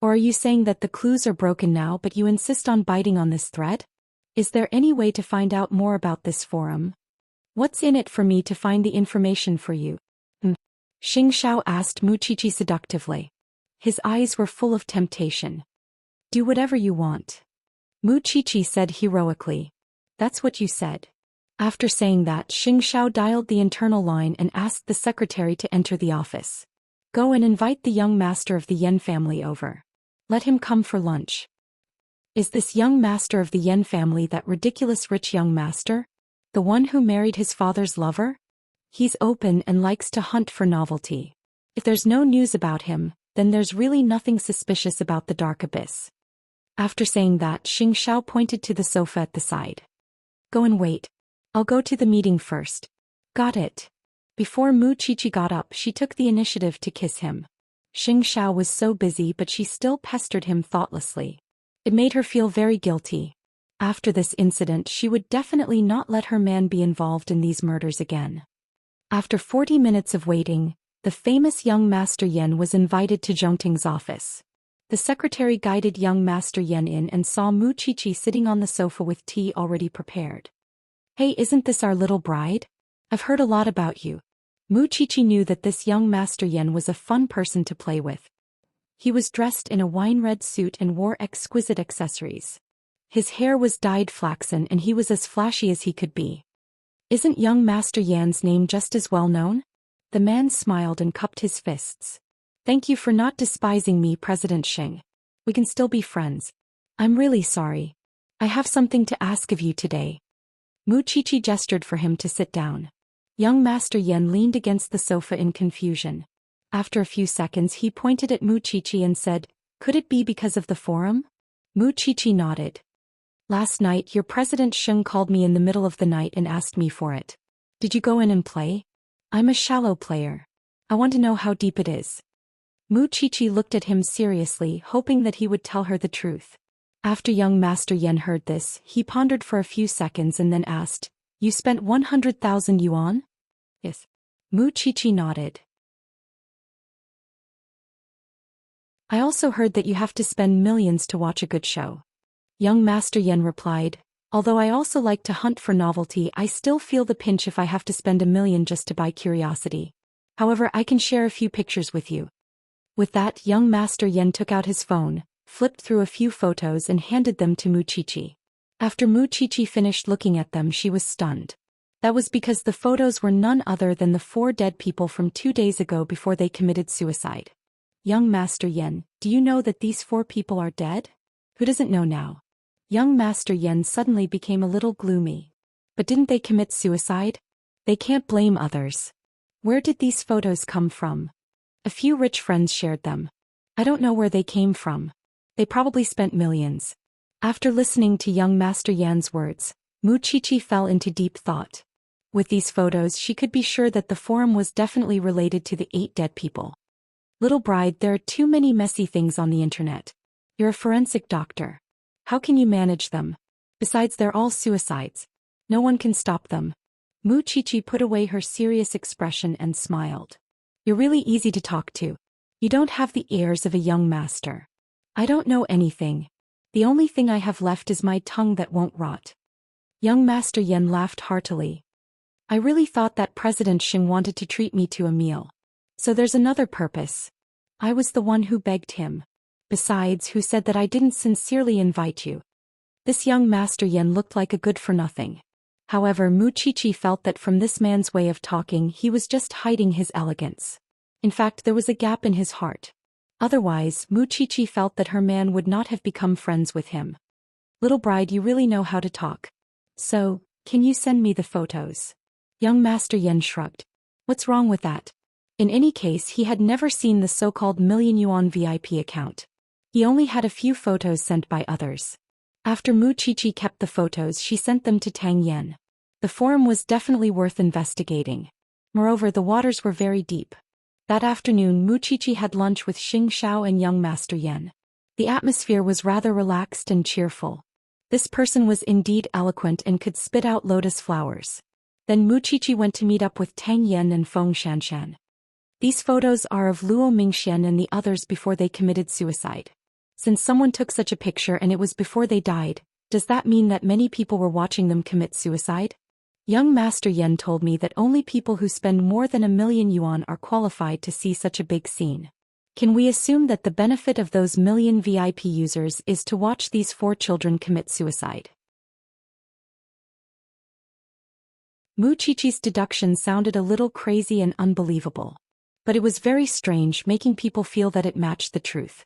[SPEAKER 1] Or are you saying that the clues are broken now but you insist on biting on this thread? Is there any way to find out more about this forum? What's in it for me to find the information for you? Xianxia asked Muqiqi seductively. His eyes were full of temptation. Do whatever you want. Muqiqi said heroically. That's what you said. After saying that, Xianxia dialed the internal line and asked the secretary to enter the office. Go and invite the young master of the Yan family over. Let him come for lunch. Is this young master of the Yan family that ridiculous rich young master? The one who married his father's lover? He's open and likes to hunt for novelty. If there's no news about him, then there's really nothing suspicious about the dark abyss. After saying that, Xianxia pointed to the sofa at the side. Go and wait. I'll go to the meeting first. Got it. Before Muqiqi got up, she took the initiative to kiss him. Xianxia was so busy but she still pestered him thoughtlessly. It made her feel very guilty. After this incident, she would definitely not let her man be involved in these murders again. After 40 minutes of waiting, the famous young Master Yan was invited to Zhongting's office. The secretary guided young Master Yan in and saw Muqiqi sitting on the sofa with tea already prepared. Hey, isn't this our little bride? I've heard a lot about you. Muqiqi knew that this young Master Yan was a fun person to play with. He was dressed in a wine-red suit and wore exquisite accessories. His hair was dyed flaxen and he was as flashy as he could be. Isn't young Master Yan's name just as well known? The man smiled and cupped his fists. Thank you for not despising me, President Xing. We can still be friends. I'm really sorry. I have something to ask of you today. Muqiqi gestured for him to sit down. Young Master Yan leaned against the sofa in confusion. After a few seconds he pointed at Muqiqi and said, Could it be because of the forum? Muqiqi nodded. Last night your President Xing called me in the middle of the night and asked me for it. Did you go in and play? I'm a shallow player. I want to know how deep it is. Muqiqi looked at him seriously, hoping that he would tell her the truth. After young Master Yan heard this, he pondered for a few seconds and then asked, You spent 100,000 yuan? Yes. Muqiqi nodded. I also heard that you have to spend millions to watch a good show. Young Master Yan replied, Although I also like to hunt for novelty, I still feel the pinch if I have to spend 1,000,000 just to buy curiosity. However, I can share a few pictures with you. With that, young Master Yan took out his phone, flipped through a few photos and handed them to Muqiqi. After Muqiqi finished looking at them, she was stunned. That was because the photos were none other than the 4 dead people from 2 days ago before they committed suicide. Young Master Yan, do you know that these 4 people are dead? Who doesn't know now? Young Master Yan suddenly became a little gloomy. But didn't they commit suicide? They can't blame others. Where did these photos come from? A few rich friends shared them. I don't know where they came from. They probably spent millions. After listening to young Master Yan's words, Muqiqi fell into deep thought. With these photos she could be sure that the forum was definitely related to the 8 dead people. Little bride, there are too many messy things on the internet. You're a forensic doctor. How can you manage them? Besides, they're all suicides. No one can stop them. Muqiqi put away her serious expression and smiled. You're really easy to talk to. You don't have the airs of a young master. I don't know anything. The only thing I have left is my tongue that won't rot. Young Master Yan laughed heartily. I really thought that President Xing wanted to treat me to a meal. So there's another purpose. I was the one who begged him. Besides, who said that I didn't sincerely invite you? This young Master Yan looked like a good-for-nothing. However, Muqiqi felt that from this man's way of talking he was just hiding his elegance. In fact, there was a gap in his heart. Otherwise, Muqiqi felt that her man would not have become friends with him. Little bride, you really know how to talk. So, can you send me the photos? Young Master Yan shrugged. What's wrong with that? In any case, he had never seen the so-called million-yuan VIP account. He only had a few photos sent by others. After Muqiqi kept the photos, she sent them to Tang Yan. The forum was definitely worth investigating. Moreover, the waters were very deep. That afternoon Muqiqi had lunch with Xianxia and young Master Yan. The atmosphere was rather relaxed and cheerful. This person was indeed eloquent and could spit out lotus flowers. Then Muqiqi went to meet up with Tang Yan and Feng Xianxian. These photos are of Luo Mingxian and the others before they committed suicide. Since someone took such a picture and it was before they died, does that mean that many people were watching them commit suicide? Young Master Yan told me that only people who spend more than 1,000,000 yuan are qualified to see such a big scene. Can we assume that the benefit of those million VIP users is to watch these 4 children commit suicide? Muqiqi's deduction sounded a little crazy and unbelievable. But it was very strange, making people feel that it matched the truth.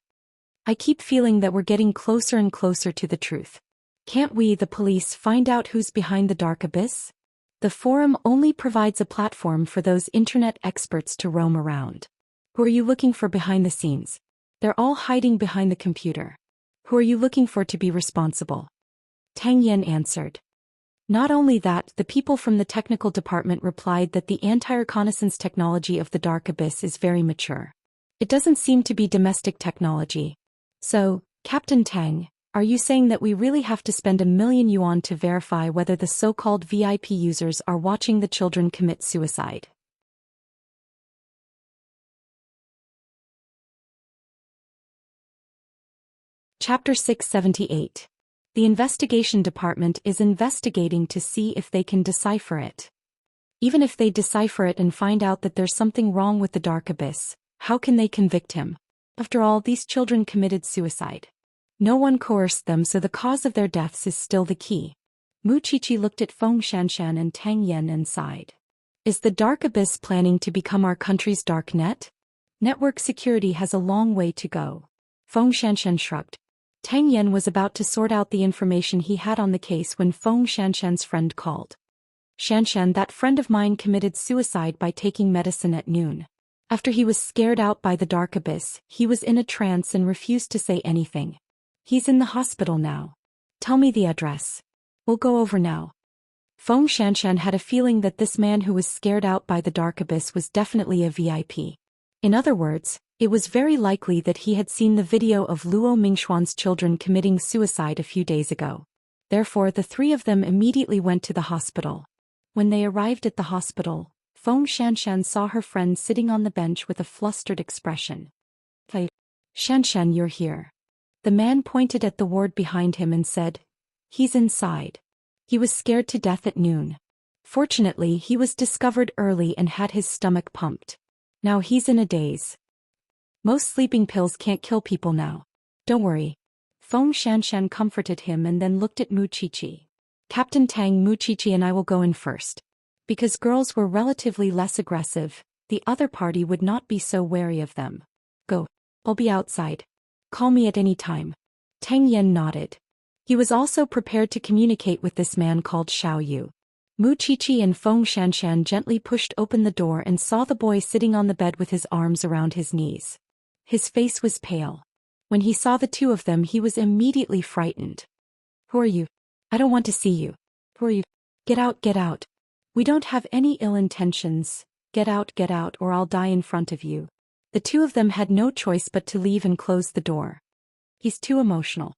[SPEAKER 1] I keep feeling that we're getting closer and closer to the truth. Can't we, the police, find out who's behind the dark abyss? The forum only provides a platform for those internet experts to roam around. Who are you looking for behind the scenes? They're all hiding behind the computer. Who are you looking for to be responsible? Tang Yan answered. Not only that, the people from the technical department replied that the anti-reconnaissance technology of the dark abyss is very mature. It doesn't seem to be domestic technology. So, Captain Tang, are you saying that we really have to spend 1,000,000 yuan to verify whether the so-called VIP users are watching the children commit suicide? Chapter 678. The investigation department is investigating to see if they can decipher it. Even if they decipher it and find out that there's something wrong with the dark abyss, how can they convict him? After all, these children committed suicide. No one coerced them, so the cause of their deaths is still the key. Muqiqi looked at Feng Xianxian and Tang Yan and sighed. Is the dark abyss planning to become our country's dark net? Network security has a long way to go. Feng Xianxian shrugged. Tang Yan was about to sort out the information he had on the case when Feng Xianxian's friend called. Xianxian, that friend of mine committed suicide by taking medicine at noon. After he was scared out by the dark abyss, he was in a trance and refused to say anything. He's in the hospital now. Tell me the address. We'll go over now. Feng Xianxian had a feeling that this man who was scared out by the dark abyss was definitely a VIP. In other words, it was very likely that he had seen the video of Luo Mingxuan's children committing suicide a few days ago. Therefore, the 3 of them immediately went to the hospital. When they arrived at the hospital, Feng Xianxian saw her friend sitting on the bench with a flustered expression. Hey, Xianxian, you're here. The man pointed at the ward behind him and said, he's inside. He was scared to death at noon. Fortunately, he was discovered early and had his stomach pumped. Now he's in a daze. Most sleeping pills can't kill people now. Don't worry. Feng Xianxian comforted him and then looked at Muqiqi. Captain Tang, Muqiqi and I will go in first. Because girls were relatively less aggressive, the other party would not be so wary of them. Go. I'll be outside. Call me at any time. Tang Yan nodded. He was also prepared to communicate with this man called Xiao Yu. Muqiqi and Feng Xianxian gently pushed open the door and saw the boy sitting on the bed with his arms around his knees. His face was pale. When he saw the 2 of them, he was immediately frightened. Who are you? I don't want to see you. Who are you? Get out, get out. We don't have any ill intentions. Get out, or I'll die in front of you. The 2 of them had no choice but to leave and close the door. He's too emotional.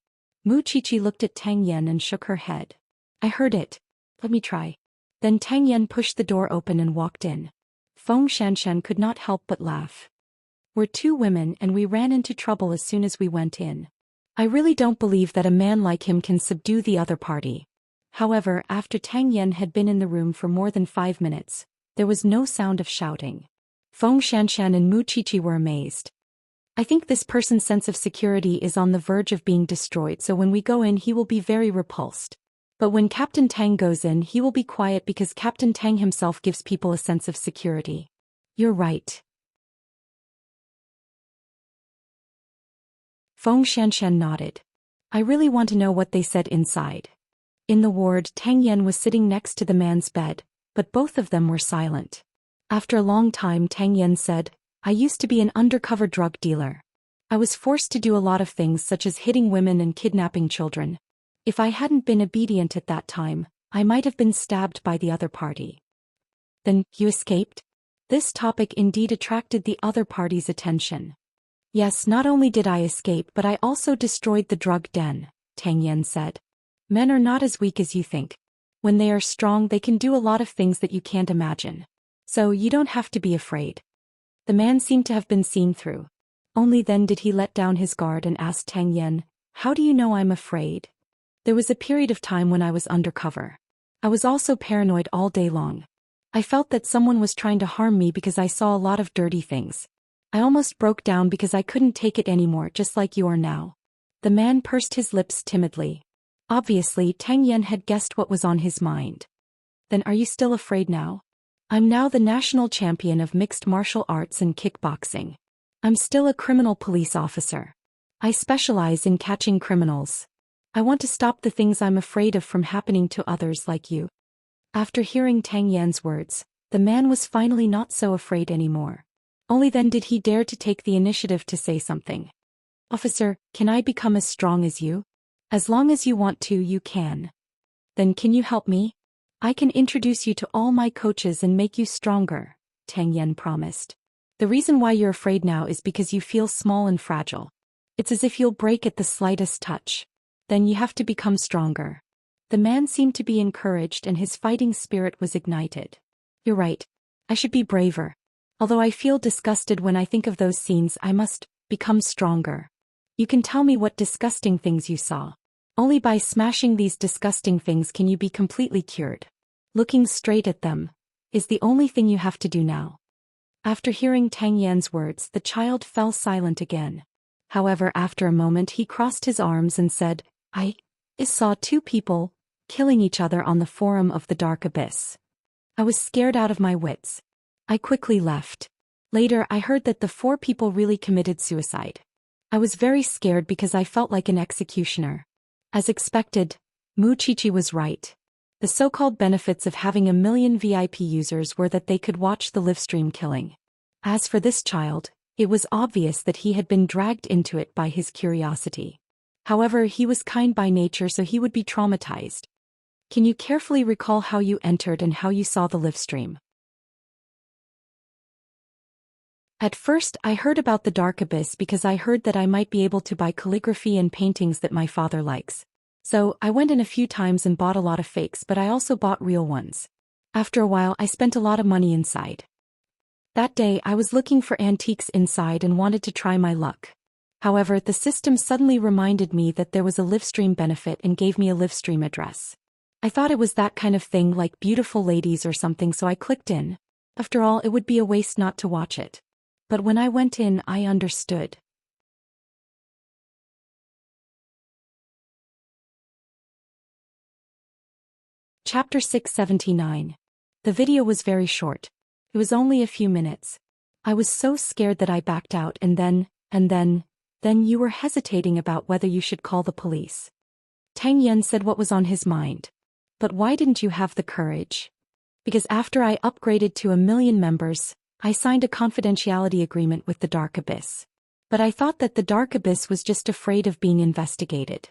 [SPEAKER 1] Muqiqi looked at Tang Yan and shook her head. I heard it. Let me try. Then Tang Yan pushed the door open and walked in. Feng Xianxian could not help but laugh. We're 2 women and we ran into trouble as soon as we went in. I really don't believe that a man like him can subdue the other party. However, after Tang Yan had been in the room for more than 5 minutes, there was no sound of shouting. Feng Xianxian and Muqiqi were amazed. I think this person's sense of security is on the verge of being destroyed, so when we go in he will be very repulsed. But when Captain Tang goes in he will be quiet because Captain Tang himself gives people a sense of security. You're right. Feng Xianxian nodded. I really want to know what they said inside. In the ward, Tang Yan was sitting next to the man's bed, but both of them were silent. After a long time, Tang Yan said, I used to be an undercover drug dealer. I was forced to do a lot of things such as hitting women and kidnapping children. If I hadn't been obedient at that time, I might have been stabbed by the other party. Then, you escaped? This topic indeed attracted the other party's attention. Yes, not only did I escape but I also destroyed the drug den, Tang Yan said. Men are not as weak as you think. When they are strong they can do a lot of things that you can't imagine. So you don't have to be afraid. The man seemed to have been seen through. Only then did he let down his guard and asked Tang Yan, "How do you know I'm afraid?" There was a period of time when I was undercover. I was also paranoid all day long. I felt that someone was trying to harm me because I saw a lot of dirty things. I almost broke down because I couldn't take it anymore, just like you are now. The man pursed his lips timidly. Obviously, Tang Yan had guessed what was on his mind. Then are you still afraid now? I'm now the national champion of mixed martial arts and kickboxing. I'm still a criminal police officer. I specialize in catching criminals. I want to stop the things I'm afraid of from happening to others like you. After hearing Tang Yan's words, the man was finally not so afraid anymore. Only then did he dare to take the initiative to say something. "Officer, can I become as strong as you? As long as you want to, you can. Then can you help me? I can introduce you to all my coaches and make you stronger," Tang Yan promised. "The reason why you're afraid now is because you feel small and fragile. It's as if you'll break at the slightest touch. Then you have to become stronger." The man seemed to be encouraged and his fighting spirit was ignited. "You're right. I should be braver. Although I feel disgusted when I think of those scenes, I must become stronger. You can tell me what disgusting things you saw. Only by smashing these disgusting things can you be completely cured. Looking straight at them is the only thing you have to do now." After hearing Tang Yan's words, the child fell silent again. However, after a moment he crossed his arms and said, I saw two people killing each other on the forum of the Dark Abyss. I was scared out of my wits. I quickly left. Later I heard that the 4 people really committed suicide. I was very scared because I felt like an executioner. As expected, Wuxia was right. The so-called benefits of having 1 million VIP users were that they could watch the livestream killing. As for this child, it was obvious that he had been dragged into it by his curiosity. However, he was kind by nature, so he would be traumatized. Can you carefully recall how you entered and how you saw the livestream? At first, I heard about the Dark Abyss because I heard that I might be able to buy calligraphy and paintings that my father likes. So, I went in a few times and bought a lot of fakes, but I also bought real ones. After a while, I spent a lot of money inside. That day, I was looking for antiques inside and wanted to try my luck. However, the system suddenly reminded me that there was a livestream benefit and gave me a livestream address. I thought it was that kind of thing like beautiful ladies or something, so I clicked in. After all, it would be a waste not to watch it. But when I went in, I understood. Chapter 679. The video was very short. It was only a few minutes. I was so scared that I backed out and then you were hesitating about whether you should call the police. Tang Yan said what was on his mind. But why didn't you have the courage? Because after I upgraded to 1 million members, I signed a confidentiality agreement with the Dark Abyss. But I thought that the Dark Abyss was just afraid of being investigated.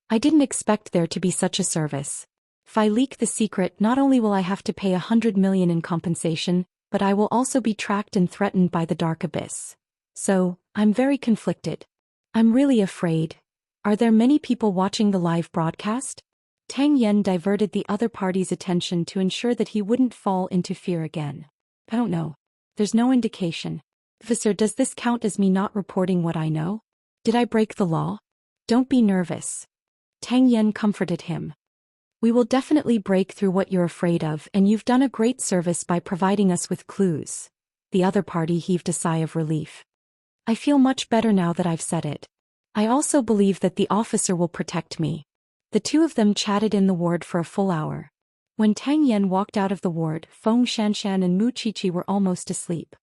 [SPEAKER 1] I didn't expect there to be such a service. If I leak the secret, not only will I have to pay 100 million in compensation, but I will also be tracked and threatened by the Dark Abyss. So, I'm very conflicted. I'm really afraid. Are there many people watching the live broadcast? Tang Yan diverted the other party's attention to ensure that he wouldn't fall into fear again. I don't know. There's no indication. Officer, does this count as me not reporting what I know? Did I break the law? Don't be nervous. Tang Yan comforted him. We will definitely break through what you're afraid of, and you've done a great service by providing us with clues. The other party heaved a sigh of relief. I feel much better now that I've said it. I also believe that the officer will protect me. The two of them chatted in the ward for a full hour. When Tang Yan walked out of the ward, Xianxia and Wuxia were almost asleep.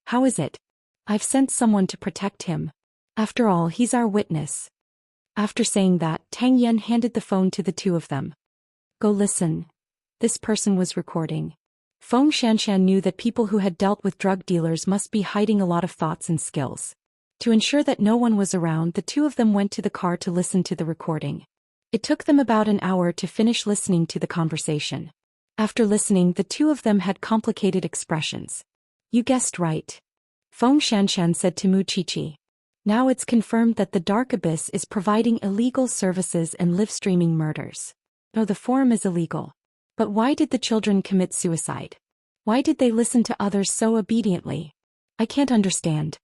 [SPEAKER 1] How is it? I've sent someone to protect him. After all, he's our witness. After saying that, Tang Yan handed the phone to the two of them. Go listen. This person was recording. Xianxia knew that people who had dealt with drug dealers must be hiding a lot of thoughts and skills. To ensure that no one was around, the two of them went to the car to listen to the recording. It took them about an hour to finish listening to the conversation. After listening, the two of them had complicated expressions. You guessed right. Feng Xianxian said to Mu Qiqi. Now it's confirmed that the Dark Abyss is providing illegal services and live-streaming murders. No, the forum is illegal. But why did the children commit suicide? Why did they listen to others so obediently? I can't understand.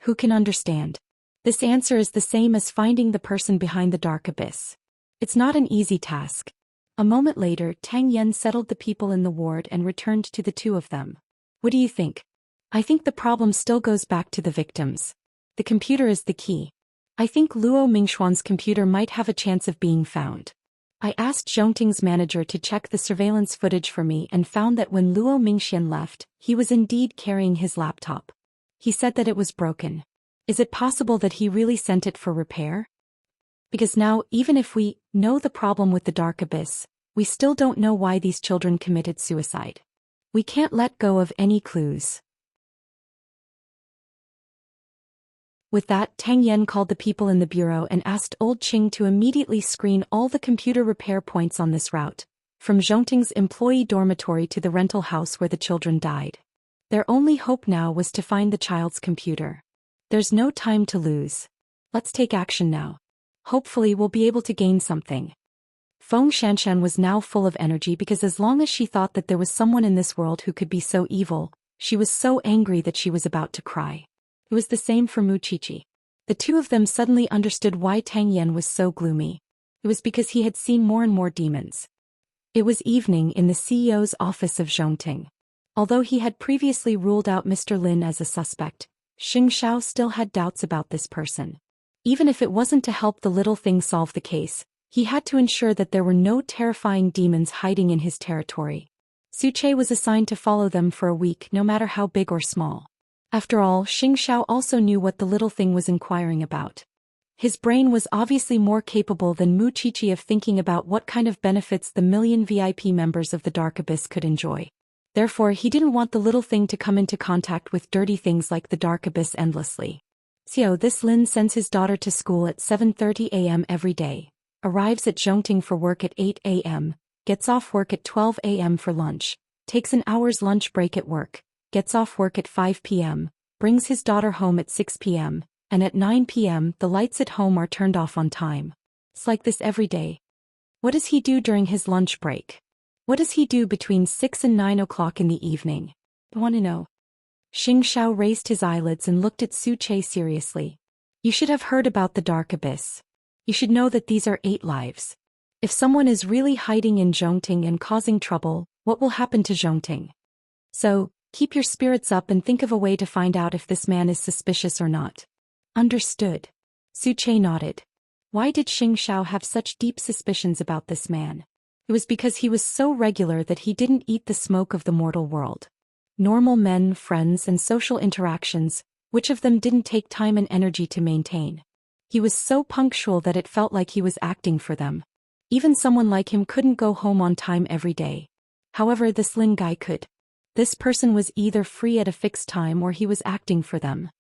[SPEAKER 1] Who can understand? This answer is the same as finding the person behind the Dark Abyss. It's not an easy task. A moment later, Tang Yen settled the people in the ward and returned to the two of them. What do you think? I think the problem still goes back to the victims. The computer is the key. I think Luo Mingxuan's computer might have a chance of being found. I asked Zhongting's manager to check the surveillance footage for me and found that when Luo Mingxian left, he was indeed carrying his laptop. He said that it was broken. Is it possible that he really sent it for repair? Because now, even if we know the problem with the Dark Abyss, we still don't know why these children committed suicide. We can't let go of any clues. With that, Tang Yen called the people in the bureau and asked Old Qing to immediately screen all the computer repair points on this route, from Zhongting's employee dormitory to the rental house where the children died. Their only hope now was to find the child's computer. There's no time to lose. Let's take action now. Hopefully we'll be able to gain something. Feng Xianxian was now full of energy because as long as she thought that there was someone in this world who could be so evil, she was so angry that she was about to cry. It was the same for Mu Qiqi. The two of them suddenly understood why Tang Yen was so gloomy. It was because he had seen more and more demons. It was evening in the CEO's office of Zhongting. Although he had previously ruled out Mr. Lin as a suspect, Xianxia still had doubts about this person. Even if it wasn't to help the little thing solve the case, he had to ensure that there were no terrifying demons hiding in his territory. Su Che was assigned to follow them for a week, no matter how big or small. After all, Xianxia also knew what the little thing was inquiring about. His brain was obviously more capable than Mu Qiqi of thinking about what kind of benefits the million VIP members of the Dark Abyss could enjoy. Therefore, he didn't want the little thing to come into contact with dirty things like the Dark Abyss endlessly. This Lin sends his daughter to school at 7:30 a.m. every day, arrives at Zhongting for work at 8 a.m., gets off work at 12 a.m. for lunch, takes an hour's lunch break at work, gets off work at 5 p.m., brings his daughter home at 6 p.m., and at 9 p.m. the lights at home are turned off on time. It's like this every day. What does he do during his lunch break? What does he do between 6 and 9 o'clock in the evening? I want to know. Xianxia raised his eyelids and looked at Su Che seriously. You should have heard about the Dark Abyss. You should know that these are 8 lives. If someone is really hiding in Zhongting and causing trouble, what will happen to Zhongting? So, keep your spirits up and think of a way to find out if this man is suspicious or not. Understood. Su Che nodded. Why did Xianxia have such deep suspicions about this man? It was because he was so regular that he didn't eat the smoke of the mortal world. Normal men, friends, and social interactions, which of them didn't take time and energy to maintain? He was so punctual that it felt like he was acting for them. Even someone like him couldn't go home on time every day. However, this Lin guy could. This person was either free at a fixed time or he was acting for them.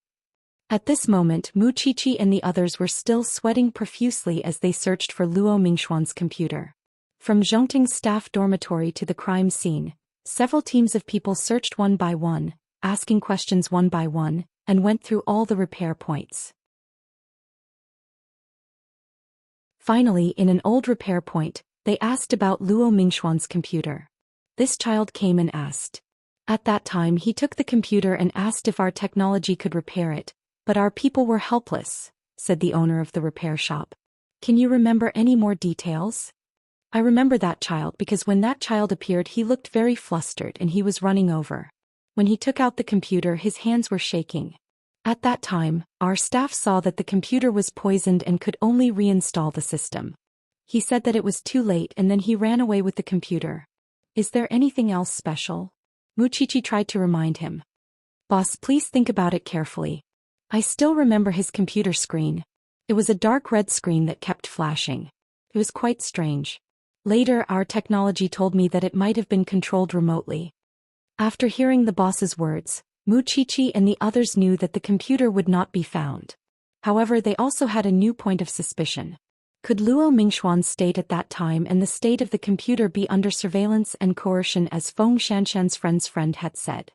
[SPEAKER 1] At this moment, Mu Qiqi and the others were still sweating profusely as they searched for Luo Mingxuan's computer. From Zhongting's staff dormitory to the crime scene, several teams of people searched one by one, asking questions one by one, and went through all the repair points. Finally, in an old repair point, they asked about Luo Mingxuan's computer. This child came and asked. At that time he took the computer and asked if our technology could repair it, but our people were helpless, said the owner of the repair shop. Can you remember any more details? I remember that child because when that child appeared he looked very flustered and he was running over. When he took out the computer his hands were shaking. At that time, our staff saw that the computer was poisoned and could only reinstall the system. He said that it was too late and then he ran away with the computer. Is there anything else special? Mu Qiqi tried to remind him. Boss, please think about it carefully. I still remember his computer screen. It was a dark red screen that kept flashing. It was quite strange. Later, our technology told me that it might have been controlled remotely. After hearing the boss's words, Mu Qiqi and the others knew that the computer would not be found. However, they also had a new point of suspicion. Could Luo Mingxuan's state at that time and the state of the computer be under surveillance and coercion as Feng Xianxian's friend's friend had said?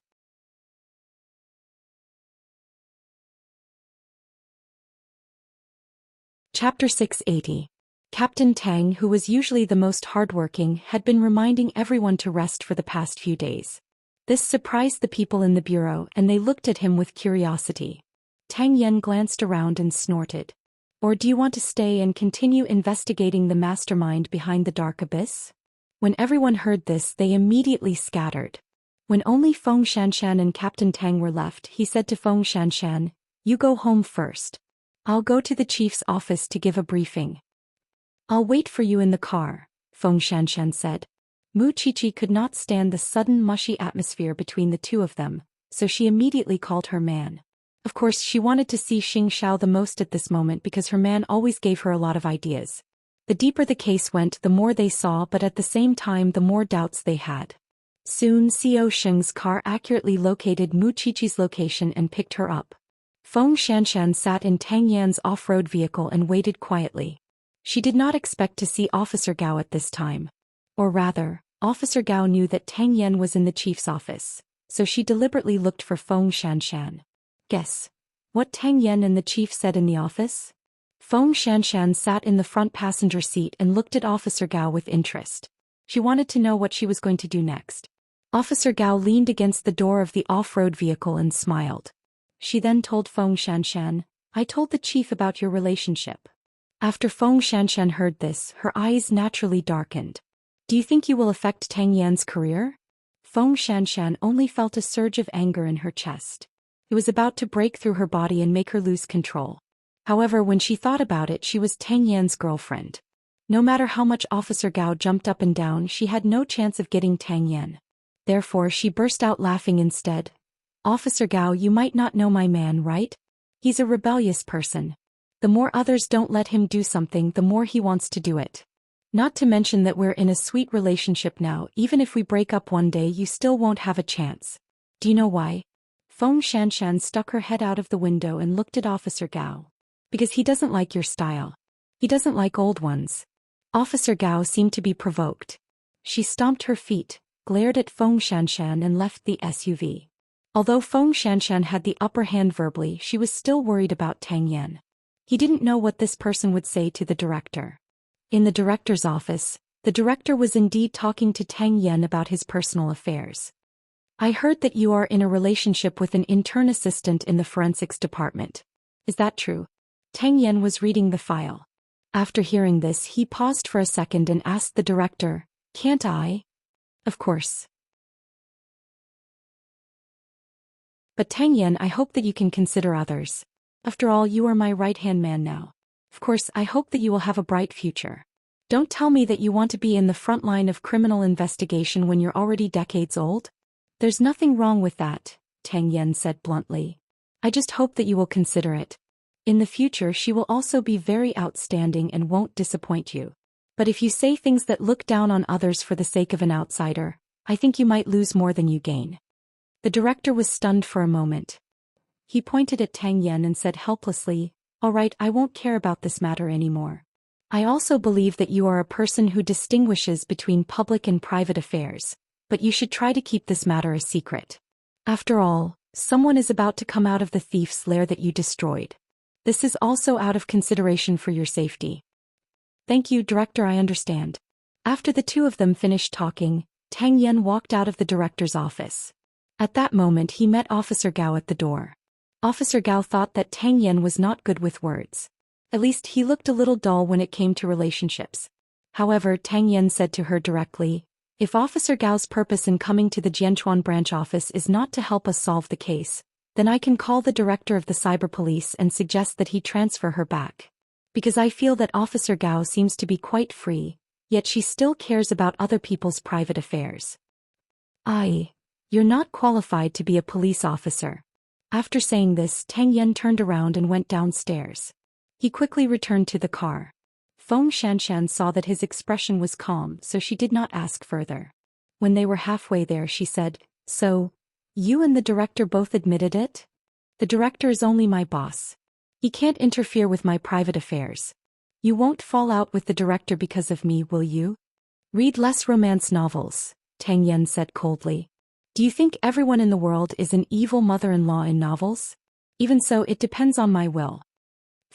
[SPEAKER 1] Chapter 680. Captain Tang, who was usually the most hardworking, had been reminding everyone to rest for the past few days. This surprised the people in the bureau, and they looked at him with curiosity. Tang Yen glanced around and snorted. Or do you want to stay and continue investigating the mastermind behind the dark abyss? When everyone heard this, they immediately scattered. When only Feng Xianxian and Captain Tang were left, he said to Feng Xianxian, "You go home first. I'll go to the chief's office to give a briefing." "I'll wait for you in the car," Feng Xianxian said. Mu Qiqi could not stand the sudden mushy atmosphere between the two of them, so she immediately called her man. Of course, she wanted to see Xing Xiao the most at this moment because her man always gave her a lot of ideas. The deeper the case went, the more they saw, but at the same time the more doubts they had. Soon Xiao Sheng's car accurately located Mu Qiqi's location and picked her up. Feng Xianxian sat in Tang Yan's off-road vehicle and waited quietly. She did not expect to see Officer Gao at this time. Or rather, Officer Gao knew that Tang Yan was in the chief's office, so she deliberately looked for Feng Xianxian. Guess what Tang Yan and the chief said in the office? Feng Xianxian sat in the front passenger seat and looked at Officer Gao with interest. She wanted to know what she was going to do next. Officer Gao leaned against the door of the off-road vehicle and smiled. She then told Feng Xianxian, "I told the chief about your relationship." After Feng Xianxian heard this, her eyes naturally darkened. "Do you think you will affect Tang Yan's career?" Feng Xianxian only felt a surge of anger in her chest. It was about to break through her body and make her lose control. However, when she thought about it, she was Tang Yan's girlfriend. No matter how much Officer Gao jumped up and down, she had no chance of getting Tang Yan. Therefore, she burst out laughing instead. "Officer Gao, you might not know my man, right? He's a rebellious person. The more others don't let him do something, the more he wants to do it. Not to mention that we're in a sweet relationship now. Even if we break up one day, you still won't have a chance. Do you know why?" Feng Xianxian stuck her head out of the window and looked at Officer Gao. "Because he doesn't like your style. He doesn't like old ones." Officer Gao seemed to be provoked. She stomped her feet, glared at Feng Xianxian and left the SUV. Although Feng Xianxian had the upper hand verbally, she was still worried about Tang Yan. He didn't know what this person would say to the director. In the director's office, the director was indeed talking to Tang Yan about his personal affairs. "I heard that you are in a relationship with an intern assistant in the forensics department. Is that true?" Tang Yan was reading the file. After hearing this, he paused for a second and asked the director, "Can't I?" "Of course. But Tang Yan, I hope that you can consider others. After all, you are my right-hand man now. Of course, I hope that you will have a bright future. Don't tell me that you want to be in the front line of criminal investigation when you're already decades old." "There's nothing wrong with that," Tang Yan said bluntly. "I just hope that you will consider it. In the future, she will also be very outstanding and won't disappoint you. But if you say things that look down on others for the sake of an outsider, I think you might lose more than you gain." The director was stunned for a moment. He pointed at Tang Yan and said helplessly, "All right, I won't care about this matter anymore. I also believe that you are a person who distinguishes between public and private affairs, but you should try to keep this matter a secret. After all, someone is about to come out of the thief's lair that you destroyed. This is also out of consideration for your safety." "Thank you, Director, I understand." After the two of them finished talking, Tang Yan walked out of the director's office. At that moment he met Officer Gao at the door. Officer Gao thought that Tang Yan was not good with words. At least he looked a little dull when it came to relationships. However, Tang Yan said to her directly, "If Officer Gao's purpose in coming to the Jianchuan branch office is not to help us solve the case, then I can call the director of the cyber police and suggest that he transfer her back. Because I feel that Officer Gao seems to be quite free, yet she still cares about other people's private affairs." You're not qualified to be a police officer." After saying this, Tang Yan turned around and went downstairs. He quickly returned to the car. Feng Xianxian saw that his expression was calm, so she did not ask further. When they were halfway there, she said, "So, you and the director both admitted it? The director is only my boss. He can't interfere with my private affairs. You won't fall out with the director because of me, will you?" "Read less romance novels," Tang Yan said coldly. "Do you think everyone in the world is an evil mother-in-law in novels? Even so, it depends on my will."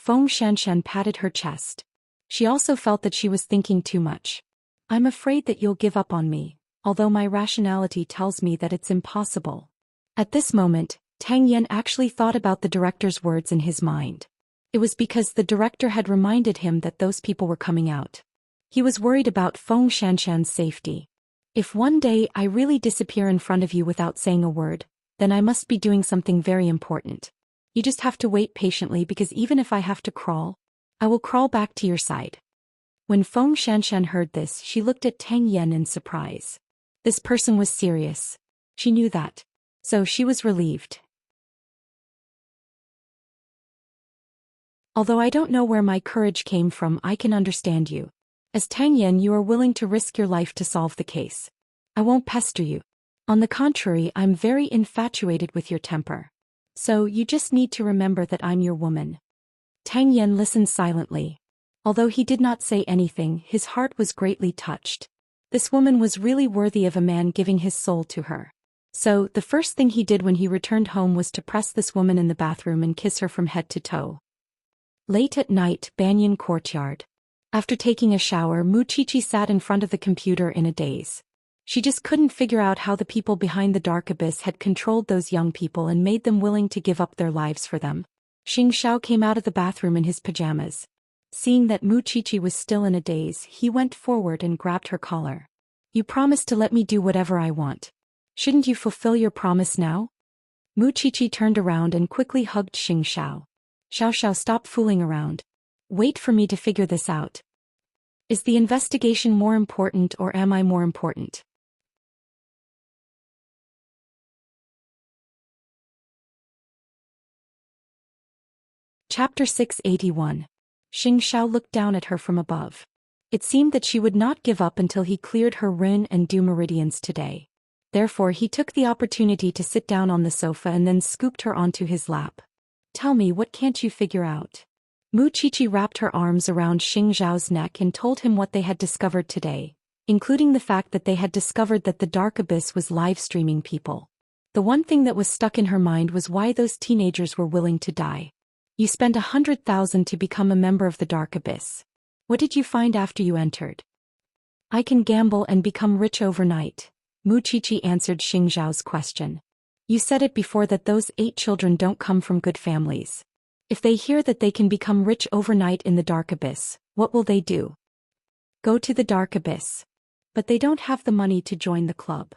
[SPEAKER 1] Xianxia patted her chest. She also felt that she was thinking too much. I'm afraid that you'll give up on me, although my rationality tells me that it's impossible. At this moment, Tang Yan actually thought about the director's words in his mind. It was because the director had reminded him that those people were coming out. He was worried about Xianxia's safety. If one day I really disappear in front of you without saying a word, then I must be doing something very important. You just have to wait patiently because even if I have to crawl, I will crawl back to your side. When Xianxia heard this, she looked at Tang Yan in surprise. This person was serious. She knew that. So she was relieved. Although I don't know where my courage came from, I can understand you. As Tang Yan, you are willing to risk your life to solve the case. I won't pester you. On the contrary, I'm very infatuated with your temper. So you just need to remember that I'm your woman. Tang Yan listened silently. Although he did not say anything, his heart was greatly touched. This woman was really worthy of a man giving his soul to her. So, the first thing he did when he returned home was to press this woman in the bathroom and kiss her from head to toe. Late at night, Banyan courtyard. After taking a shower, Wuxia sat in front of the computer in a daze. She just couldn't figure out how the people behind the dark abyss had controlled those young people and made them willing to give up their lives for them. Xianxia came out of the bathroom in his pajamas. Seeing that Wuxia was still in a daze, he went forward and grabbed her collar. You promised to let me do whatever I want. Shouldn't you fulfill your promise now? Wuxia turned around and quickly hugged Xianxia. Xiao, stop fooling around. Wait for me to figure this out. Is the investigation more important or am I more important? Chapter 681. Xianxia looked down at her from above. It seemed that she would not give up until he cleared her Rin and Du meridians today. Therefore he took the opportunity to sit down on the sofa and then scooped her onto his lap. Tell me, what can't you figure out? Wuxia wrapped her arms around Xianxia's neck and told him what they had discovered today, including the fact that they had discovered that the Dark Abyss was live-streaming people. The one thing that was stuck in her mind was why those teenagers were willing to die. You spent 100,000 to become a member of the Dark Abyss. What did you find after you entered? I can gamble and become rich overnight, Wuxia answered Xianxia's question. You said it before that those 8 children don't come from good families. If they hear that they can become rich overnight in the Dark Abyss, what will they do? Go to the Dark Abyss. But they don't have the money to join the club.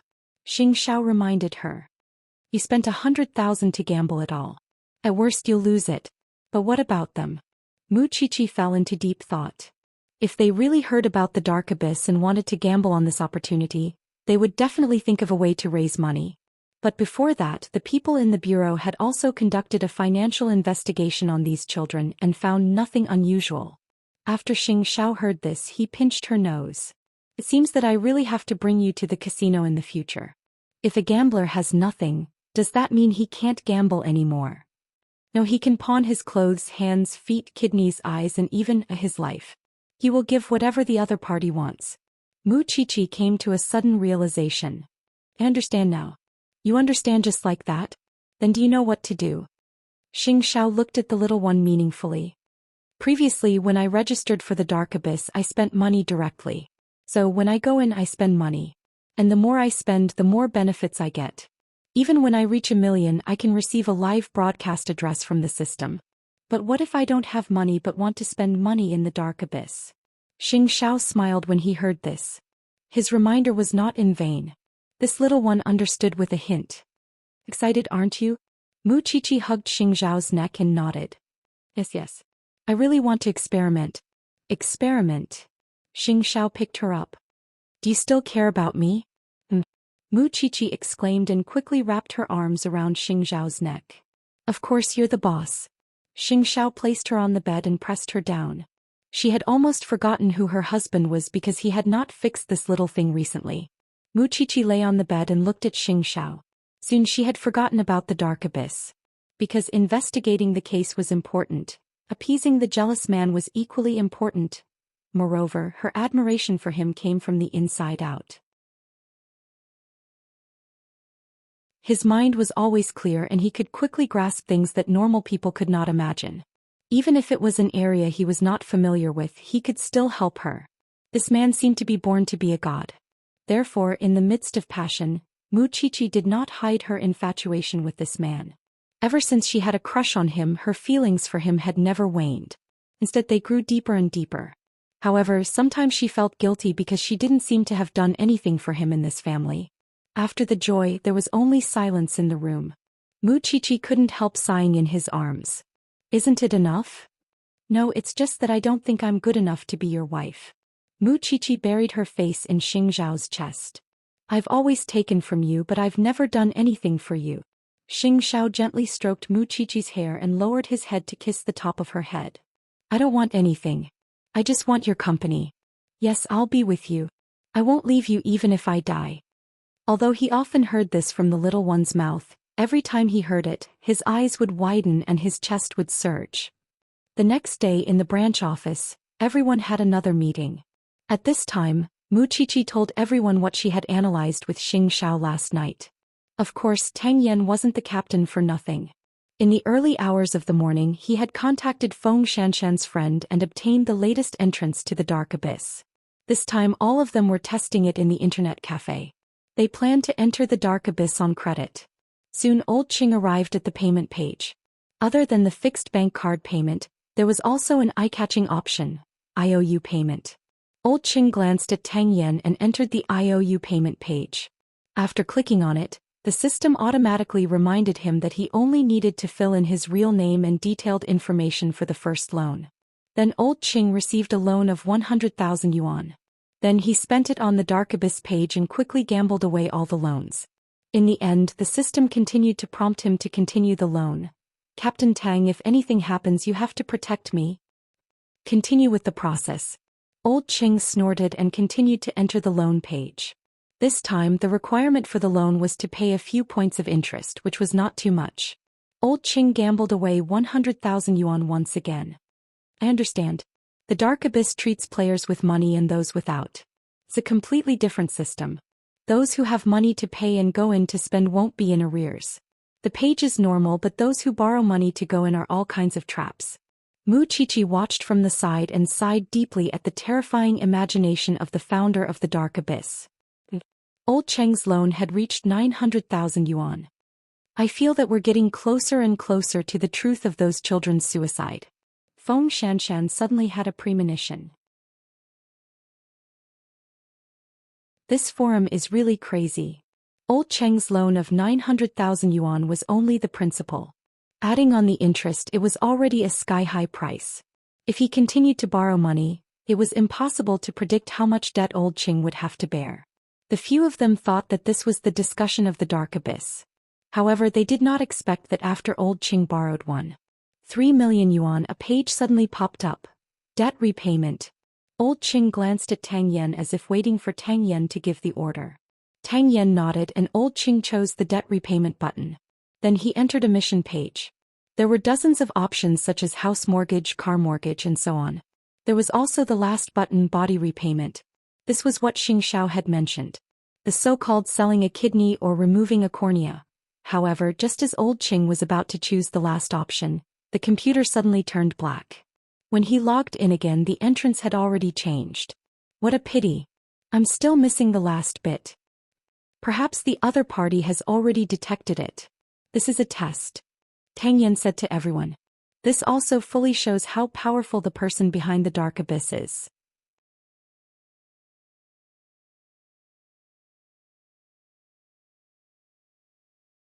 [SPEAKER 1] Xianxia reminded her. You spent 100,000 to gamble it all. At worst you'll lose it. But what about them? Wuxia fell into deep thought. If they really heard about the Dark Abyss and wanted to gamble on this opportunity, they would definitely think of a way to raise money. But before that, the people in the bureau had also conducted a financial investigation on these children and found nothing unusual. After Xianxia heard this, he pinched her nose. It seems that I really have to bring you to the casino in the future. If a gambler has nothing, does that mean he can't gamble anymore? No, he can pawn his clothes, hands, feet, kidneys, eyes, and even his life. He will give whatever the other party wants. Wuxia came to a sudden realization. I understand now. You understand just like that? Then do you know what to do? Xianxia looked at the little one meaningfully. Previously, when I registered for the Dark Abyss, I spent money directly. So when I go in, I spend money. And the more I spend, the more benefits I get. Even when I reach 1 million, I can receive a live broadcast address from the system. But what if I don't have money but want to spend money in the Dark Abyss? Xianxia smiled when he heard this. His reminder was not in vain. This little one understood with a hint. Excited, aren't you? Wuxia hugged Xianxia's neck and nodded. Yes. I really want to experiment. Experiment? Xianxia picked her up. Do you still care about me? Wuxia exclaimed and quickly wrapped her arms around Xianxia's neck. Of course you're the boss. Xianxia placed her on the bed and pressed her down. She had almost forgotten who her husband was because he had not fixed this little thing recently. Wuxia lay on the bed and looked at Xianxia. Soon she had forgotten about the Dark Abyss. Because investigating the case was important, appeasing the jealous man was equally important. Moreover, her admiration for him came from the inside out. His mind was always clear and he could quickly grasp things that normal people could not imagine. Even if it was an area he was not familiar with, he could still help her. This man seemed to be born to be a god. Therefore, in the midst of passion, Wuxia did not hide her infatuation with this man. Ever since she had a crush on him, her feelings for him had never waned. Instead, they grew deeper and deeper. However, sometimes she felt guilty because she didn't seem to have done anything for him in this family. After the joy, there was only silence in the room. Wuxia couldn't help sighing in his arms. Isn't it enough? No, it's just that I don't think I'm good enough to be your wife. Wuxia buried her face in Xianxia's chest. I've always taken from you, but I've never done anything for you. Xianxia gently stroked Wuxia's hair and lowered his head to kiss the top of her head. I don't want anything. I just want your company. Yes, I'll be with you. I won't leave you even if I die. Although he often heard this from the little one's mouth, every time he heard it, his eyes would widen and his chest would surge. The next day in the branch office, everyone had another meeting. At this time, Wuxia told everyone what she had analyzed with Xianxia last night. Of course, Tang Yan wasn't the captain for nothing. In the early hours of the morning, he had contacted Feng Shanshan's friend and obtained the latest entrance to the Dark Abyss. This time all of them were testing it in the internet cafe. They planned to enter the Dark Abyss on credit. Soon Old Qing arrived at the payment page. Other than the fixed bank card payment, there was also an eye-catching option, IOU payment. Old Qing glanced at Tang Yan and entered the IOU payment page. After clicking on it, the system automatically reminded him that he only needed to fill in his real name and detailed information for the first loan. Then Old Qing received a loan of 100,000 yuan. Then he spent it on the Dark Abyss page and quickly gambled away all the loans. In the end, the system continued to prompt him to continue the loan. Captain Tang, if anything happens, you have to protect me. Continue with the process. Old Qing snorted and continued to enter the loan page. This time, the requirement for the loan was to pay a few points of interest, which was not too much. Old Qing gambled away 100,000 yuan once again. I understand. The Dark Abyss treats players with money and those without. It's a completely different system. Those who have money to pay and go in to spend won't be in arrears. The page is normal, but those who borrow money to go in are all kinds of traps. Wuxia watched from the side and sighed deeply at the terrifying imagination of the founder of the Dark Abyss. Old Cheng's loan had reached 900,000 yuan. I feel that we're getting closer and closer to the truth of those children's suicide. Feng Shanshan suddenly had a premonition. This forum is really crazy. Old Cheng's loan of 900,000 yuan was only the principal. Adding on the interest, it was already a sky-high price. If he continued to borrow money, it was impossible to predict how much debt Old Cheng would have to bear. The few of them thought that this was the discussion of the Dark Abyss. However, they did not expect that after Old Qing borrowed 3 million yuan, a page suddenly popped up. Debt repayment. Old Qing glanced at Tang Yan as if waiting for Tang Yan to give the order. Tang Yan nodded and Old Qing chose the debt repayment button. Then he entered a mission page. There were dozens of options such as house mortgage, car mortgage, and so on. There was also the last button, body repayment. This was what Xianxia had mentioned. The so-called selling a kidney or removing a cornea. However, just as Old Qing was about to choose the last option, the computer suddenly turned black. When he logged in again, the entrance had already changed. What a pity. I'm still missing the last bit. Perhaps the other party has already detected it. This is a test. Tang Yan said to everyone. This also fully shows how powerful the person behind the Dark Abyss is.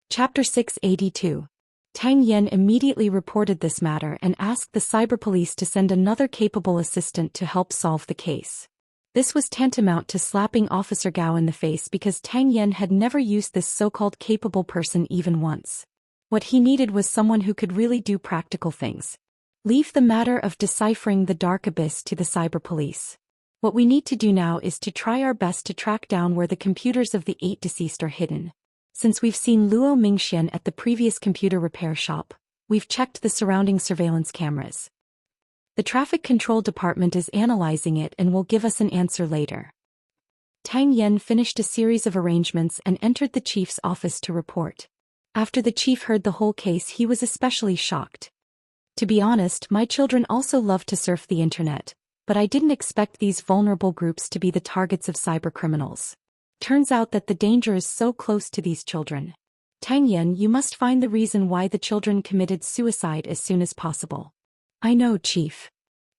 [SPEAKER 1] Chapter 682. Tang Yan immediately reported this matter and asked the cyber police to send another capable assistant to help solve the case. This was tantamount to slapping Officer Gao in the face because Tang Yan had never used this so-called capable person even once. What he needed was someone who could really do practical things. Leave the matter of deciphering the Dark Abyss to the cyber police. What we need to do now is to try our best to track down where the computers of the 8 deceased are hidden. Since we've seen Luo Mingxian at the previous computer repair shop, we've checked the surrounding surveillance cameras. The traffic control department is analyzing it and will give us an answer later. Tang Yan finished a series of arrangements and entered the chief's office to report. After the chief heard the whole case, he was especially shocked. To be honest, my children also love to surf the internet, but I didn't expect these vulnerable groups to be the targets of cybercriminals. Turns out that the danger is so close to these children. Tang Yan, you must find the reason why the children committed suicide as soon as possible. I know, Chief.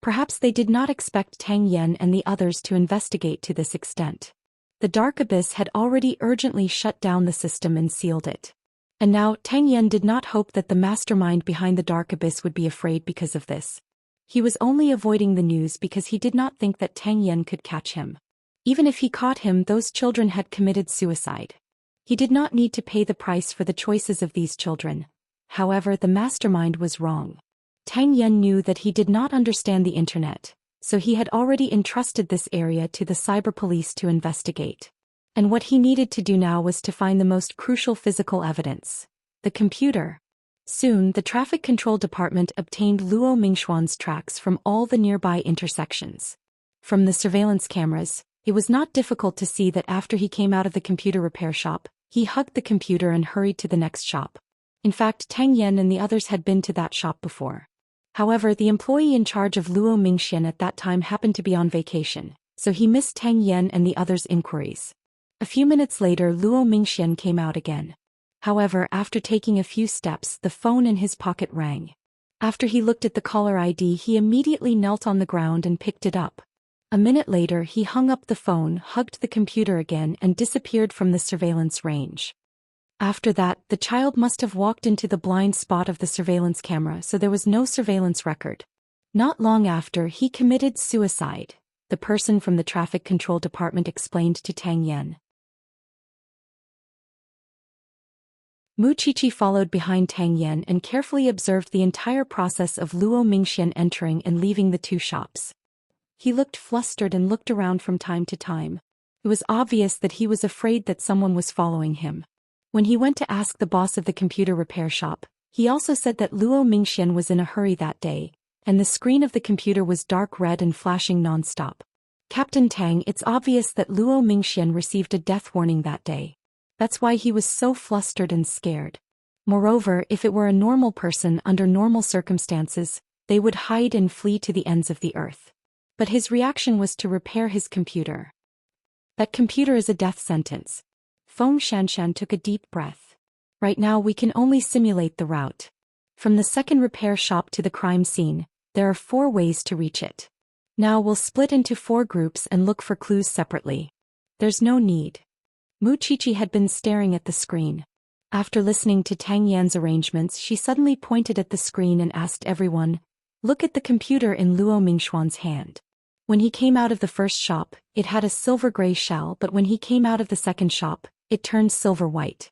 [SPEAKER 1] Perhaps they did not expect Tang Yan and the others to investigate to this extent. The Dark Abyss had already urgently shut down the system and sealed it. And now, Tang Yan did not hope that the mastermind behind the Dark Abyss would be afraid because of this. He was only avoiding the news because he did not think that Tang Yan could catch him. Even if he caught him, those children had committed suicide. He did not need to pay the price for the choices of these children. However, the mastermind was wrong. Tang Yan knew that he did not understand the internet, so he had already entrusted this area to the cyber police to investigate. And what he needed to do now was to find the most crucial physical evidence: the computer. Soon, the traffic control department obtained Luo Mingxuan's tracks from all the nearby intersections. From the surveillance cameras, it was not difficult to see that after he came out of the computer repair shop, he hugged the computer and hurried to the next shop. In fact, Tang Yan and the others had been to that shop before. However, the employee in charge of Luo Mingxian at that time happened to be on vacation, so he missed Tang Yan and the others' inquiries. A few minutes later, Luo Mingxian came out again. However, after taking a few steps, the phone in his pocket rang. After he looked at the caller ID, he immediately knelt on the ground and picked it up. A minute later, he hung up the phone, hugged the computer again, and disappeared from the surveillance range. After that, the child must have walked into the blind spot of the surveillance camera, so there was no surveillance record. Not long after, he committed suicide, the person from the traffic control department explained to Tang Yan. Mu Qiqi followed behind Tang Yan and carefully observed the entire process of Luo Mingxian entering and leaving the two shops. He looked flustered and looked around from time to time. It was obvious that he was afraid that someone was following him. When he went to ask the boss of the computer repair shop, he also said that Luo Mingxian was in a hurry that day, and the screen of the computer was dark red and flashing non-stop. Captain Tang, it's obvious that Luo Mingxian received a death warning that day. That's why he was so flustered and scared. Moreover, if it were a normal person under normal circumstances, they would hide and flee to the ends of the earth. But his reaction was to repair his computer. That computer is a death sentence. Feng Xianxia took a deep breath. Right now we can only simulate the route. From the second repair shop to the crime scene, there are 4 ways to reach it. Now we'll split into 4 groups and look for clues separately. There's no need. Mu Qiqi had been staring at the screen. After listening to Tang Yan's arrangements, she suddenly pointed at the screen and asked everyone, "Look at the computer in Luo Mingxuan's hand." When he came out of the first shop, it had a silver-gray shell, but when he came out of the second shop, it turned silver-white.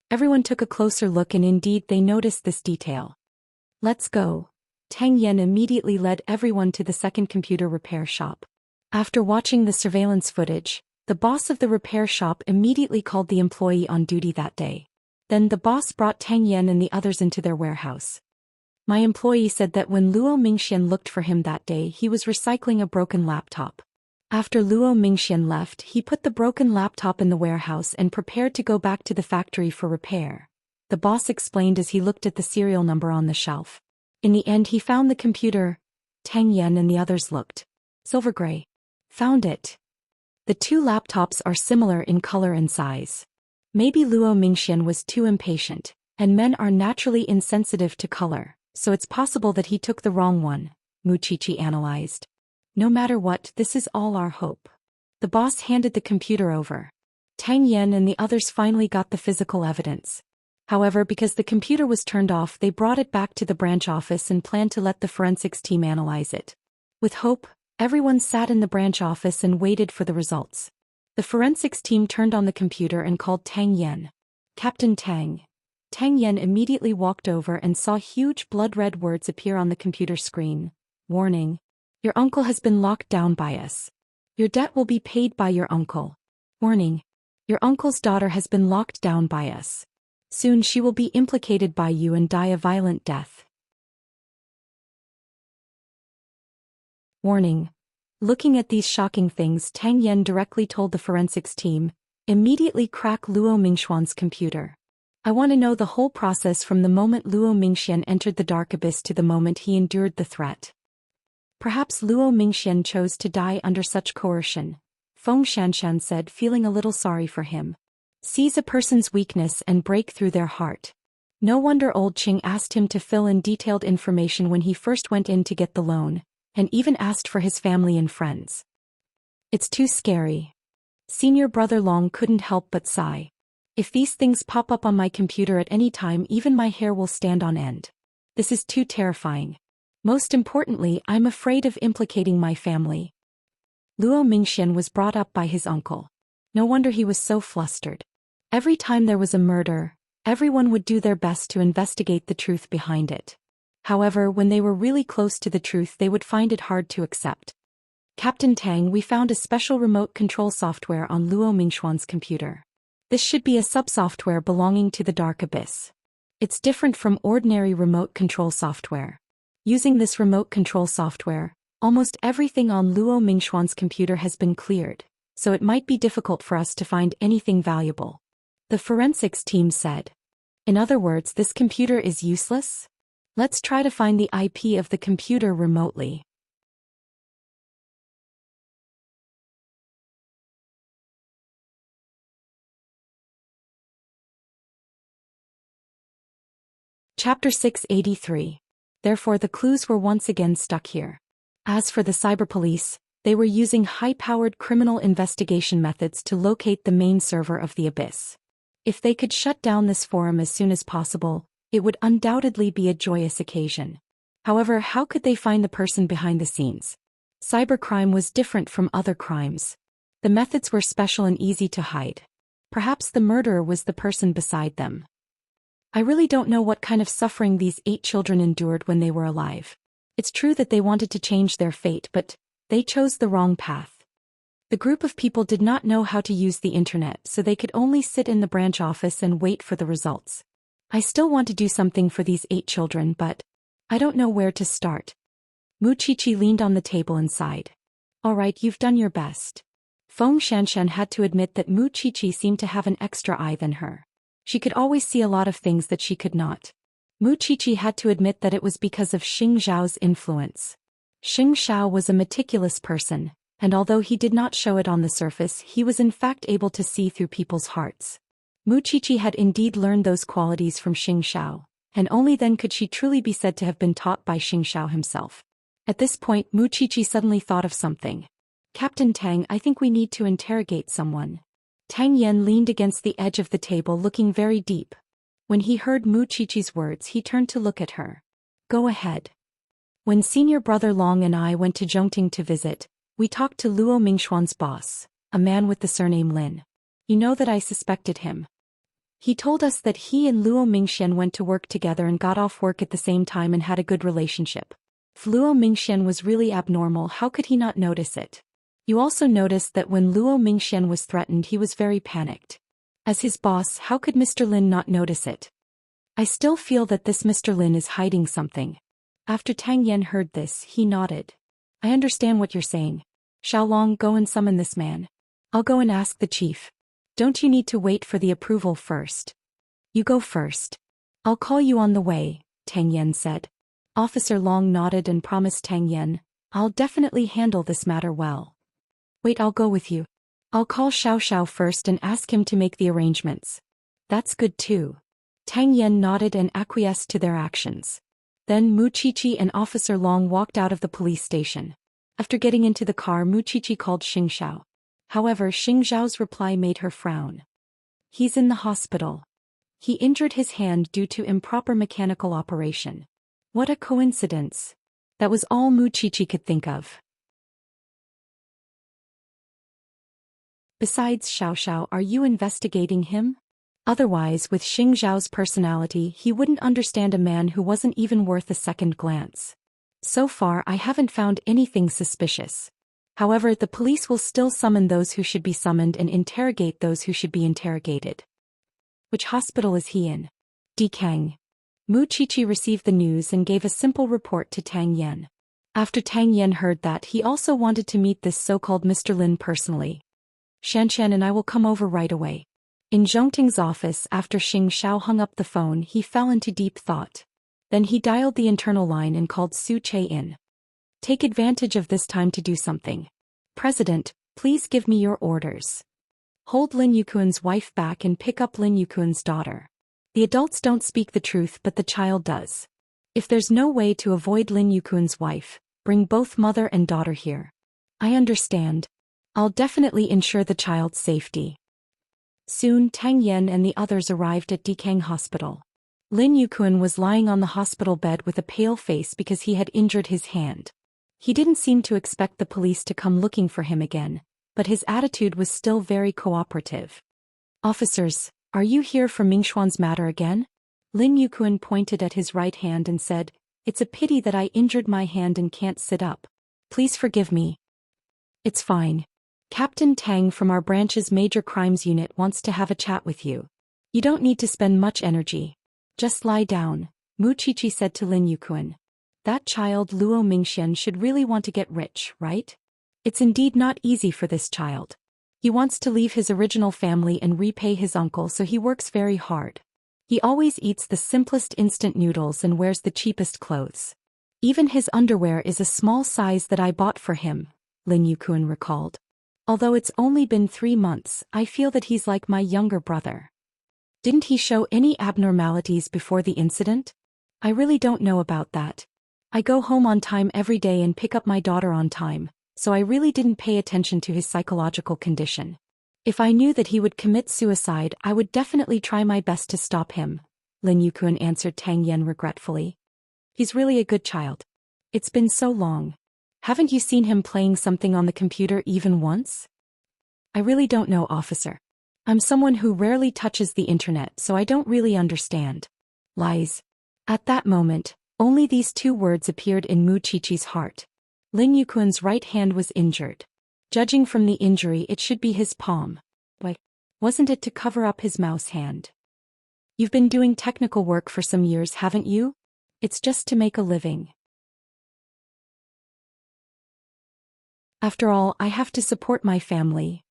[SPEAKER 1] Everyone took a closer look and indeed they noticed this detail. "Let's go." Tang Yan immediately led everyone to the second computer repair shop. After watching the surveillance footage, the boss of the repair shop immediately called the employee on duty that day. Then the boss brought Tang Yan and the others into their warehouse. My employee said that when Luo Mingxian looked for him that day, he was recycling a broken laptop. After Luo Mingxian left, he put the broken laptop in the warehouse and prepared to go back to the factory for repair. The boss explained as he looked at the serial number on the shelf. In the end, he found the computer. Tang Yan and the others looked. Silver gray. Found it. The 2 laptops are similar in color and size. Maybe Luo Mingxian was too impatient, and men are naturally insensitive to color, so it's possible that he took the wrong one, Mu Qiqi analyzed. No matter what, this is all our hope. The boss handed the computer over. Tang Yan and the others finally got the physical evidence. However, because the computer was turned off, they brought it back to the branch office and planned to let the forensics team analyze it. With hope, everyone sat in the branch office and waited for the results. The forensics team turned on the computer and called Tang Yan. "Captain Tang." Tang Yan immediately walked over and saw huge blood-red words appear on the computer screen. "Warning. Your uncle has been locked down by us. Your debt will be paid by your uncle. Warning. Your uncle's daughter has been locked down by us. Soon she will be implicated by you and die a violent death. Warning. Looking at these shocking things, Tang Yan directly told the forensics team, "Immediately crack Luo Mingxuan's computer." I want to know the whole process from the moment Luo Mingxian entered the dark abyss to the moment he endured the threat. Perhaps Luo Mingxian chose to die under such coercion, Feng Xianxian said, feeling a little sorry for him. Seize a person's weakness and break through their heart. No wonder old Qing asked him to fill in detailed information when he first went in to get the loan, and even asked for his family and friends. It's too scary. Senior brother Long couldn't help but sigh. If these things pop up on my computer at any time, even my hair will stand on end. This is too terrifying. Most importantly, I'm afraid of implicating my family. Luo Mingxian was brought up by his uncle. No wonder he was so flustered. Every time there was a murder, everyone would do their best to investigate the truth behind it. However, when they were really close to the truth, they would find it hard to accept. Captain Tang, we found a special remote control software on Luo Mingxuan's computer. This should be a sub-software belonging to the Dark Abyss. It's different from ordinary remote control software. Using this remote control software, almost everything on Luo Mingxuan's computer has been cleared, so it might be difficult for us to find anything valuable. The forensics team said. In other words, this computer is useless? Let's try to find the IP of the computer remotely. Chapter 683. Therefore the clues were once again stuck here. As for the cyber police, they were using high-powered criminal investigation methods to locate the main server of the Abyss. If they could shut down this forum as soon as possible, it would undoubtedly be a joyous occasion. However, how could they find the person behind the scenes? Cybercrime was different from other crimes. The methods were special and easy to hide. Perhaps the murderer was the person beside them. I really don't know what kind of suffering these 8 children endured when they were alive. It's true that they wanted to change their fate, but they chose the wrong path. The group of people did not know how to use the internet, so they could only sit in the branch office and wait for the results. I still want to do something for these 8 children, but I don't know where to start. Mu Qiqi leaned on the table and sighed. All right, you've done your best. Feng Xianxian had to admit that Mu Qiqi seemed to have an extra eye than her. She could always see a lot of things that she could not. Mu Qiqi had to admit that it was because of Xing Zhao's influence. Xing Zhao was a meticulous person, and although he did not show it on the surface, he was in fact able to see through people's hearts. Mu Qiqi had indeed learned those qualities from Xing Zhao, and only then could she truly be said to have been taught by Xing Zhao himself. At this point, Mu Qiqi suddenly thought of something. Captain Tang, I think we need to interrogate someone. Tang Yen leaned against the edge of the table looking very deep. When he heard Mu Qiqi's words, he turned to look at her. Go ahead. When senior brother Long and I went to Zhongting to visit, we talked to Luo Mingxuan's boss, a man with the surname Lin. You know that I suspected him. He told us that he and Luo Mingxian went to work together and got off work at the same time and had a good relationship. If Luo Mingxian was really abnormal, how could he not notice it? You also noticed that when Luo Mingxian was threatened, he was very panicked. As his boss, how could Mr. Lin not notice it? I still feel that this Mr. Lin is hiding something. After Tang Yen heard this, he nodded. I understand what you're saying. Xiaolong, go and summon this man. I'll go and ask the chief. Don't you need to wait for the approval first? You go first. I'll call you on the way, Tang Yen said. Officer Long nodded and promised Tang Yen, I'll definitely handle this matter well. Wait, I'll go with you. I'll call Xiao Xiao first and ask him to make the arrangements. That's good too. Tang Yen nodded and acquiesced to their actions. Then Mu Qiqi and Officer Long walked out of the police station. After getting into the car, Mu Qiqi called Xing Xiao. However, Xing Zhao's reply made her frown. He's in the hospital. He injured his hand due to improper mechanical operation. What a coincidence. That was all Mu Qiqi could think of. Besides Xiao Xiao, are you investigating him? Otherwise, with Xing Zhao's personality, he wouldn't understand a man who wasn't even worth a second glance. So far, I haven't found anything suspicious. However, the police will still summon those who should be summoned and interrogate those who should be interrogated. Which hospital is he in? Dikang. Mu Qiqi received the news and gave a simple report to Tang Yen. After Tang Yen heard that, he also wanted to meet this so-called Mr. Lin personally. Xianxian and I will come over right away. In Zhongting's office, after Xianxia hung up the phone, he fell into deep thought. Then he dialed the internal line and called Zhou Xian in. Take advantage of this time to do something. President, please give me your orders. Hold Lin Yuquan's wife back and pick up Lin Yuquan's daughter. The adults don't speak the truth, but the child does. If there's no way to avoid Lin Yuquan's wife, bring both mother and daughter here. I understand. I'll definitely ensure the child's safety. Soon Tang Yen and the others arrived at Dikang Hospital. Lin Yuquan was lying on the hospital bed with a pale face because he had injured his hand. He didn't seem to expect the police to come looking for him again, but his attitude was still very cooperative. Officers, are you here for Mingxuan's matter again? Lin Yuquan pointed at his right hand and said, It's a pity that I injured my hand and can't sit up. Please forgive me. It's fine. Captain Tang from our branch's major crimes unit wants to have a chat with you. You don't need to spend much energy. Just lie down, Mu Qiqi said to Lin Yuquan. That child Luo Mingxian should really want to get rich, right? It's indeed not easy for this child. He wants to leave his original family and repay his uncle, so he works very hard. He always eats the simplest instant noodles and wears the cheapest clothes. Even his underwear is a small size that I bought for him, Lin Yuquan recalled. Although it's only been 3 months, I feel that he's like my younger brother. Didn't he show any abnormalities before the incident? I really don't know about that. I go home on time every day and pick up my daughter on time, so I really didn't pay attention to his psychological condition. If I knew that he would commit suicide, I would definitely try my best to stop him, Lin Yuquan answered Tang Yen regretfully. He's really a good child. It's been so long. Haven't you seen him playing something on the computer even once? I really don't know, officer. I'm someone who rarely touches the internet, so I don't really understand. Lies. At that moment, only these 2 words appeared in Mu Qiqi's heart. Lin Yuquan's right hand was injured. Judging from the injury, it should be his palm. Why, wasn't it to cover up his mouse hand? You've been doing technical work for some years, haven't you? It's just to make a living. After all, I have to support my family.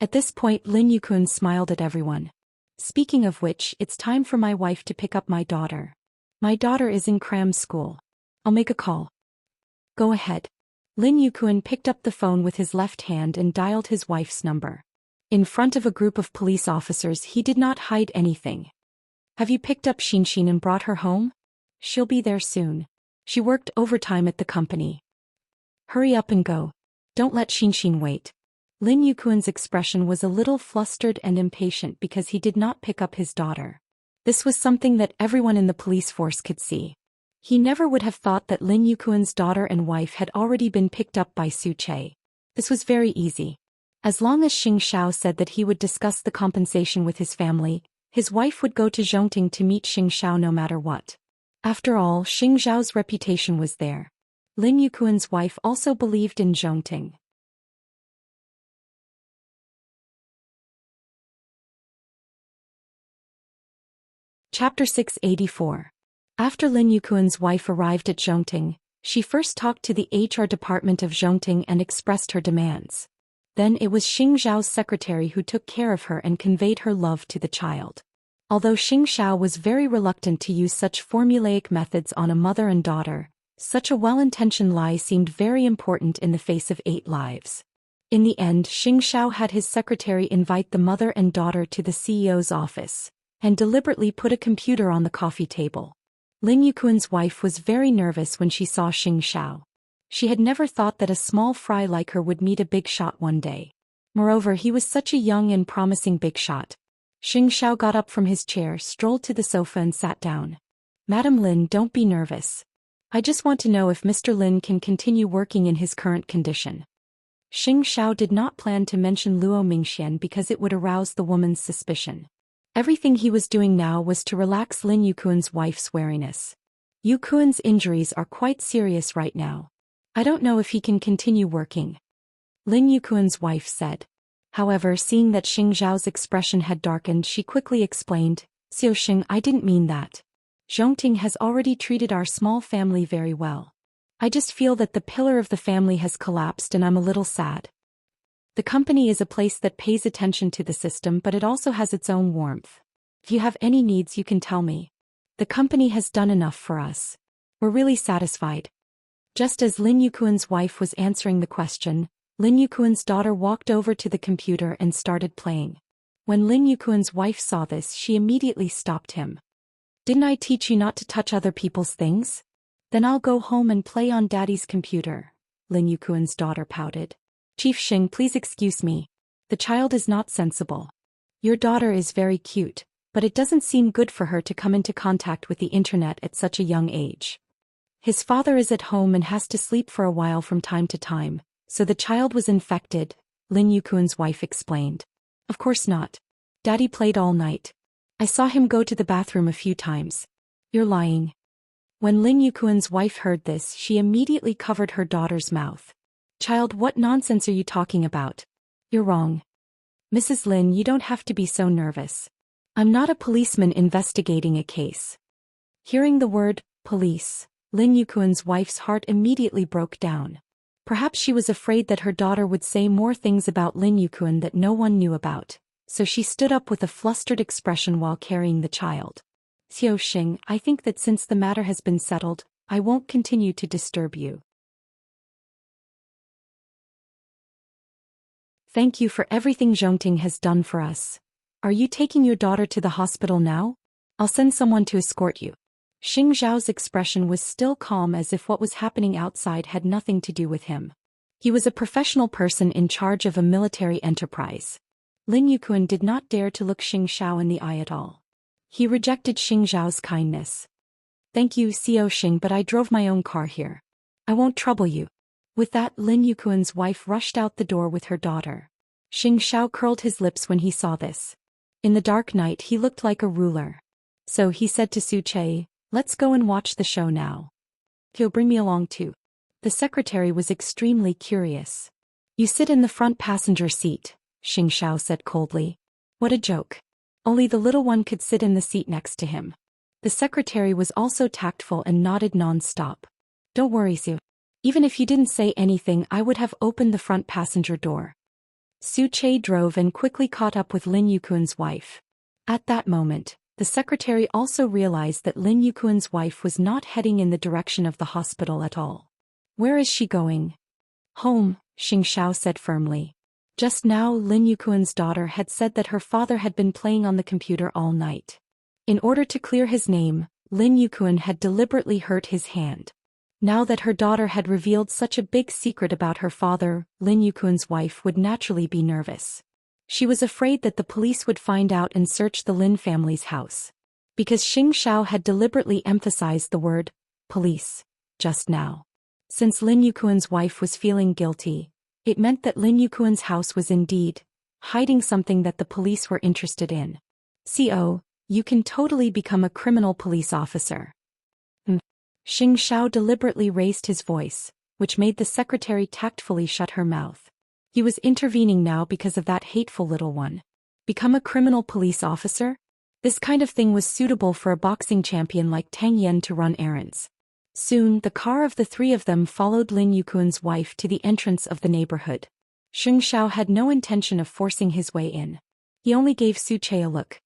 [SPEAKER 1] At this point, Lin Yuquan smiled at everyone. Speaking of which, it's time for my wife to pick up my daughter. My daughter is in cram school. I'll make a call. Go ahead. Lin Yuquan picked up the phone with his left hand and dialed his wife's number. In front of a group of police officers, he did not hide anything. Have you picked up Xianxia and brought her home? She'll be there soon. She worked overtime at the company. Hurry up and go. Don't let Xianxia wait. Lin Yuquan's expression was a little flustered and impatient because he did not pick up his daughter. This was something that everyone in the police force could see. He never would have thought that Lin Yuquan's daughter and wife had already been picked up by Zhou Xian. This was very easy. As long as Xianxia said that he would discuss the compensation with his family, his wife would go to Zhongting to meet Xianxia no matter what. After all, Xianxia's reputation was there. Lin Yuquan's wife also believed in Zhongting. Chapter 684. After Lin Yuquan's wife arrived at Zhongting, she first talked to the HR department of Zhongting and expressed her demands. Then it was Xianxia's secretary who took care of her and conveyed her love to the child. Although Xianxia was very reluctant to use such formulaic methods on a mother and daughter, such a well-intentioned lie seemed very important in the face of 8 lives. In the end, Xianxia had his secretary invite the mother and daughter to the CEO's office, and deliberately put a computer on the coffee table. Lin Yuquan's wife was very nervous when she saw Xianxia. She had never thought that a small fry like her would meet a big shot one day. Moreover, he was such a young and promising big shot. Xianxia got up from his chair, strolled to the sofa and sat down. Madam Lin, don't be nervous. I just want to know if Mr. Lin can continue working in his current condition. Xianxia did not plan to mention Luo Mingxian because it would arouse the woman's suspicion. Everything he was doing now was to relax Lin Yuquan's wife's wariness. Yuquan's injuries are quite serious right now. I don't know if he can continue working, Lin Yuquan's wife said. However, seeing that Xianxia's expression had darkened, she quickly explained, Xiaoxing, I didn't mean that. Zhongting has already treated our small family very well. I just feel that the pillar of the family has collapsed and I'm a little sad. The company is a place that pays attention to the system, but it also has its own warmth. If you have any needs, you can tell me. The company has done enough for us. We're really satisfied. Just as Lin Yuquan's wife was answering the question, Lin Yuquan's daughter walked over to the computer and started playing. When Lin Yuquan's wife saw this, she immediately stopped him. Didn't I teach you not to touch other people's things? Then I'll go home and play on Daddy's computer. Lin Yuquan's daughter pouted. Chief Xing, please excuse me. The child is not sensible. Your daughter is very cute, but it doesn't seem good for her to come into contact with the internet at such a young age. His father is at home and has to sleep for a while from time to time, so the child was infected, Lin Yuquan's wife explained. Of course not. Daddy played all night. I saw him go to the bathroom a few times. You're lying. When Lin Yuquan's wife heard this, she immediately covered her daughter's mouth. Child, what nonsense are you talking about? You're wrong. Mrs. Lin, you don't have to be so nervous. I'm not a policeman investigating a case. Hearing the word, police, Lin Yuquan's wife's heart immediately broke down. Perhaps she was afraid that her daughter would say more things about Lin Yuquan that no one knew about, so she stood up with a flustered expression while carrying the child. Zhou Xian, I think that since the matter has been settled, I won't continue to disturb you. Thank you for everything Zhongting has done for us. Are you taking your daughter to the hospital now? I'll send someone to escort you. Xing Zhao's expression was still calm, as if what was happening outside had nothing to do with him. He was a professional person in charge of a military enterprise. Lin Yuquan did not dare to look Xing Zhao in the eye at all. He rejected Xing Zhao's kindness. Thank you, Xiao Xing, but I drove my own car here. I won't trouble you. With that, Lin Yuquan's wife rushed out the door with her daughter. Xing Zhao curled his lips when he saw this. In the dark night, he looked like a ruler. So he said to Su Che, let's go and watch the show now. He'll bring me along too. The secretary was extremely curious. You sit in the front passenger seat, Xing Zhao said coldly. What a joke. Only the little one could sit in the seat next to him. The secretary was also tactful and nodded non-stop. Don't worry, Su. Even if you didn't say anything, I would have opened the front passenger door. Su Che drove and quickly caught up with Lin Yuquan's wife. At that moment, the secretary also realized that Lin Yuquan's wife was not heading in the direction of the hospital at all. Where is she going? Home, Xing Zhao said firmly. Just now, Lin Yuquan's daughter had said that her father had been playing on the computer all night. In order to clear his name, Lin Yuquan had deliberately hurt his hand. Now that her daughter had revealed such a big secret about her father, Lin Yuquan's wife would naturally be nervous. She was afraid that the police would find out and search the Lin family's house. Because Xing Zhao had deliberately emphasized the word, police, just now. Since Lin Yuquan's wife was feeling guilty, it meant that Lin Yuquan's house was indeed hiding something that the police were interested in. CO, you can totally become a criminal police officer. Xing Zhao deliberately raised his voice, which made the secretary tactfully shut her mouth. He was intervening now because of that hateful little one. Become a criminal police officer? This kind of thing was suitable for a boxing champion like Tang Yan to run errands. Soon, the car of the three of them followed Lin Yuquan's wife to the entrance of the neighborhood. Xing Zhao had no intention of forcing his way in. He only gave Su Che a look.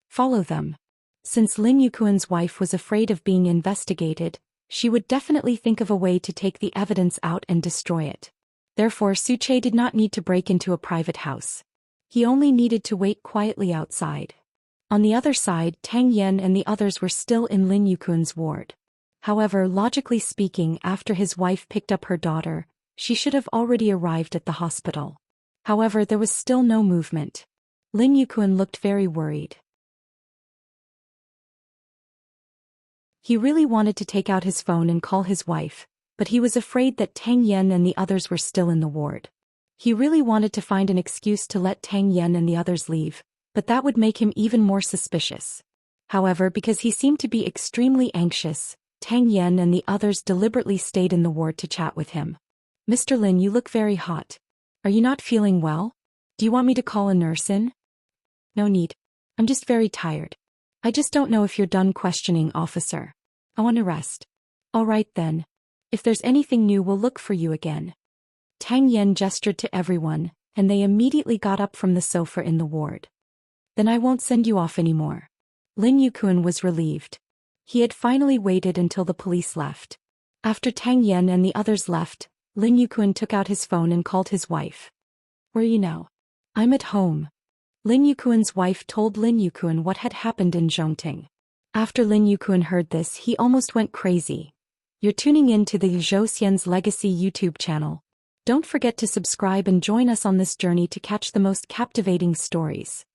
[SPEAKER 1] Follow them. Since Lin Yuquan's wife was afraid of being investigated, she would definitely think of a way to take the evidence out and destroy it. Therefore, Su Che did not need to break into a private house. He only needed to wait quietly outside. On the other side, Tang Yan and the others were still in Lin Yuquan's ward. However, logically speaking, after his wife picked up her daughter, she should have already arrived at the hospital. However, there was still no movement. Lin Yuquan looked very worried. He really wanted to take out his phone and call his wife, but he was afraid that Tang Yan and the others were still in the ward. He really wanted to find an excuse to let Tang Yan and the others leave, but that would make him even more suspicious. However, because he seemed to be extremely anxious, Tang Yan and the others deliberately stayed in the ward to chat with him. Mr. Lin, you look very hot. Are you not feeling well? Do you want me to call a nurse in? No need. I'm just very tired. I just don't know if you're done questioning, officer. I want to rest. All right then. If there's anything new, we'll look for you again. Tang Yan gestured to everyone, and they immediately got up from the sofa in the ward. Then I won't send you off anymore. Lin Yukun was relieved. He had finally waited until the police left. After Tang Yan and the others left, Lin Yukun took out his phone and called his wife. Where you know? I'm at home. Lin Yukun's wife told Lin Yukun what had happened in Zhongting. After Lin Yukun heard this, he almost went crazy. You're tuning in to the Zhou Xian's Legacy YouTube channel. Don't forget to subscribe and join us on this journey to catch the most captivating stories.